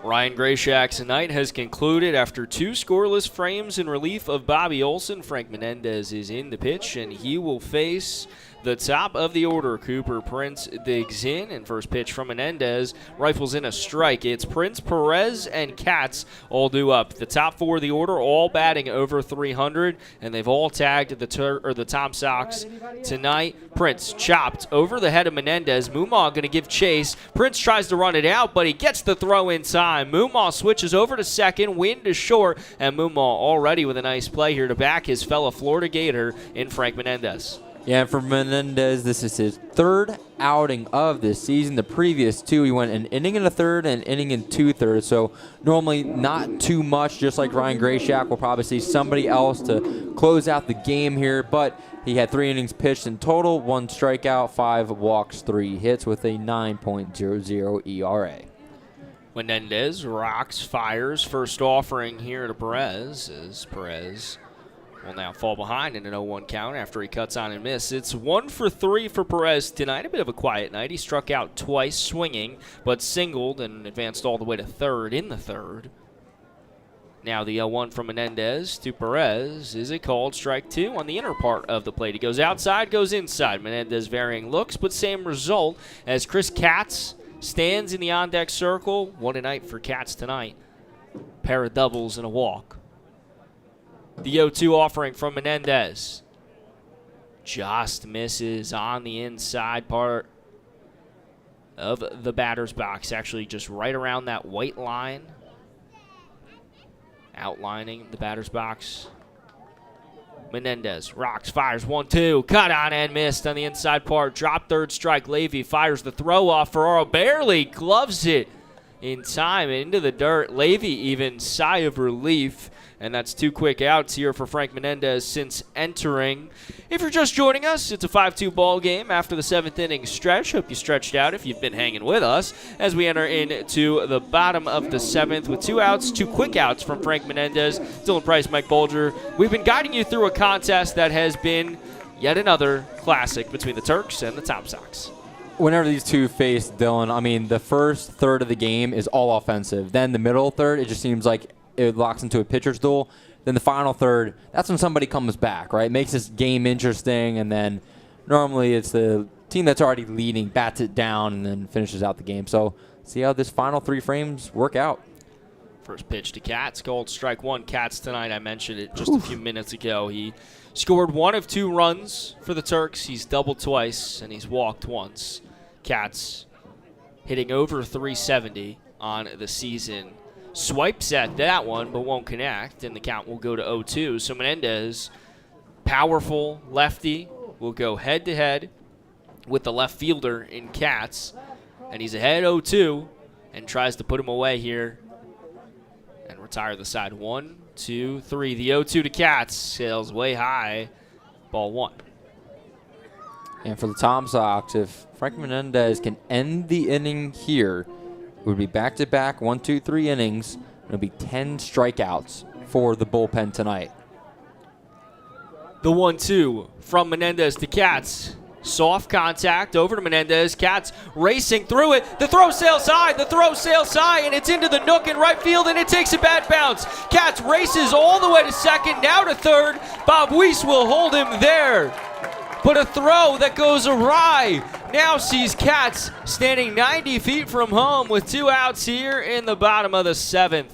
Ryan Grayshak's night has concluded after 2 scoreless frames in relief of Bobby Olson. Frank Menendez is in the pitch, and he will face the top of the order. Cooper Prince digs in, and first pitch from Menendez rifles in a strike. It's Prince, Perez, and Katz all due up. The top 4 of the order all batting over 300, and they've all tagged the Tom Sox tonight. Prince chopped over the head of Menendez. Mumaw going to give chase. Prince tries to run it out, but he gets the throw in time. Mumaw switches over to second. Wind is short, and Mumaw already with a nice play here to back his fellow Florida Gator in Frank Menendez. Yeah, for Menendez, this is his 3rd outing of this season. The previous 2, he went an inning and a third and an inning and 2/3. So normally not too much, just like Ryan Grayshak. We'll probably see somebody else to close out the game here. But he had 3 innings pitched in total, 1 strikeout, 5 walks, 3 hits with a 9.00 ERA. Menendez rocks, fires. First offering here to Perez as Perez will now fall behind in an 0-1 count after he cuts on and misses. It's 1 for 3 for Perez tonight. A bit of a quiet night. He struck out twice swinging, but singled and advanced all the way to third in the 3rd. Now the 0-1 from Menendez to Perez is a called strike 2 on the inner part of the plate. He goes outside, goes inside. Menendez varying looks, but same result as Chris Katz stands in the on-deck circle. What a night for Katz tonight. Pair of doubles and a walk. The 0-2 offering from Menendez just misses on the inside part of the batter's box, actually just right around that white line, outlining the batter's box. Menendez rocks, fires 1-2, cut on and missed on the inside part, drop third strike. Levy fires the throw off. Ferraro barely gloves it in time into the dirt. Levy even sigh of relief and that's 2 quick outs here for Frank Menendez since entering. If you're just joining us, it's a 5-2 ball game after the 7th inning stretch. Hope you stretched out if you've been hanging with us as we enter into the bottom of the 7th with 2 outs, 2 quick outs from Frank Menendez, Dylan Price, Mike Bolger. We've been guiding you through a contest that has been yet another classic between the Turks and the Tom Sox. Whenever these two face, Dylan, I mean, the first third of the game is all offensive. Then the middle third, it just seems like it locks into a pitcher's duel. Then the final third, that's when somebody comes back, right? Makes this game interesting, and then normally it's the team that's already leading, bats it down, and then finishes out the game. So see how this final 3 frames work out. First pitch to Katz, called strike 1. Katz tonight, I mentioned it just a few minutes ago. He scored 1 of 2 runs for the Turks. He's doubled twice, and he's walked once. Katz hitting over 370 on the season. Swipes at that one, but won't connect, and the count will go to 0-2. So Menendez, powerful lefty, will go head-to-head with the left fielder in Katz, and he's ahead 0-2 and tries to put him away here and retire the side. 1, 2, 3. The 0-2 to Katz sails way high. Ball 1. And for the Tom Sox, if Frank Menendez can end the inning here, it would be back-to-back 1, 2, 3 innings. It'll be 10 strikeouts for the bullpen tonight. The 1-2 from Menendez to Katz. Soft contact over to Menendez. Katz racing through it. The throw sails high. The throw sails high, and it's into the nook in right field, and it takes a bad bounce. Katz races all the way to second, now to third. Bob Weiss will hold him there. But a throw that goes awry now sees Katz standing 90 feet from home with 2 outs here in the bottom of the 7th.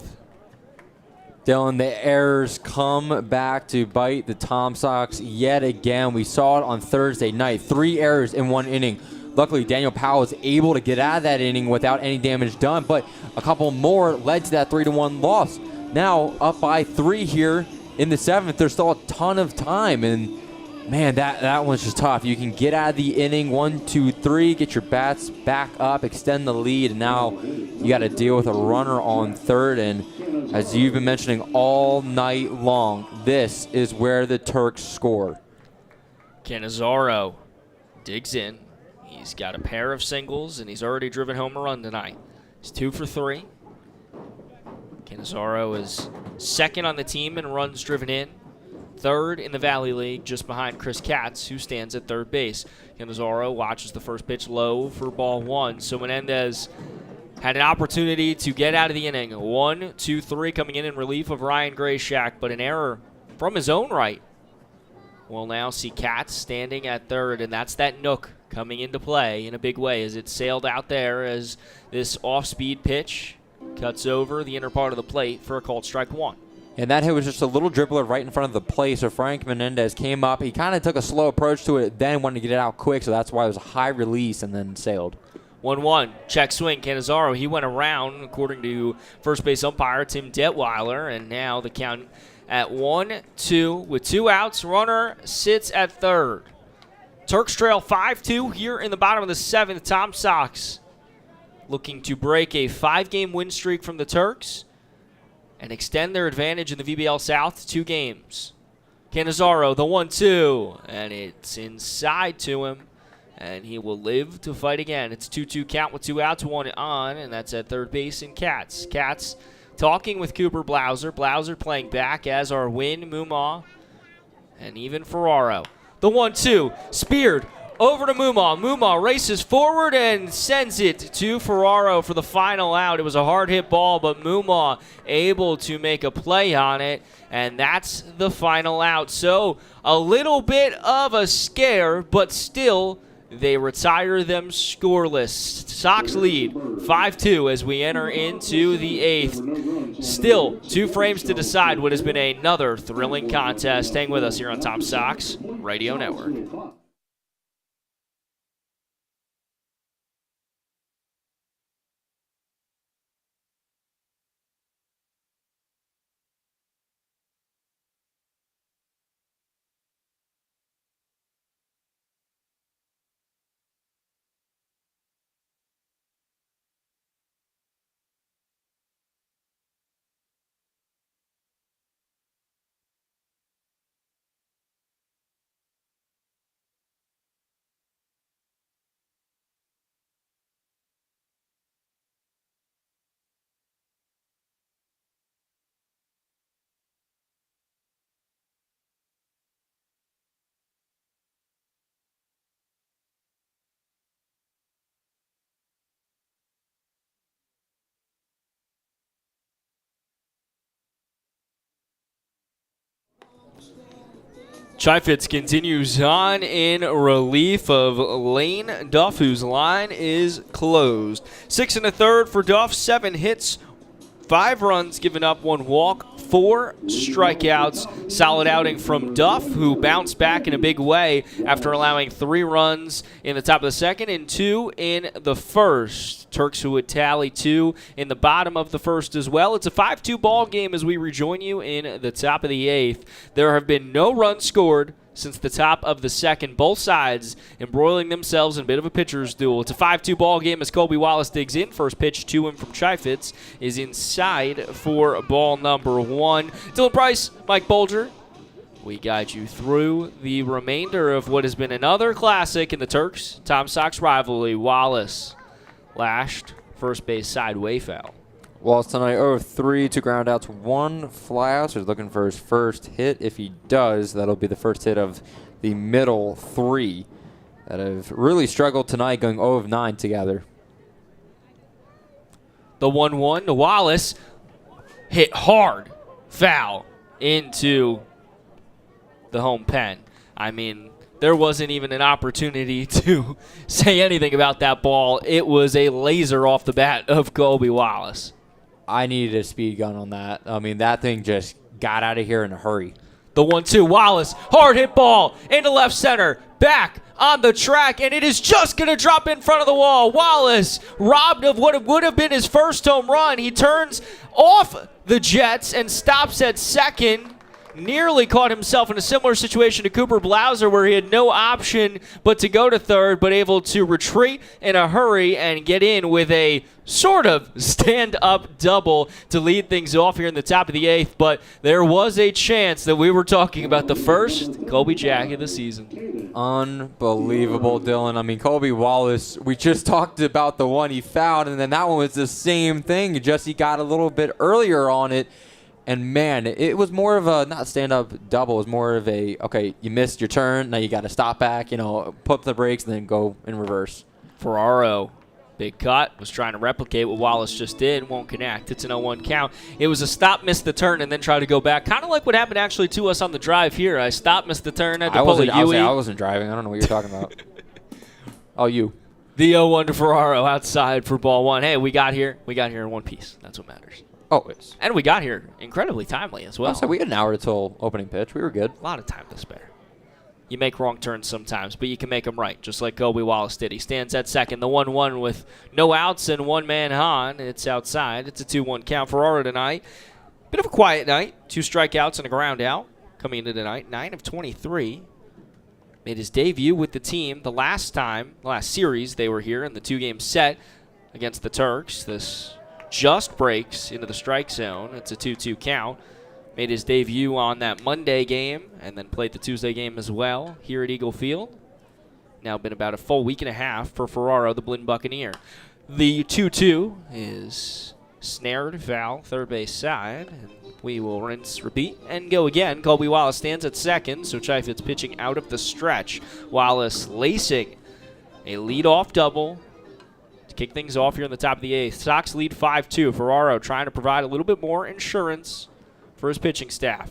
Dylan, the errors come back to bite the Tom Sox yet again. We saw it on Thursday night. 3 errors in 1 inning. Luckily, Daniel Powell was able to get out of that inning without any damage done, but a couple more led to that 3-1 loss. Now, up by 3 here in the 7th, there's still a ton of time, and man, that one's just tough. You can get out of the inning 1, 2, 3, get your bats back up, extend the lead, and now you got to deal with a runner on third. And as you've been mentioning all night long, this is where the Turks score. Cannizzaro digs in. He's got a pair of singles, and he's already driven home a run tonight. He's 2 for 3. Cannizzaro is second on the team in runs driven in. 3rd in the Valley League, just behind Chris Katz, who stands at 3rd base. Cannizzaro watches the first pitch low for ball 1. So Menendez had an opportunity to get out of the inning. 1, 2, 3 coming in relief of Ryan Grayshak, but an error from his own right. We'll now see Katz standing at 3rd, and that's that nook coming into play in a big way as it sailed out there as this off-speed pitch cuts over the inner part of the plate for a called strike 1. And that hit was just a little dribbler right in front of the plate. So Frank Menendez came up. He kind of took a slow approach to it, then wanted to get it out quick. So that's why it was a high release and then sailed. 1-1. Check swing. Cannizzaro, he went around, according to first base umpire Tim Detweiler. And now the count at 1-2 with 2 outs. Runner sits at 3rd. Turks trail 5-2 here in the bottom of the 7th. Tom Sox looking to break a 5-game win streak from the Turks and extend their advantage in the VBL South to 2 games. Cannizzaro, the 1-2, and it's inside to him, and he will live to fight again. It's 2-2 count with 2 outs, 1 on, and that's at 3rd base in Katz. Katz talking with Cooper Blauser. Blauser playing back, as are Wynn, Mumau, and even Ferraro. The 1-2, speared over to Mumau. Mumau races forward and sends it to Ferraro for the final out. It was a hard hit ball, but Mumau able to make a play on it, and that's the final out. So a little bit of a scare, but still they retire them scoreless. Sox lead 5-2 as we enter into the 8th. Still 2 frames to decide what has been another thrilling contest. Hang with us here on Tom Sox Radio Network. Chaifetz continues on in relief of Lane Duff, whose line is closed. 6 1/3 for Duff, 7 hits, 5 runs given up, 1 walk, 4 strikeouts. Solid outing from Duff, who bounced back in a big way after allowing 3 runs in the top of the second and 2 in the first. Turks who would tally 2 in the bottom of the first as well. It's a 5-2 ball game as we rejoin you in the top of the 8th. There have been no runs scored since the top of the second. Both sides embroiling themselves in a bit of a pitcher's duel. It's a 5-2 ball game as Colby Wallace digs in. First pitch to him from Chaifetz is inside for ball number 1. Dylan Price, Mike Bolger, we guide you through the remainder of what has been another classic in the Turks Tom Sox rivalry. Wallace lashed first base side way foul. Wallace tonight 0-3, 2 ground outs, 1 flyout. So he's looking for his first hit. If he does, that'll be the first hit of the middle 3 that have really struggled tonight, going 0-9 together. The 1-1 to Wallace, hit hard, foul into the home pen. I mean, there wasn't even an opportunity to say anything about that ball. It was a laser off the bat of Colby Wallace. I needed a speed gun on that. I mean, that thing just got out of here in a hurry. The 1-2, Wallace, hard hit ball into left center, back on the track, and it is just going to drop in front of the wall. Wallace, robbed of what would have been his first home run. He turns off the Jets and stops at second. Nearly caught himself in a similar situation to Cooper Blauser, where he had no option but to go to third, but able to retreat in a hurry and get in with a sort of stand-up double to lead things off here in the top of the 8th. But there was a chance that we were talking about the first Colby Jack of the season. Unbelievable, Dylan. I mean, Colby Wallace, we just talked about the one he fouled, and then that one was the same thing. Just he got a little bit earlier on it. And, man, it was more of a not stand-up double. It was more of a, okay, you missed your turn. Now you got to stop back, put the brakes and then go in reverse. Ferraro, big cut, was trying to replicate what Wallace just did. Won't connect. It's an 0-1 count. It was a stop, miss the turn, and then try to go back. Kind of like what happened actually to us on the drive here. I stopped, missed the turn, had to pull a Yui. I wasn't driving. I don't know what you're talking about. Oh, you. The 0-1 to Ferraro outside for ball 1. Hey, we got here. We got here in one piece. That's what matters. Always. And we got here incredibly timely as well. So we had an hour till opening pitch. We were good. A lot of time to spare. You make wrong turns sometimes, but you can make them right, just like Colby Wallace did. He stands at second. The 1-1 with no outs and one man on. It's outside. It's a 2-1 count for Aura tonight. Bit of a quiet night. 2 strikeouts and a ground out coming into tonight. 9 of 23. Made his debut with the team the last series they were here in the 2-game set against the Turks. This just breaks into the strike zone. It's a 2-2 count. Made his debut on that Monday game and then played the Tuesday game as well here at Eagle Field. Now been about a full week and a half for Ferraro, the Blinn Buccaneer. The 2-2 is snared, foul, third base side. And we will rinse, repeat, and go again. Colby Wallace stands at second, so Chaifetz pitching out of the stretch. Wallace lacing a leadoff double to kick things off here in the top of the 8th. Sox lead 5-2. Ferraro trying to provide a little bit more insurance for his pitching staff.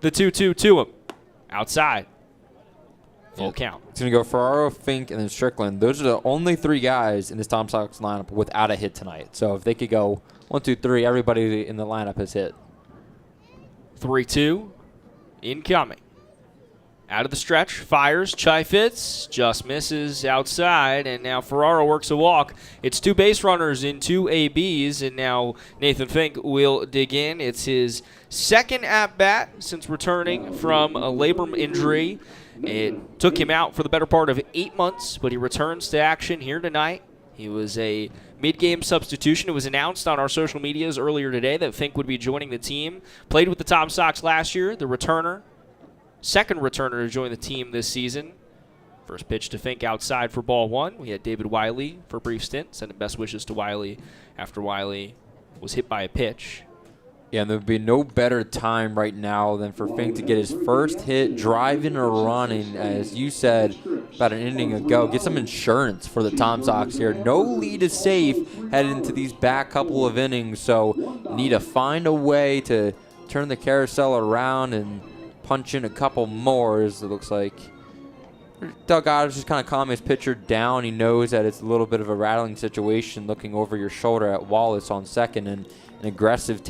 The 2-2 to him. Outside. Full count. It's going to go Ferraro, Fink, and then Strickland. Those are the only 3 guys in this Tom Sox lineup without a hit tonight. So if they could go 1, 2, 3, everybody in the lineup has hit. 3-2. Incoming. Out of the stretch, fires, Chaifetz, just misses outside, and now Ferraro works a walk. It's 2 base runners in 2 ABs, and now Nathan Fink will dig in. It's his second at-bat since returning from a labrum injury. It took him out for the better part of 8 months, but he returns to action here tonight. He was a mid-game substitution. It was announced on our social medias earlier today that Fink would be joining the team. Played with the Tom Sox last year, the returner. Second returner to join the team this season. First pitch to Fink outside for ball 1. We had David Wiley for a brief stint, sending best wishes to Wiley after Wiley was hit by a pitch. Yeah, and there would be no better time right now than for Fink to get his first hit, driving or running, as you said about an inning ago. Get some insurance for the Tom Sox here. No lead is safe heading into these back couple of innings, so need to find a way to turn the carousel around and punch in a couple more, as it looks like. Delgado just kind of calming his pitcher down. He knows that it's a little bit of a rattling situation, looking over your shoulder at Wallace on second, and an aggressive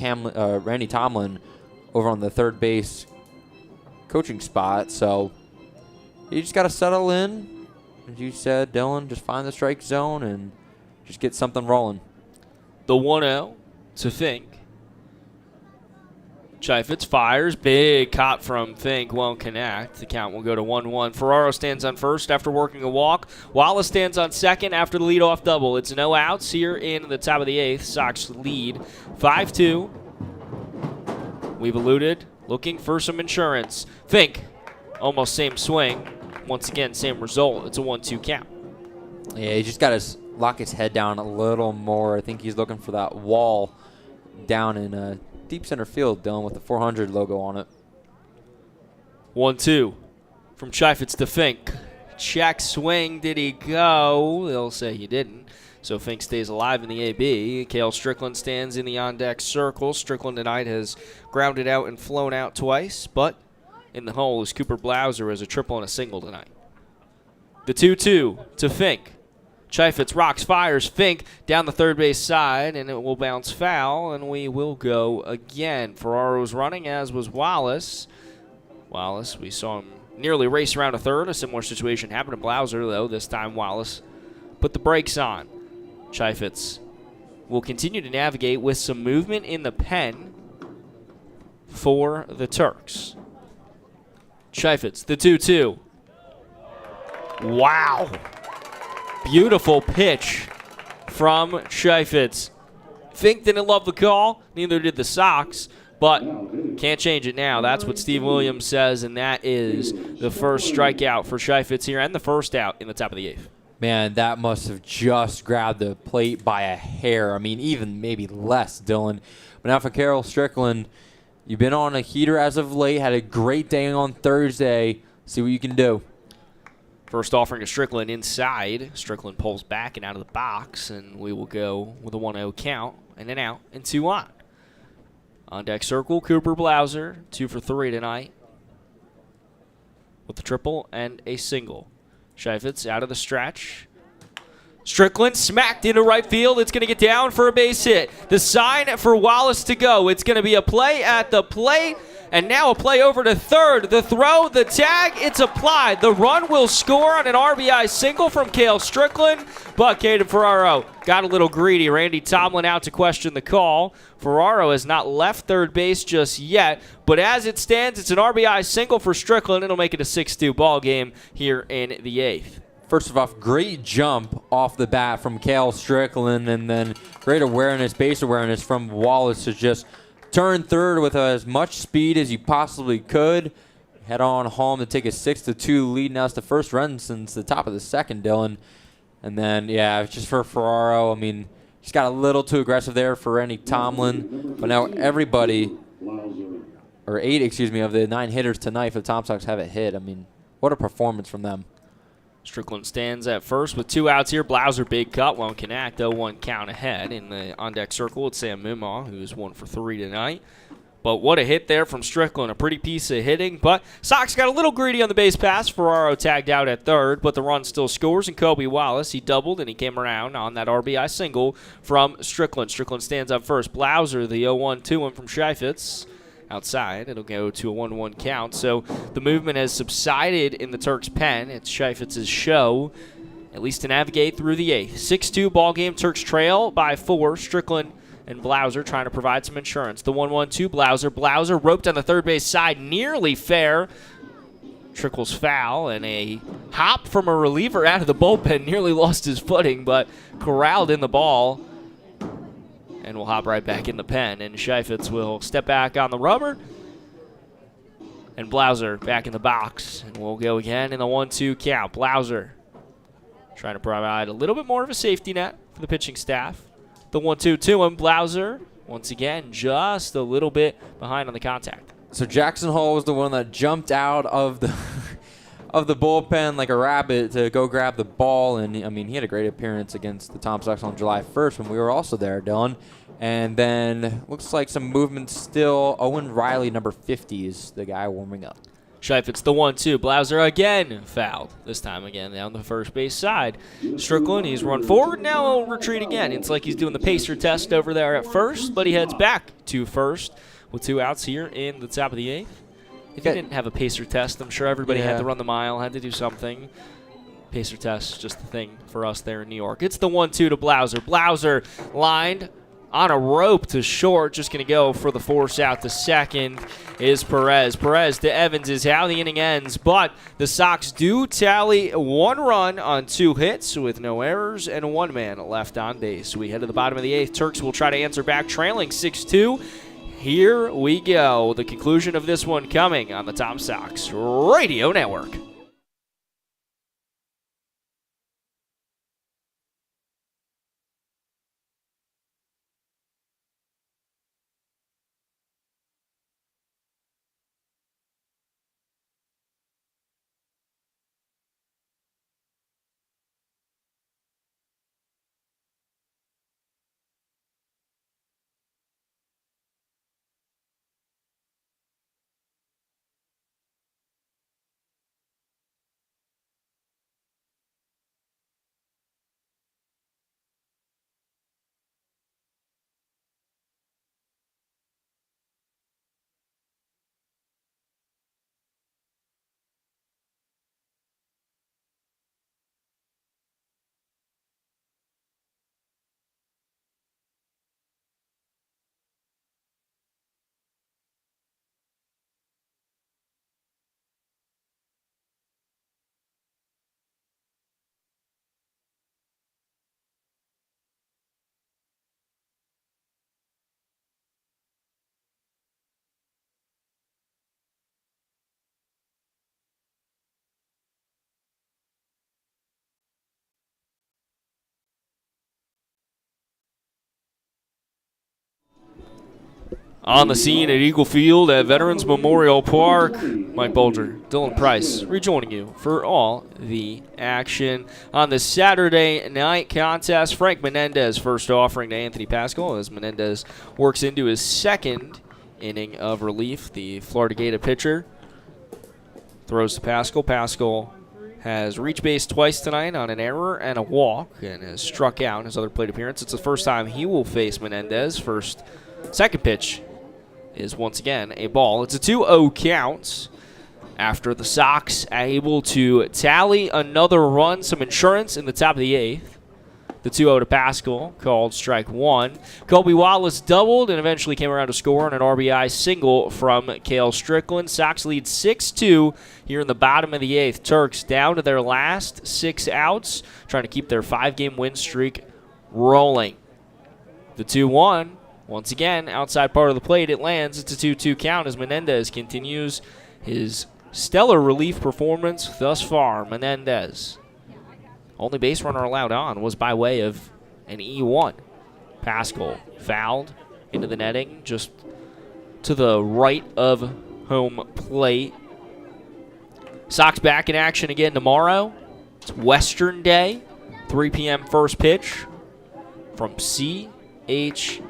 Randy Tomlin over on the third base coaching spot. So you just got to settle in. As you said, Dylan, just find the strike zone and just get something rolling. The 1-0 to Fink. Chaifetz fires. Big cop from Fink won't connect. The count will go to 1-1. Ferraro stands on first after working a walk. Wallace stands on second after the leadoff double. It's no outs here in the top of the 8th. Sox lead 5-2. We've alluded. Looking for some insurance. Fink, almost same swing. Once again, same result. It's a 1-2 count. Yeah, he just got to lock his head down a little more. I think he's looking for that wall down in deep center field, Dylan, with the 400 logo on it. 1-2 from Chaifetz to Fink. Check swing. Did he go? They'll say he didn't. So Fink stays alive in the AB. Cale Strickland stands in the on-deck circle. Strickland tonight has grounded out and flown out twice, but in the hole is Cooper Blauser as a triple and a single tonight. The 2-2 to Fink. Chaifetz rocks, fires. Fink down the third base side, and it will bounce foul, and we will go again. Ferraro's running, as was Wallace. Wallace, we saw him nearly race around a third. A similar situation happened to Blauser, though. This time Wallace put the brakes on. Chaifetz will continue to navigate with some movement in the pen for the Turks. Chaifetz, the 2-2. Wow. Beautiful pitch from Chaifetz. Fink didn't love the call. Neither did the Sox, but can't change it now. That's what Steve Williams says, and that is the first strikeout for Chaifetz here and the first out in the top of the 8th. Man, that must have just grabbed the plate by a hair. I mean, even maybe less, Dylan. But now for Cale Strickland, you've been on a heater as of late, had a great day on Thursday. See what you can do. First offering to Strickland inside. Strickland pulls back and out of the box, and we will go with a 1-0 count, and an out, and 2 on. On deck circle, Cooper Blauser, 2 for 3 tonight, with a triple and a single. Chaifetz out of the stretch. Strickland smacked into right field. It's going to get down for a base hit. The sign for Wallace to go. It's going to be a play at the plate. And now a play over to third. The throw, the tag, it's applied. The run will score on an RBI single from Cale Strickland. But Caden Ferraro got a little greedy. Randy Tomlin out to question the call. Ferraro has not left third base just yet. But as it stands, it's an RBI single for Strickland. It'll make it a 6-2 ball game here in the 8th. First of all, great jump off the bat from Cale Strickland, and then great awareness, base awareness from Wallace to just turn third with as much speed as you possibly could. Head on home to take a 6-2 lead. Now it's the first run since the top of the second, Dylan. And then, yeah, just for Ferraro, I mean, just got a little too aggressive there for Randy Tomlin. But now everybody, or 8, of the 9 hitters tonight for the Tom Sox have a hit. I mean, what a performance from them. Strickland stands at first with 2 outs here. Blauser big cut, won't connect. 0-1 count ahead in the on-deck circle. It's Sam Mumaw, who's 1 for 3 tonight. But what a hit there from Strickland. A pretty piece of hitting. But Sox got a little greedy on the base pass. Ferraro tagged out at third, but the run still scores. And Kobe Wallace, he doubled, and he came around on that RBI single from Strickland. Strickland stands up first. Blauser, the 0-1-2-1 from Chaifetz. Outside, it'll go to a 1-1 count. So the movement has subsided in the Turks' pen. It's Chaifetz's show, at least to navigate through the 8th. 6-2 ball game. Turks trail by 4. Strickland and Blauser trying to provide some insurance. The 1-1-2 Blauser. Blauser roped on the third base side, nearly fair. Trickles foul, and a hop from a reliever out of the bullpen. Nearly lost his footing, but corralled in the ball. And we'll hop right back in the pen. And Chaifetz will step back on the rubber. And Blauser back in the box. And we'll go again in the 1-2 count. Blauser trying to provide a little bit more of a safety net for the pitching staff. The 1-2-2 Blauser, once again, just a little bit behind on the contact. So Jackson Hall was the one that jumped out of the of the bullpen like a rabbit to go grab the ball. And, I mean, he had a great appearance against the Tom Sox on July 1st when we were also there, Dylan. And then looks like some movement still. Owen Riley, number 50, is the guy warming up. Scheifetz the 1-2. Blauser again fouled. This time again down the first base side. Strickland, he's run forward. Now he'll retreat again. It's like he's doing the pacer test over there at first, but he heads back to first with 2 outs here in the top of the 8th. If he didn't have a pacer test, I'm sure everybody had to run the mile, had to do something. Pacer test, just the thing for us there in New York. It's the 1-2 to Blauser. Blauser lined on a rope to short, just going to go for the force out to second is Perez. Perez to Evans is how the inning ends, but the Sox do tally 1 run on 2 hits with no errors and 1 man left on base. We head to the bottom of the 8th. Turks will try to answer back, trailing 6-2. Here we go. The conclusion of this one coming on the Tom Sox Radio Network. On the scene at Eagle Field at Veterans Memorial Park, Mike Bolger, Dylan Price rejoining you for all the action on the Saturday night contest. Frank Menendez first offering to Anthony Pascal as Menendez works into his 2nd inning of relief. The Florida Gator pitcher throws to Pascal. Pascal has reached base twice tonight on an error and a walk and has struck out in his other plate appearance. It's the first time he will face Menendez. Second pitch is once again a ball. It's a 2-0 count after the Sox are able to tally another run, some insurance in the top of the 8th. The 2-0 to Pascal, called strike 1. Colby Wallace doubled and eventually came around to score on an RBI single from Cale Strickland. Sox lead 6-2 here in the bottom of the 8th. Turks down to their last 6 outs, trying to keep their 5-game win streak rolling. The 2-1. Once again, outside part of the plate, it lands. It's a 2-2 count as Menendez continues his stellar relief performance thus far. Menendez, only base runner allowed on was by way of an E1. Pascal fouled into the netting just to the right of home plate. Sox back in action again tomorrow. It's Western Day, 3 p.m. first pitch from CHS.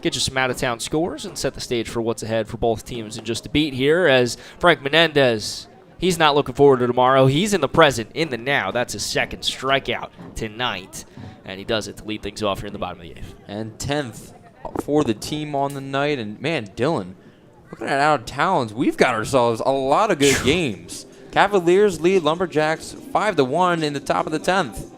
Get you some out-of-town scores and set the stage for what's ahead for both teams in just a beat here as Frank Menendez, he's not looking forward to tomorrow. He's in the present, in the now. That's his 2nd strikeout tonight, and he does it to lead things off here in the bottom of the 8th. And 10th for the team on the night. And, man, Dylan, looking at out-of-towns, we've got ourselves a lot of good games. Cavaliers lead Lumberjacks 5-1 in the top of the 10th.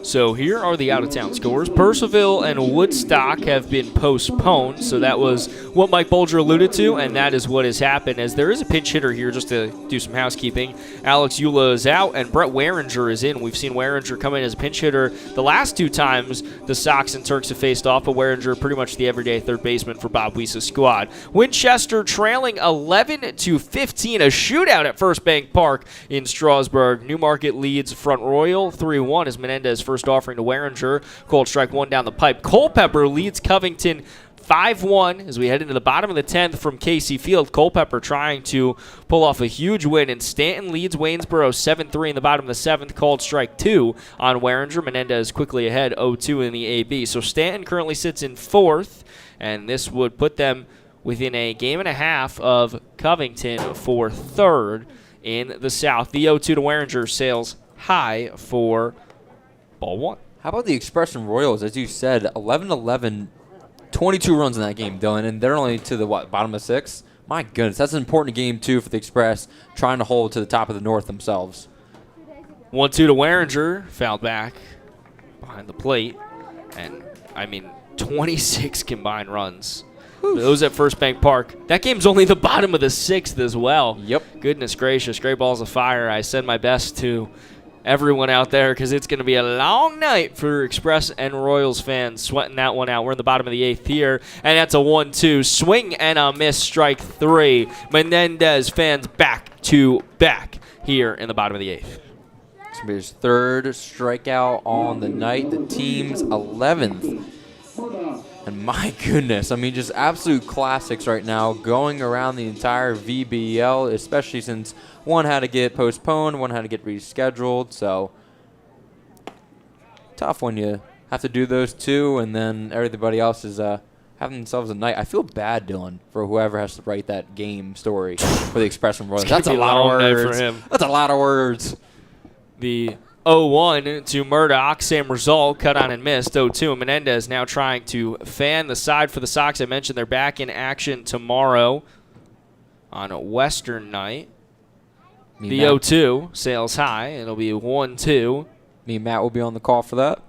So here are the out-of-town scores. Purcellville and Woodstock have been postponed, so that was what Mike Bolger alluded to, and that is what has happened, as there is a pinch hitter here just to do some housekeeping. Alex Eula is out, and Brett Waringer is in. We've seen Waringer come in as a pinch hitter the last 2 times the Sox and Turks have faced off, but Waringer pretty much the everyday third baseman for Bob Weisa's squad. Winchester trailing 11-15, a shootout at First Bank Park in Strasburg. Newmarket leads Front Royal 3-1 as Menendez first first offering to Warringer. Cold strike 1 down the pipe. Culpepper leads Covington 5-1 as we head into the bottom of the 10th from Casey Field. Culpepper trying to pull off a huge win, and Stanton leads Waynesboro 7-3 in the bottom of the 7th. Called strike 2 on Warringer. Menendez quickly ahead 0-2 in the AB. So Stanton currently sits in 4th, and this would put them within a game and a half of Covington for 3rd in the South. The 0-2 to Warringer sails high for ball 1. How about the Expression Royals? As you said, 11-11, 22 runs in that game, Dylan, and they're only to the bottom of 6? My goodness, that's an important game, too, for the Express, trying to hold to the top of the North themselves. 1-2 to Warringer, fouled back behind the plate, and, 26 combined runs. Those at First Bank Park. That game's only the bottom of the 6th as well. Yep. Goodness gracious, great balls of fire. I send my best to everyone out there because it's going to be a long night for Express and Royals fans sweating that one out. We're in the bottom of the 8th here, and that's a 1-2. Swing and a miss, strike 3. Menendez fans back to back here in the bottom of the 8th. It's going to be his 3rd strikeout on the night, the team's 11th. And my goodness, just absolute classics right now going around the entire VBL, especially since one had to get postponed, one had to get rescheduled. So tough when you have to do those two, and then everybody else is having themselves a night. I feel bad, Dylan, for whoever has to write that game story for the Expression Royals. That's a lot of words. For him. That's a lot of words. The 0-1 to Murdoch, same result, cut on and missed. 0-2. Menendez now trying to fan the side for the Sox. I mentioned they're back in action tomorrow on a Western night. The 0-2 sails high. It'll be 1-2. Me and Matt will be on the call for that.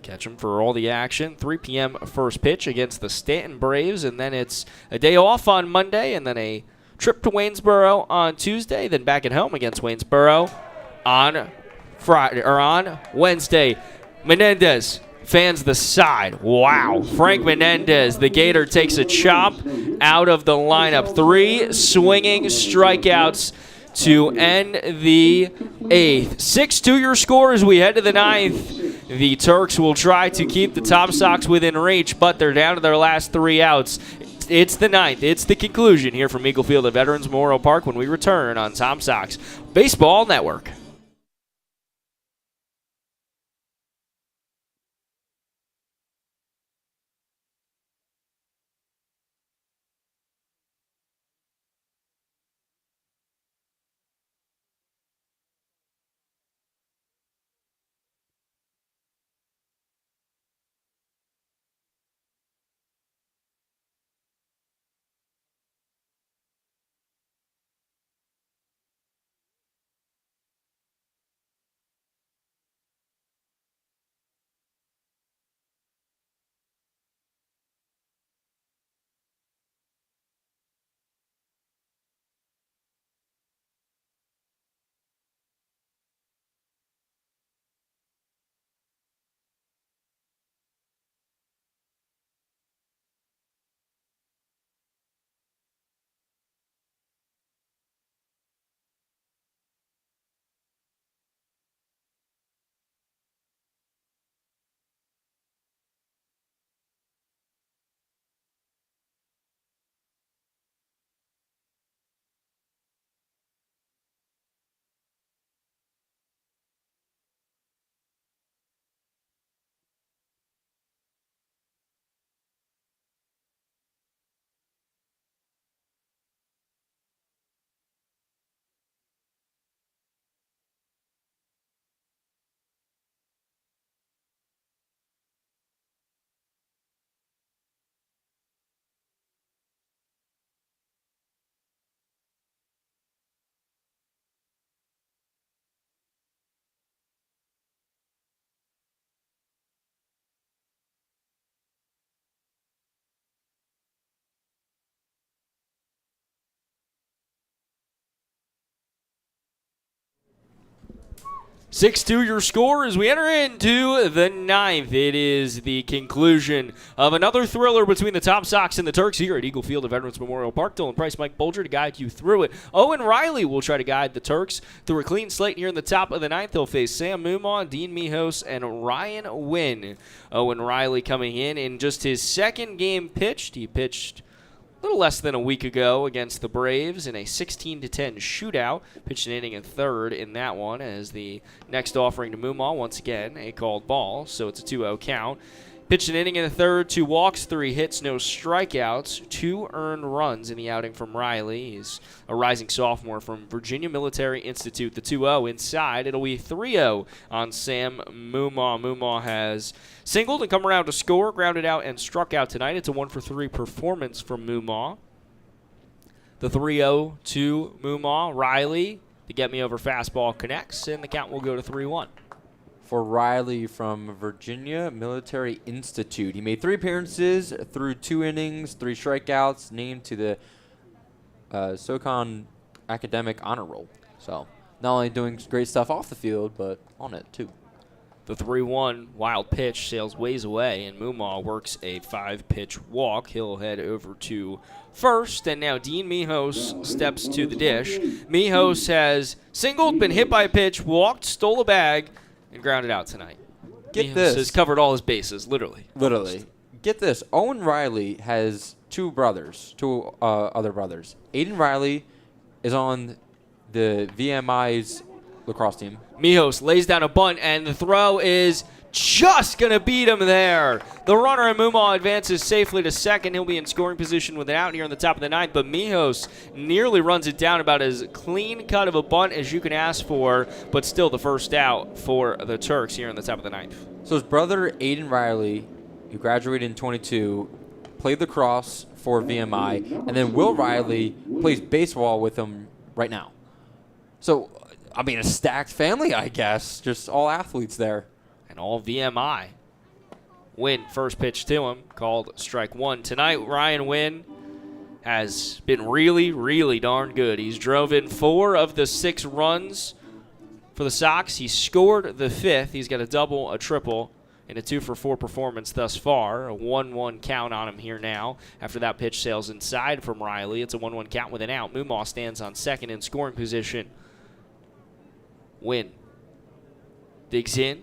Catch them for all the action. 3 p.m. first pitch against the Stanton Braves, and then it's a day off on Monday, and then a trip to Waynesboro on Tuesday, then back at home against Waynesboro on Friday or on Wednesday. Menendez fans the side. Wow. Frank Menendez, the Gator, takes a chop out of the lineup. 3 swinging strikeouts to end the 8th. 6-2 your score as we head to the 9th. The Turks will try to keep the Tom Sox within reach, but they're down to their last 3 outs. It's the 9th. It's the conclusion here from Eagle Field at Veterans Memorial Park when we return on Tom Sox Baseball Network. 6-2 your score as we enter into the ninth. It is the conclusion of another thriller between the Tom Sox and the Turks here at Eagle Field at Veterans Memorial Park. Dylan Price, Mike Bolger to guide you through it. Owen Riley will try to guide the Turks through a clean slate here in the top of the ninth. They'll face Sam Mumau, Dean Mijos, and Ryan Wynn. Owen Riley coming in just his second game pitched. He pitched a little less than a week ago against the Braves in a 16-10 shootout. Pitched an inning and third in that one as the next offering to Mumau, once again, a called ball, so it's a 2-0 count. Pitched an inning and a third, 2 walks, 3 hits, no strikeouts, 2 earned runs in the outing from Riley. He's a rising sophomore from Virginia Military Institute. The 2-0 inside. It'll be 3-0 on Sam Mumau. Mumau has singled and come around to score, grounded out, and struck out tonight. It's a 1-for-3 performance from Mumau. The 3-0 to Mumau. Riley, the get-me-over fastball connects, and the count will go to 3-1. For Riley from Virginia Military Institute. He made 3 appearances through 2 innings, 3 strikeouts, named to the SoCon Academic Honor Roll. So not only doing great stuff off the field, but on it too. The 3-1 wild pitch sails ways away, and Mumau works a 5-pitch walk. He'll head over to first, and now Dean Mijos steps to the dish. Mijos has singled, been hit by a pitch, walked, stole a bag, and grounded out tonight. Get Mijos this. has covered all his bases, literally. Literally. Get this. Owen Riley has 2 brothers, 2 other brothers. Aiden Riley is on the VMI's lacrosse team. Mijos lays down a bunt, and the throw is just going to beat him there. The runner and Mumau advances safely to second. He'll be in scoring position with an out here in the top of the ninth, but Mijos nearly runs it down, about as clean cut of a bunt as you can ask for, but still the first out for the Turks here in the top of the ninth. So his brother, Aiden Riley, who graduated in 22, played lacrosse for VMI, and then Will Riley plays baseball with him right now. So, I mean, a stacked family, I guess. Just all athletes there. And all VMI. Wynn, first pitch to him, called strike 1. Tonight, Ryan Wynn has been really, really darn good. He's drove in 4 of the 6 runs for the Sox. He scored the 5th. He's got a double, a triple, and a 2-for-4 performance thus far. A 1-1 count on him here now. After that pitch sails inside from Riley, it's a 1-1 count with an out. Mumau stands on second in scoring position. Wynn digs in.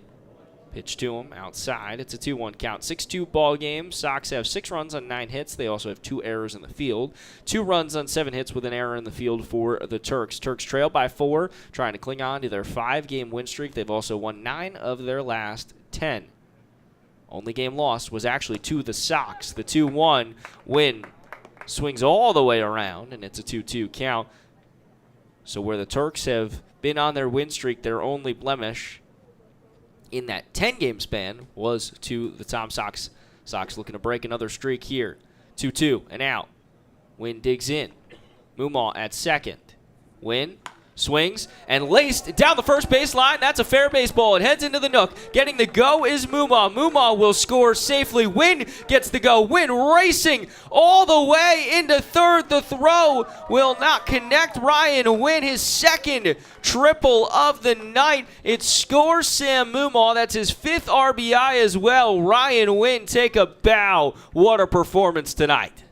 Pitch to him outside. It's a 2-1 count. 6-2 ball game. Sox have 6 runs on 9 hits. They also have 2 errors in the field. 2 runs on 7 hits with an error in the field for the Turks. Turks trail by 4, trying to cling on to their 5-game win streak. They've also won 9 of their last 10. Only game lost was actually to the Sox. The 2-1 Win swings all the way around, and it's a 2-2 count. So where the Turks have been on their win streak, their only blemish in that 10-game span was to the Tom Sox. Sox looking to break another streak here. 2-2, and out. Wynn digs in. Mumau at second. Wynn swings and laced down the first baseline. That's a fair baseball. It heads into the nook. Getting the go is Mumau. Mumau will score safely. Wynn gets the go. Wynn racing all the way into third. The throw will not connect. Ryan Wynn, his second triple of the night. It scores Sam Mumau. That's his 5th RBI as well. Ryan Wynn, take a bow. What a performance tonight.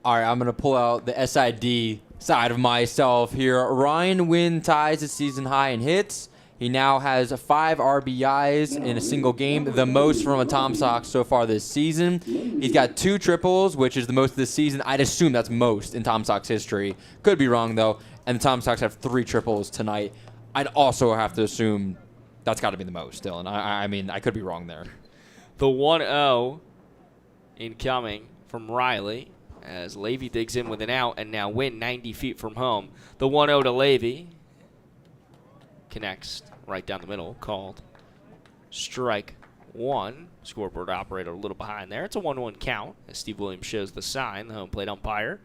All right, I'm going to pull out the SID side of myself here. Ryan Wynn ties his season high in hits. He now has 5 RBIs in a single game, the most from a Tom Sox so far this season. He's got 2 triples, which is the most this season. I'd assume that's most in Tom Sox history. Could be wrong, though. And the Tom Sox have 3 triples tonight. I'd also have to assume that's got to be the most, Dylan. I mean, I could be wrong there. The 1-0 incoming from Riley, as Levy digs in with an out, and now Wynn 90 feet from home. The 1-0 to Levy. Connects right down the middle, called strike 1. Scoreboard operator a little behind there. It's a 1-1 count, as Steve Williams shows the sign, the home plate umpire.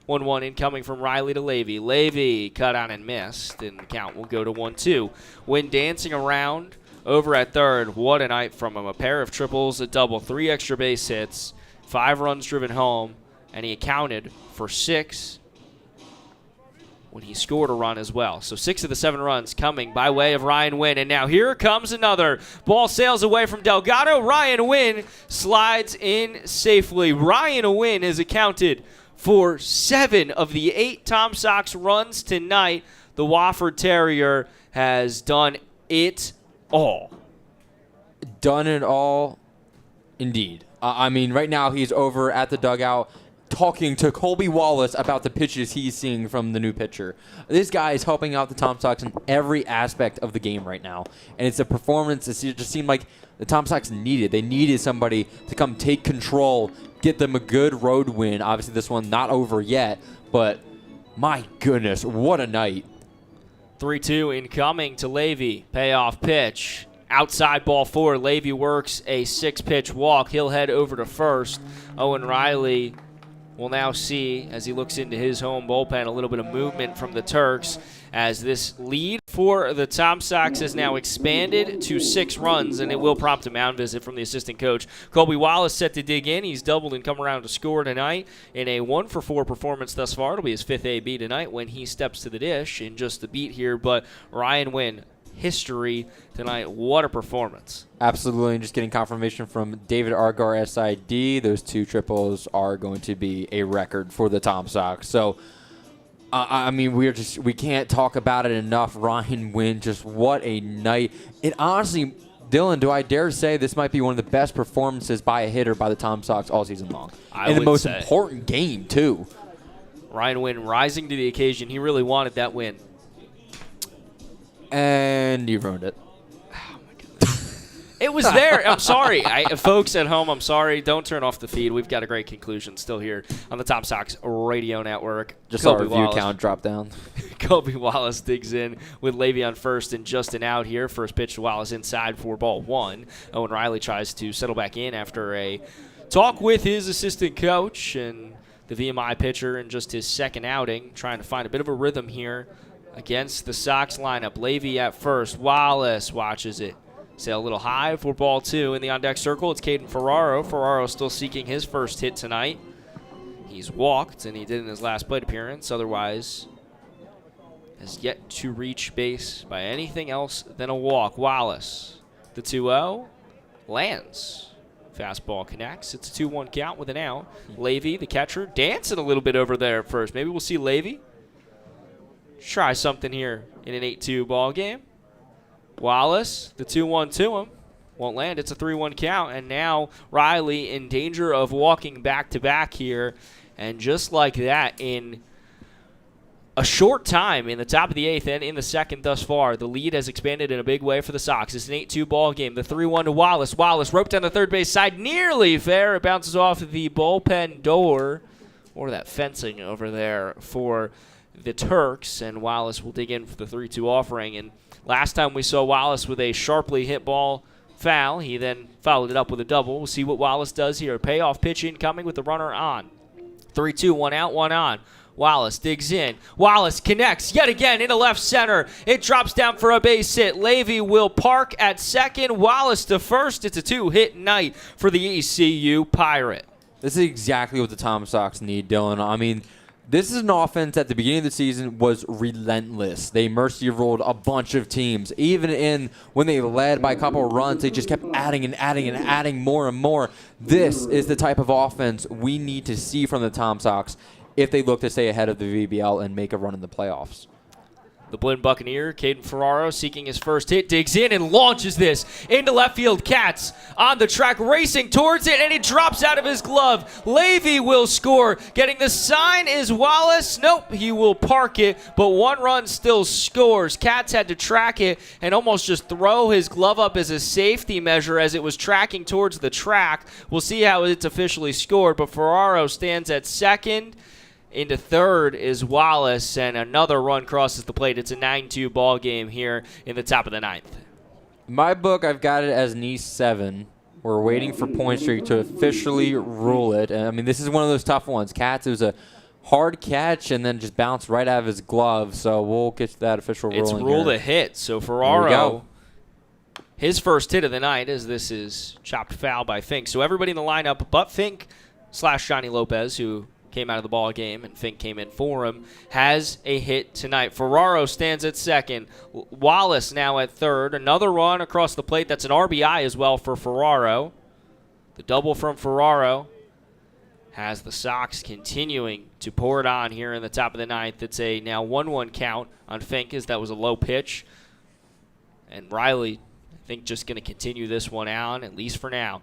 1-1 incoming from Riley to Levy. Levy cut on and missed, and the count will go to 1-2. Wynn dancing around over at third. What a night from him. A pair of triples, a double, 3 extra base hits, 5 runs driven home, and he accounted for 6 when he scored a run as well. So 6 of the 7 runs coming by way of Ryan Wynn. And now here comes another. Ball sails away from Delgado. Ryan Wynn slides in safely. Ryan Wynn has accounted for 7 of the 8 Tom Sox runs tonight. The Wofford Terrier has done it all. Done it all, indeed. I mean, right now he's over at the dugout talking to Colby Wallace about the pitches he's seeing from the new pitcher. This guy is helping out the Tom Sox in every aspect of the game right now. And it's a performance that just seemed like the Tom Sox needed. They needed somebody to come take control, get them a good road win. Obviously, this one not over yet, but my goodness, what a night. 3-2 incoming to Levy. Payoff pitch. Outside ball 4. Levy works a 6-pitch walk. He'll head over to first. Owen Riley will now see, as he looks into his home bullpen, a little bit of movement from the Turks as this lead for the Tom Sox has now expanded to 6 runs, and it will prompt a mound visit from the assistant coach. Colby Wallace set to dig in. He's doubled and come around to score tonight in a 1-for-4 performance thus far. It'll be his 5th AB tonight when he steps to the dish in just a beat here, but Ryan Wynn, history tonight. What a performance. Absolutely, and just getting confirmation from David Argar SID. Those 2 triples are going to be a record for the Tom Sox. So, I mean, we can't talk about it enough. Ryan Wynn, just what a night. And honestly, Dylan, do I dare say this might be one of the best performances by a hitter by the Tom Sox all season long? In the most important game, too. Ryan Wynn rising to the occasion. He really wanted that win. And you ruined it. Oh, my goodness. It was there. I'm sorry. Folks at home, I'm sorry. Don't turn off the feed. We've got a great conclusion still here on the Tom Sox Radio Network. Just saw our view count drop down. Colby Wallace digs in with Levy on first and Justin out here. First pitch to Wallace inside for ball 1. Owen Riley tries to settle back in after a talk with his assistant coach and the VMI pitcher in just his second outing, trying to find a bit of a rhythm here against the Sox lineup. Levy at first. Wallace watches it sail a little high for ball 2. In the on-deck circle, it's Caden Ferraro. Ferraro still seeking his first hit tonight. He's walked, and he did in his last plate appearance. Otherwise, has yet to reach base by anything else than a walk. Wallace, the 2-0, lands. Fastball connects. It's a 2-1 count with an out. Levy, the catcher, dancing a little bit over there at first. Maybe we'll see Levy try something here in an 8-2 ball game. Wallace, the 2-1 to him. Won't land. It's a 3-1 count. And now Riley in danger of walking back-to-back here. And just like that, in a short time in the top of the 8th and in the second thus far, the lead has expanded in a big way for the Sox. It's an 8-2 ball game. The 3-1 to Wallace. Wallace roped down the third base side. Nearly fair. It bounces off the bullpen door, or that fencing over there for the Turks, and Wallace will dig in for the 3-2 offering. And last time we saw Wallace with a sharply hit ball foul, he then followed it up with a double. We'll see what Wallace does here. Payoff pitch incoming with the runner on. 3-2, 1 out, 1 on. Wallace digs in. Wallace connects yet again into left center. It drops down for a base hit. Levy will park at second. Wallace to first. It's a 2-hit night for the ECU Pirate. This is exactly what the Tom Sox need, Dylan. I mean, this is an offense at the beginning of the season was relentless. They mercy ruled a bunch of teams. Even when they led by a couple of runs, they just kept adding and adding and adding more and more. This is the type of offense we need to see from the Tom Sox if they look to stay ahead of the VBL and make a run in the playoffs. The Blinn Buccaneer, Caden Ferraro, seeking his first hit, digs in and launches this into left field. Katz on the track, racing towards it, and it drops out of his glove. Levy will score. Getting the sign is Wallace. Nope, he will park it, but 1 run still scores. Katz had to track it and almost just throw his glove up as a safety measure as it was tracking towards the track. We'll see how it's officially scored, but Ferraro stands at second. Into third is Wallace, and another run crosses the plate. It's a 9-2 ball game here in the top of the 9th. In my book, I've got it as an E7. We're waiting for Point Street to officially rule it. And, I mean, this is one of those tough ones. Katz, it was a hard catch and then just bounced right out of his glove, so we'll get to that official ruling. It's ruled a hit, so Ferraro, his first hit of the night, as this is chopped foul by Fink. So everybody in the lineup but Fink / Johnny Lopez, who came out of the ball game, and Fink came in for him, has a hit tonight. Ferraro stands at second. Wallace now at third. Another run across the plate. That's an RBI as well for Ferraro. The double from Ferraro has the Sox continuing to pour it on here in the top of the ninth. It's a now 1-1 count on Fink, as that was a low pitch. And Riley, I think, just going to continue this one out, at least for now.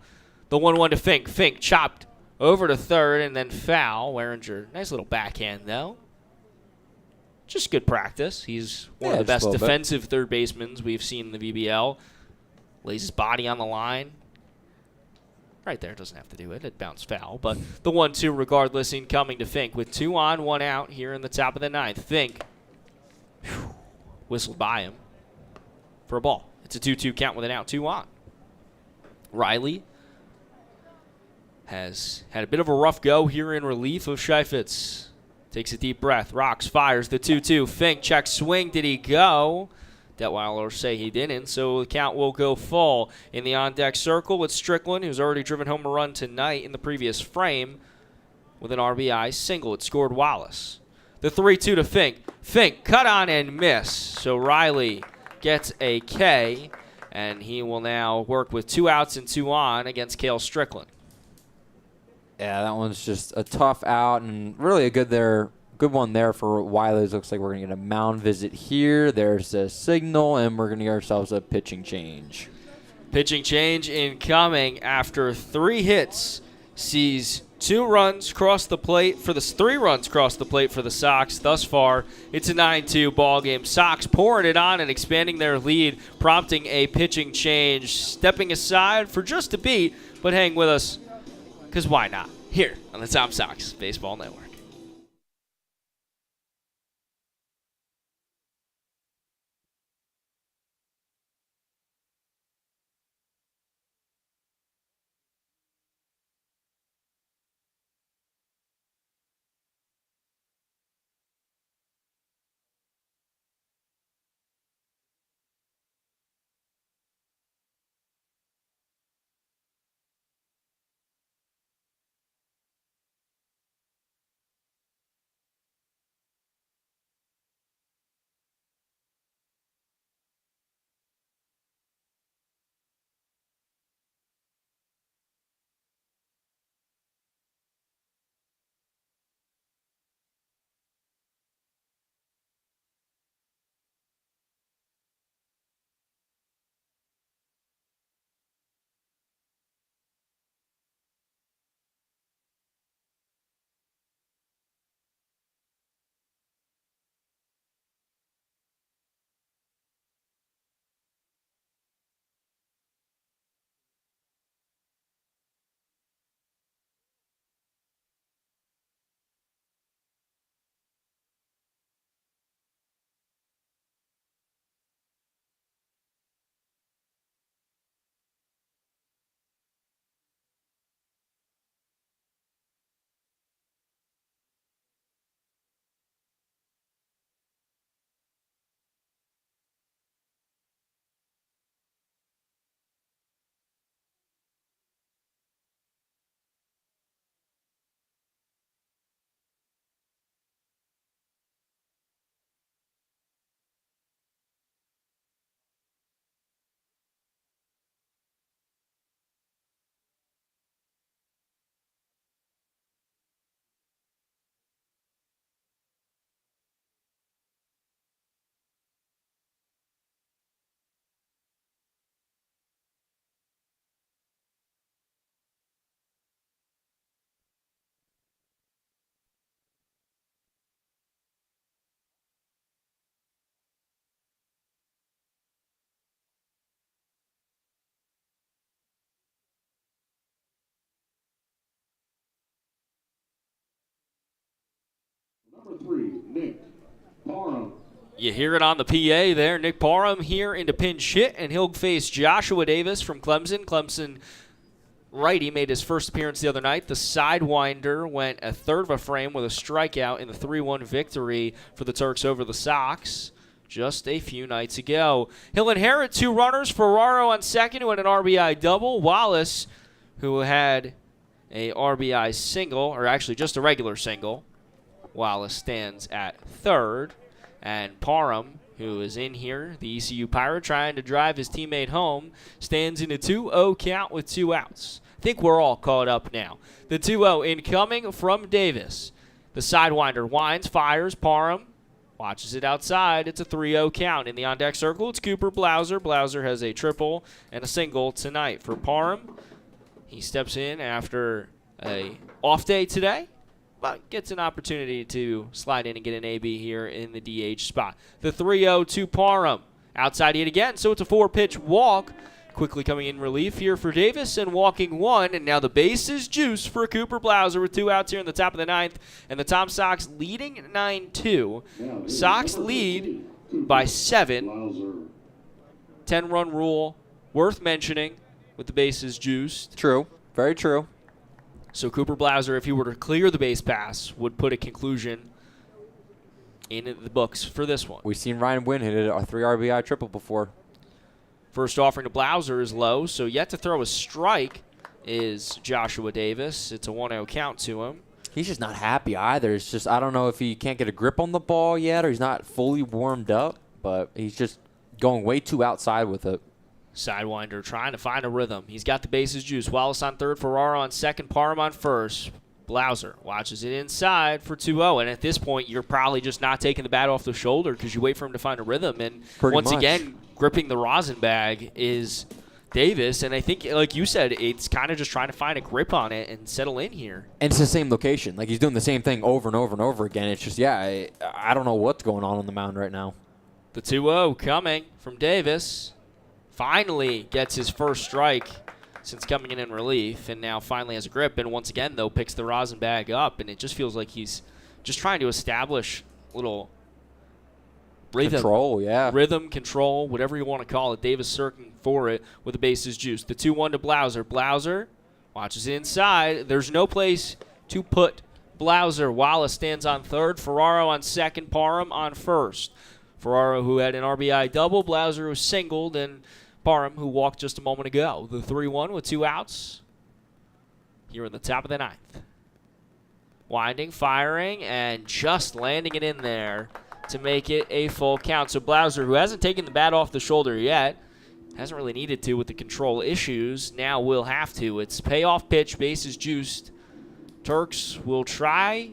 The 1-1 to Fink. Fink chopped over to third and then foul. Wehringer, nice little backhand, though. Just good practice. He's one of the best defensive third basemen we've seen in the VBL. Lays his body on the line. Right there, doesn't have to do it. It bounced foul. But the 1-2 regardless incoming to Fink with 2 on, 1 out here in the top of the ninth. Fink whistled by him for a ball. It's a 2-2 count with an out, 2 on. Riley has had a bit of a rough go here in relief of Scheifetz. Takes a deep breath. Rocks, fires the 2-2. Fink checks swing. Did he go? Detweiler say he didn't, so the count will go full. In the on-deck circle with Strickland, who's already driven home a run tonight in the previous frame with an RBI single. It scored Wallace. The 3-2 to Fink. Fink cut on and miss. So Riley gets a K, and he will now work with 2 outs and 2 on against Cale Strickland. Yeah, that one's just a tough out and really a good one there for Wiley's. Looks like we're going to get a mound visit here. There's a signal, and we're going to get ourselves a pitching change. Pitching change incoming after 3 hits. Sees 2 runs cross the plate for the 3 runs cross the plate for the Sox. Thus far, it's a 9-2 ball game. Sox pouring it on and expanding their lead, prompting a pitching change. Stepping aside for just a beat, but hang with us, because why not? Here on the Tom Sox Baseball Network. Number 3, Nick Parham. You hear it on the PA there. Nick Parham here into pinch hit, and he'll face Joshua Davis from Clemson. Clemson righty made his first appearance the other night. The sidewinder went a third of a frame with a strikeout in the 3-1 victory for the Turks over the Sox just a few nights ago. He'll inherit 2 runners. Ferraro on second, who had an RBI double. Wallace, who had a RBI single, or actually just a regular single. Wallace stands at third, and Parham, who is in here, the ECU Pirate, trying to drive his teammate home, stands in a 2-0 count with 2 outs. I think we're all caught up now. The 2-0 incoming from Davis. The sidewinder winds, fires, Parham watches it outside. It's a 3-0 count. In the on-deck circle, it's Cooper Blauser. Blauser has a triple and a single tonight for Parham. He steps in after a off day today, but gets an opportunity to slide in and get an AB here in the DH spot. The 3-0 to Parham. Outside yet again, so it's a 4-pitch walk. Quickly coming in relief here for Davis and walking one, and now the base is juiced for Cooper Blauser with 2 outs here in the top of the 9th, and the Tom Sox leading 9-2. Sox lead by 7. 10-run rule worth mentioning with the bases juiced. True. Very true. So Cooper Blauser, if he were to clear the base pass, would put a conclusion in the books for this one. We've seen Ryan Wynn hit a 3 RBI triple before. First offering to Blauser is low, so yet to throw a strike is Joshua Davis. It's a 1-0 count to him. He's just not happy either. It's just, I don't know if he can't get a grip on the ball yet or he's not fully warmed up, but he's just going way too outside with it. Sidewinder trying to find a rhythm. He's got the bases juice. Wallace on third, Ferrara on second, Parham on first. Blauser watches it inside for 2-0, and at this point, you're probably just not taking the bat off the shoulder because you wait for him to find a rhythm. And once again, gripping the rosin bag is Davis, and I think, like you said, it's kind of just trying to find a grip on it and settle in here. And it's the same location. Like, he's doing the same thing over and over and over again. It's just, yeah, I don't know what's going on the mound right now. The 2-0 coming from Davis. Finally gets his first strike since coming in relief, and now finally has a grip. And once again, though, picks the rosin bag up, and it just feels like he's just trying to establish a little rhythm. Control, yeah. Rhythm, control, whatever you want to call it. Davis searching for it with the bases juiced. The 2-1 to Blauser. Blauser watches inside. There's no place to put Blauser. Wallace stands on third. Ferraro on second. Parham on first. Ferraro, who had an RBI double. Blauser, who singled, and Parham, who walked just a moment ago. The 3-1 with 2 outs here in the top of the 9th. Winding, firing, and just landing it in there to make it a full count. So Blauser, who hasn't taken the bat off the shoulder yet, hasn't really needed to with the control issues, now will have to. It's payoff pitch, bases juiced. Turks will try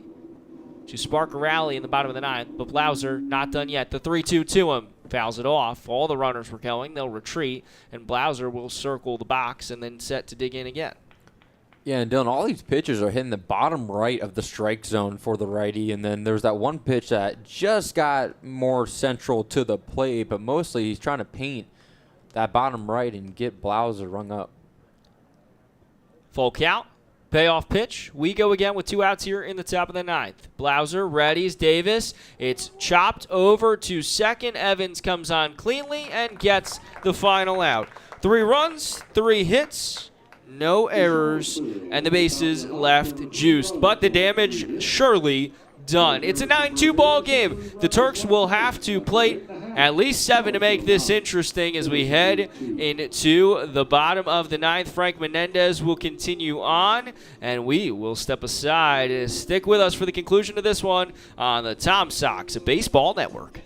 to spark a rally in the bottom of the 9th, but Blauser not done yet. The 3-2 to him. Fouls it off. All the runners were going. They'll retreat, and Blauser will circle the box and then set to dig in again. Yeah, and Dylan, all these pitches are hitting the bottom right of the strike zone for the righty, and then there's that one pitch that just got more central to the plate, but mostly he's trying to paint that bottom right and get Blauser rung up. Full count. Payoff pitch. We go again with 2 outs here in the top of the 9th. Blauser readies Davis. It's chopped over to second. Evans comes on cleanly and gets the final out. 3 runs, 3 hits, no errors, and the bases left juiced. But the damage surely done. It's a 9-2 ball game. The Turks will have to plate at least 7 to make this interesting as we head into the bottom of the 9th. Frank Menendez will continue on, and we will step aside. Stick with us for the conclusion of this one on the Tom Sox Baseball Network.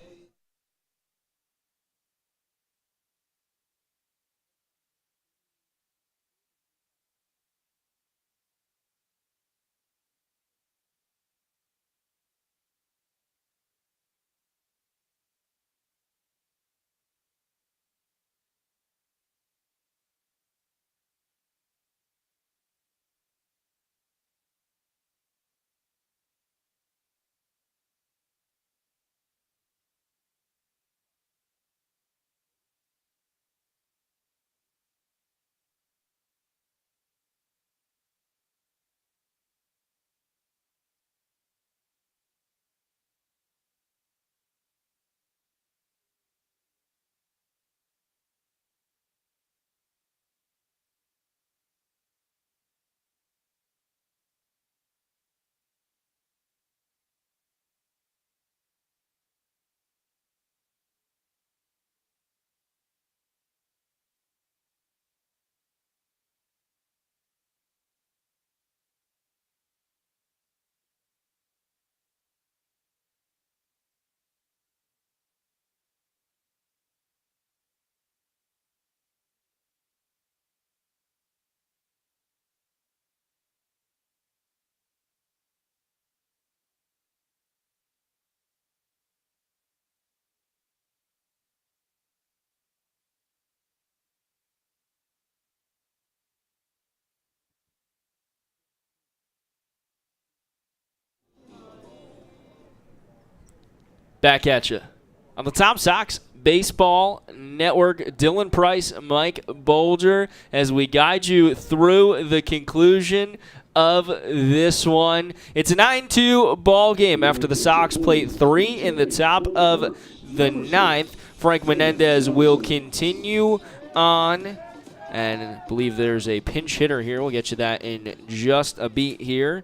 Back at you. On the Tom Sox Baseball Network, Dylan Price, Mike Bolger, as we guide you through the conclusion of this one. It's a 9-2 ball game after the Sox played 3 in the top of the 9th. Frank Menendez will continue on, and I believe there's a pinch hitter here. We'll get you that in just a beat here,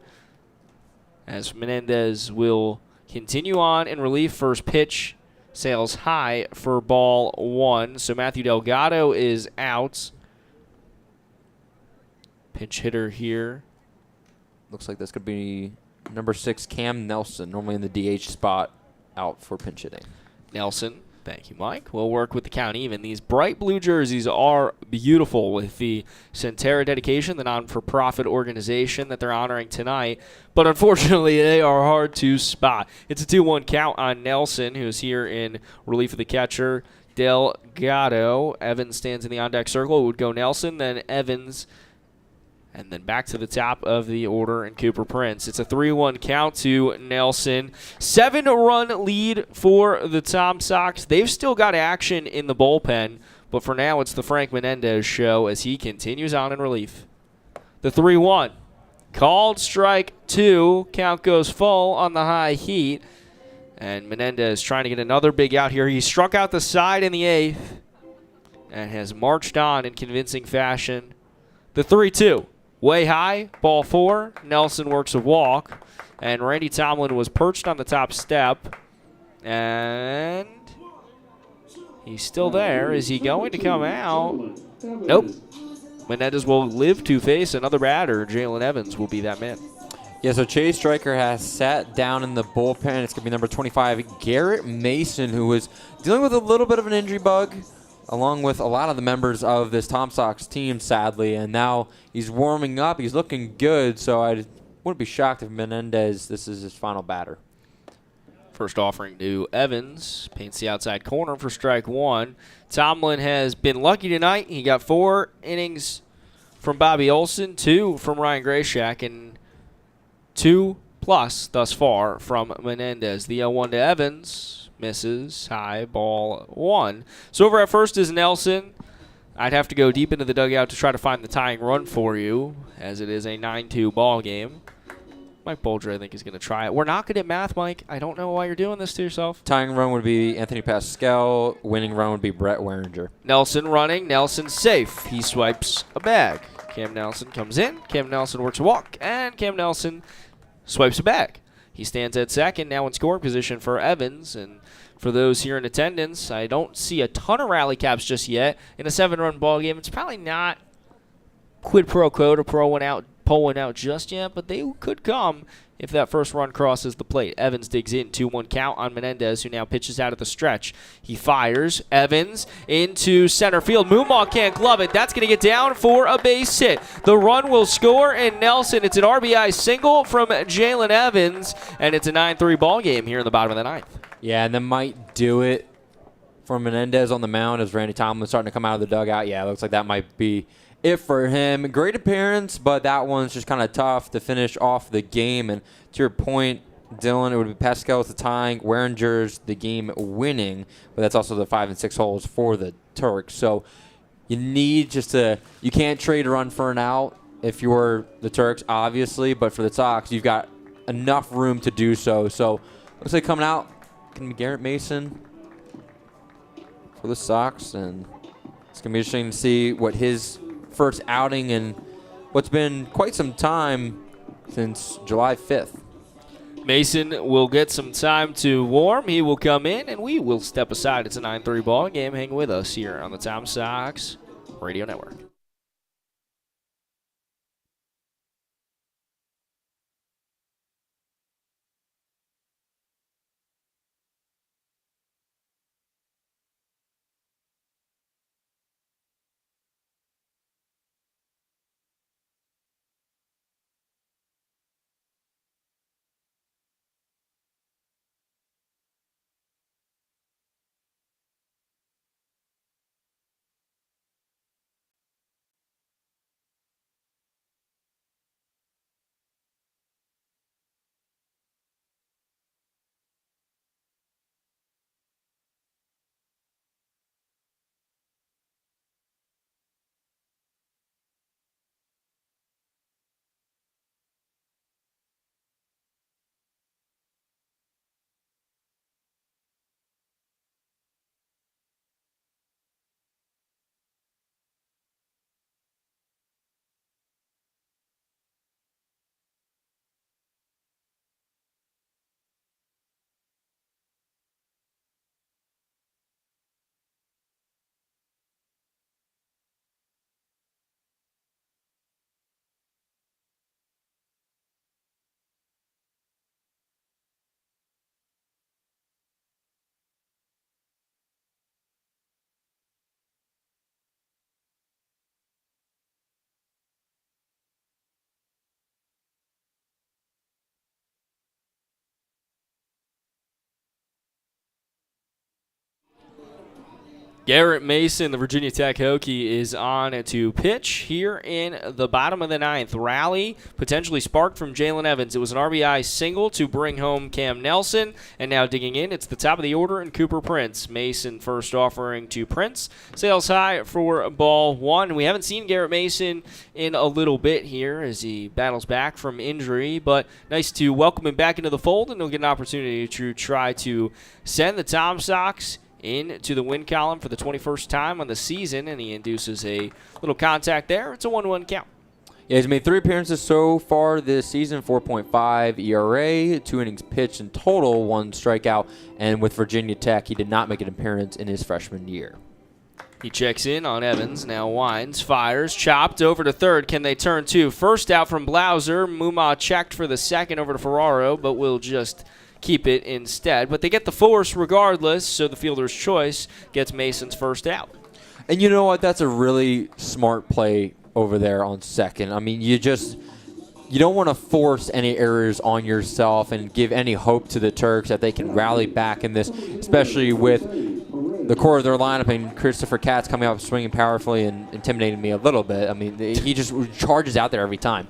as Menendez will continue on in relief. First pitch sails high for ball 1. So Matthew Delgado is out. Pinch hitter here. Looks like this could be number 6, Cam Nelson, normally in the DH spot, out for pinch hitting. Nelson, thank you, Mike. We'll work with the count even. These bright blue jerseys are beautiful with the Centera dedication, the non-for-profit organization that they're honoring tonight. But unfortunately, they are hard to spot. It's a 2-1 count on Nelson, who's here in relief of the catcher, Delgado. Evans stands in the on-deck circle. It would go Nelson, then Evans, and then back to the top of the order in Cooper Prince. It's a 3-1 count to Nelson. 7-run lead for the Tom Sox. They've still got action in the bullpen, but for now it's the Frank Menendez show as he continues on in relief. The 3-1. Called strike 2. Count goes full on the high heat. And Menendez trying to get another big out here. He struck out the side in the 8th and has marched on in convincing fashion. The 3-2. Way high, ball 4. Nelson works a walk, and Randy Tomlin was perched on the top step, and he's still there. Is he going to come out? Nope. Menendez will live to face another batter. Jalen Evans will be that man. Yeah, so Chase Stryker has sat down in the bullpen. It's going to be number 25, Garrett Mason, who was dealing with a little bit of an injury bug, along with a lot of the members of this Tom Sox team, sadly. And now he's warming up. He's looking good, so I wouldn't be shocked if Menendez, this is his final batter. First offering to Evans. Paints the outside corner for strike 1. Tomlin has been lucky tonight. He got 4 innings from Bobby Olson, 2 from Ryan Grayshak, and 2+ thus far from Menendez. The 0-1 to Evans. Misses. High, ball 1. So over at first is Nelson. I'd have to go deep into the dugout to try to find the tying run for you, as it is a 9-2 ball game. Mike Bolger, I think, is going to try it. We're not good at math, Mike. I don't know why you're doing this to yourself. Tying run would be Anthony Pascal. Winning run would be Brett Weringer. Nelson running. Nelson safe. He swipes a bag. Cam Nelson comes in. Cam Nelson works a walk. And Cam Nelson swipes a bag. He stands at second, now in scoring position for Evans. And for those here in attendance, I don't see a ton of rally caps just yet. In a 7-run ball game, it's probably not quid pro quo to pull one out just yet, but they could come if that first run crosses the plate. Evans digs in, 2-1 count on Menendez, who now pitches out of the stretch. He fires. Evans into center field. Moomaw can't glove it. That's going to get down for a base hit. The run will score, and Nelson, it's an RBI single from Jalen Evans, and it's a 9-3 ball game here in the bottom of the 9th. Yeah, and that might do it for Menendez on the mound as Randy Tomlin starting to come out of the dugout. Yeah, it looks like that might be it for him. Great appearance, but that one's just kind of tough to finish off the game. And to your point, Dylan, it would be Pascal with the tying, Weringer's the game winning, but that's also the 5 and 6 holes for the Turks. So you need you can't trade a run for an out if you're the Turks, obviously, but for the Sox, you've got enough room to do so. So looks like coming out can be Garrett Mason for the Sox, and it's going to be interesting to see what his first outing in what's been quite some time since July 5th. Mason will get some time to warm. He will come in, and we will step aside. It's a 9-3 ball game. Hang with us here on the Tom Sox Radio Network. Garrett Mason, the Virginia Tech Hokie, is on to pitch here in the bottom of the ninth. Rally potentially sparked from Jalen Evans. It was an RBI single to bring home Cam Nelson. And now digging in, it's the top of the order and Cooper Prince. Mason first offering to Prince. Sails high for ball one. We haven't seen Garrett Mason in a little bit here as he battles back from injury. But nice to welcome him back into the fold, and he'll get an opportunity to try to send the Tom Sox into the win column for the 21st time on the season, and he induces a little contact there. It's a 1-1 count. Yeah, he's made 3 appearances so far this season, 4.5 ERA, 2 innings pitched in total, 1 strikeout, and with Virginia Tech, he did not make an appearance in his freshman year. He checks in on Evans, now winds, fires, chopped over to third. Can they turn two? First out from Blauser. Mumma checked for the second over to Ferraro, but will just keep it instead. But they get the force regardless, so the fielder's choice gets Mason's first out. And you know what? That's a really smart play over there on second. I mean, you don't want to force any errors on yourself and give any hope to the Turks that they can rally back in this, especially with the core of their lineup and Christopher Katz coming up swinging powerfully and intimidating me a little bit. I mean, he just charges out there every time.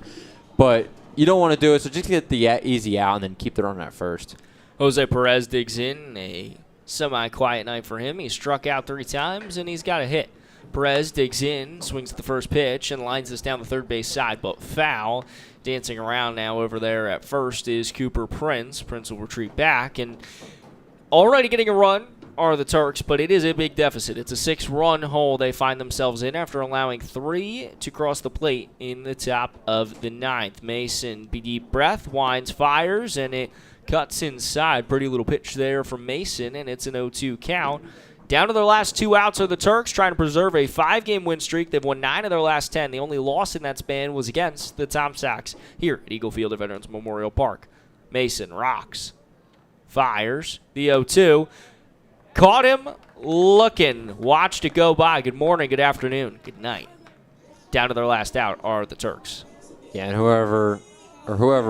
But you don't want to do it, so just get the easy out and then keep the runner at first. Jose Perez digs in. A semi-quiet night for him. He struck out 3 times, and he's got a hit. Perez digs in, swings at the first pitch, and lines this down the third base side, but foul. Dancing around now over there at first is Cooper Prince. Prince will retreat back, and already getting a run are the Turks, but it is a big deficit. It's a 6-run hole they find themselves in after allowing 3 to cross the plate in the top of the ninth. Mason, deep breath, winds, fires, and it cuts inside. Pretty little pitch there from Mason, and it's an 0-2 count. Down to their last 2 outs are the Turks, trying to preserve a 5-game win streak. They've won 9 of their last 10. The only loss in that span was against the Tom Sox here at Eagle Field at Veterans Memorial Park. Mason rocks, fires, the 0-2. Caught him looking, watched it go by. Good morning, good afternoon, good night. Down to their last out are the Turks. Yeah, and whoever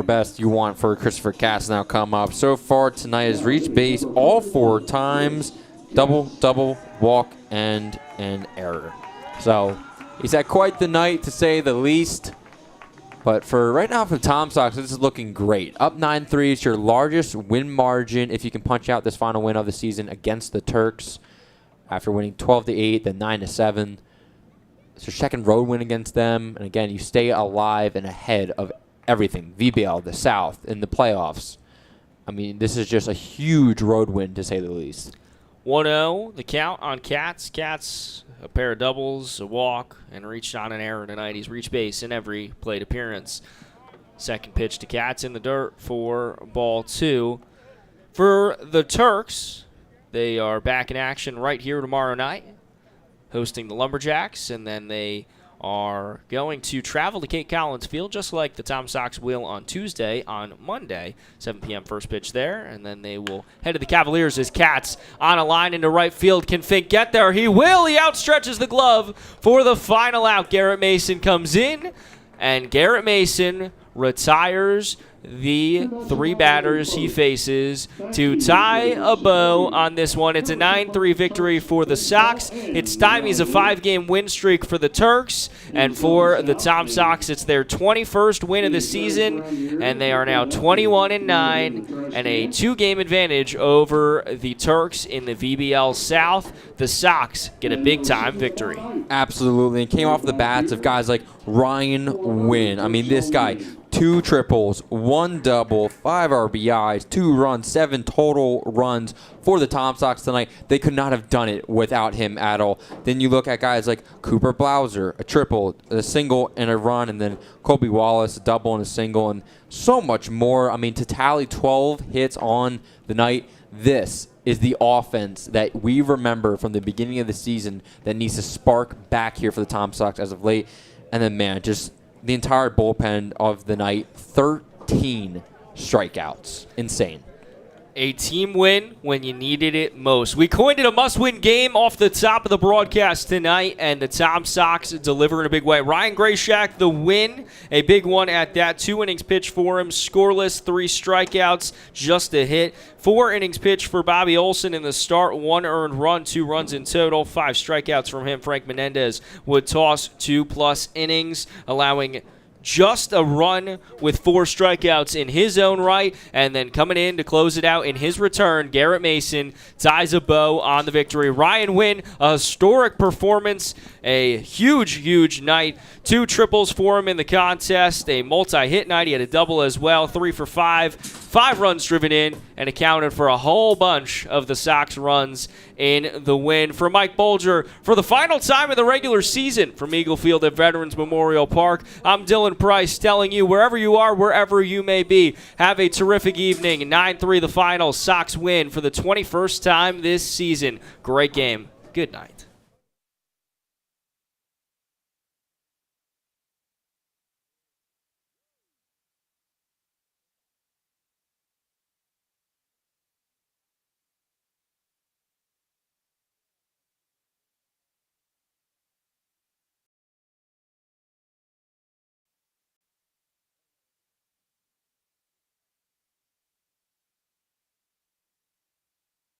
best you want for Christopher Katz now come up. So far tonight has reached base all 4 times. Double, walk, and an error. So he's had quite the night, to say the least. But for right now for the Tom Sox, this is looking great. Up 9-3 is your largest win margin if you can punch out this final win of the season against the Turks after winning 12-8, then 9-7. It's your second road win against them. And again, you stay alive and ahead of everything. VBL, the South, in the playoffs. I mean, this is just a huge road win, to say the least. 1-0, the count on Katz. Katz, a pair of doubles, a walk, and reached on an error tonight. He's reached base in every plate appearance. Second pitch to Katz in the dirt for ball 2. For the Turks, they are back in action right here tomorrow night, hosting the Lumberjacks, and then they are going to travel to Kate Collins Field, just like the Tom Sox will on Tuesday. On Monday, 7 p.m. first pitch there, and then they will head to the Cavaliers as Katz on a line into right field. Can Fink get there? He will. He outstretches the glove for the final out. Garrett Mason comes in, and Garrett Mason retires the 3 batters he faces to tie a bow on this one. It's a 9-3 victory for the Sox. It stymies a 5-game win streak for the Turks, and for the Tom Sox, it's their 21st win of the season, and they are now 21-9 and a 2-game advantage over the Turks in the VBL South. The Sox get a big-time victory. Absolutely, and came off the bats of guys like Ryan Wynn. I mean, this guy, 2 triples, 1 double, 5 RBIs, 2 runs, 7 total runs for the Tom Sox tonight. They could not have done it without him at all. Then you look at guys like Cooper Blauser, a triple, a single, and a run, and then Colby Wallace, a double and a single, and so much more. I mean, to tally 12 hits on the night, this is the offense that we remember from the beginning of the season that needs to spark back here for the Tom Sox as of late. And then, man, just the entire bullpen of the night, 13 strikeouts. Insane. A team win when you needed it most. We coined it a must-win game off the top of the broadcast tonight, and the Tom Sox deliver in a big way. Ryan Grayshack, the win, a big one at that. 2 innings pitched for him, scoreless, 3 strikeouts, just a hit. 4 innings pitched for Bobby Olson in the start, 1 earned run, 2 runs in total, 5 strikeouts from him. Frank Menendez would toss 2+ innings, allowing just a run with 4 strikeouts in his own right, and then coming in to close it out in his return, Garrett Mason ties a bow on the victory. Ryan Wynn, a historic performance, a huge night. 2 triples for him in the contest, a multi-hit night. He had a double as well, 3 for 5, 5 runs driven in, and accounted for a whole bunch of the Sox runs in the win. For Mike Bolger, for the final time in the regular season from Eagle Field at Veterans Memorial Park, I'm Dylan Price telling you, wherever you are, wherever you may be, have a terrific evening. 9-3 the final. Sox win for the 21st time this season. Great game. Good night.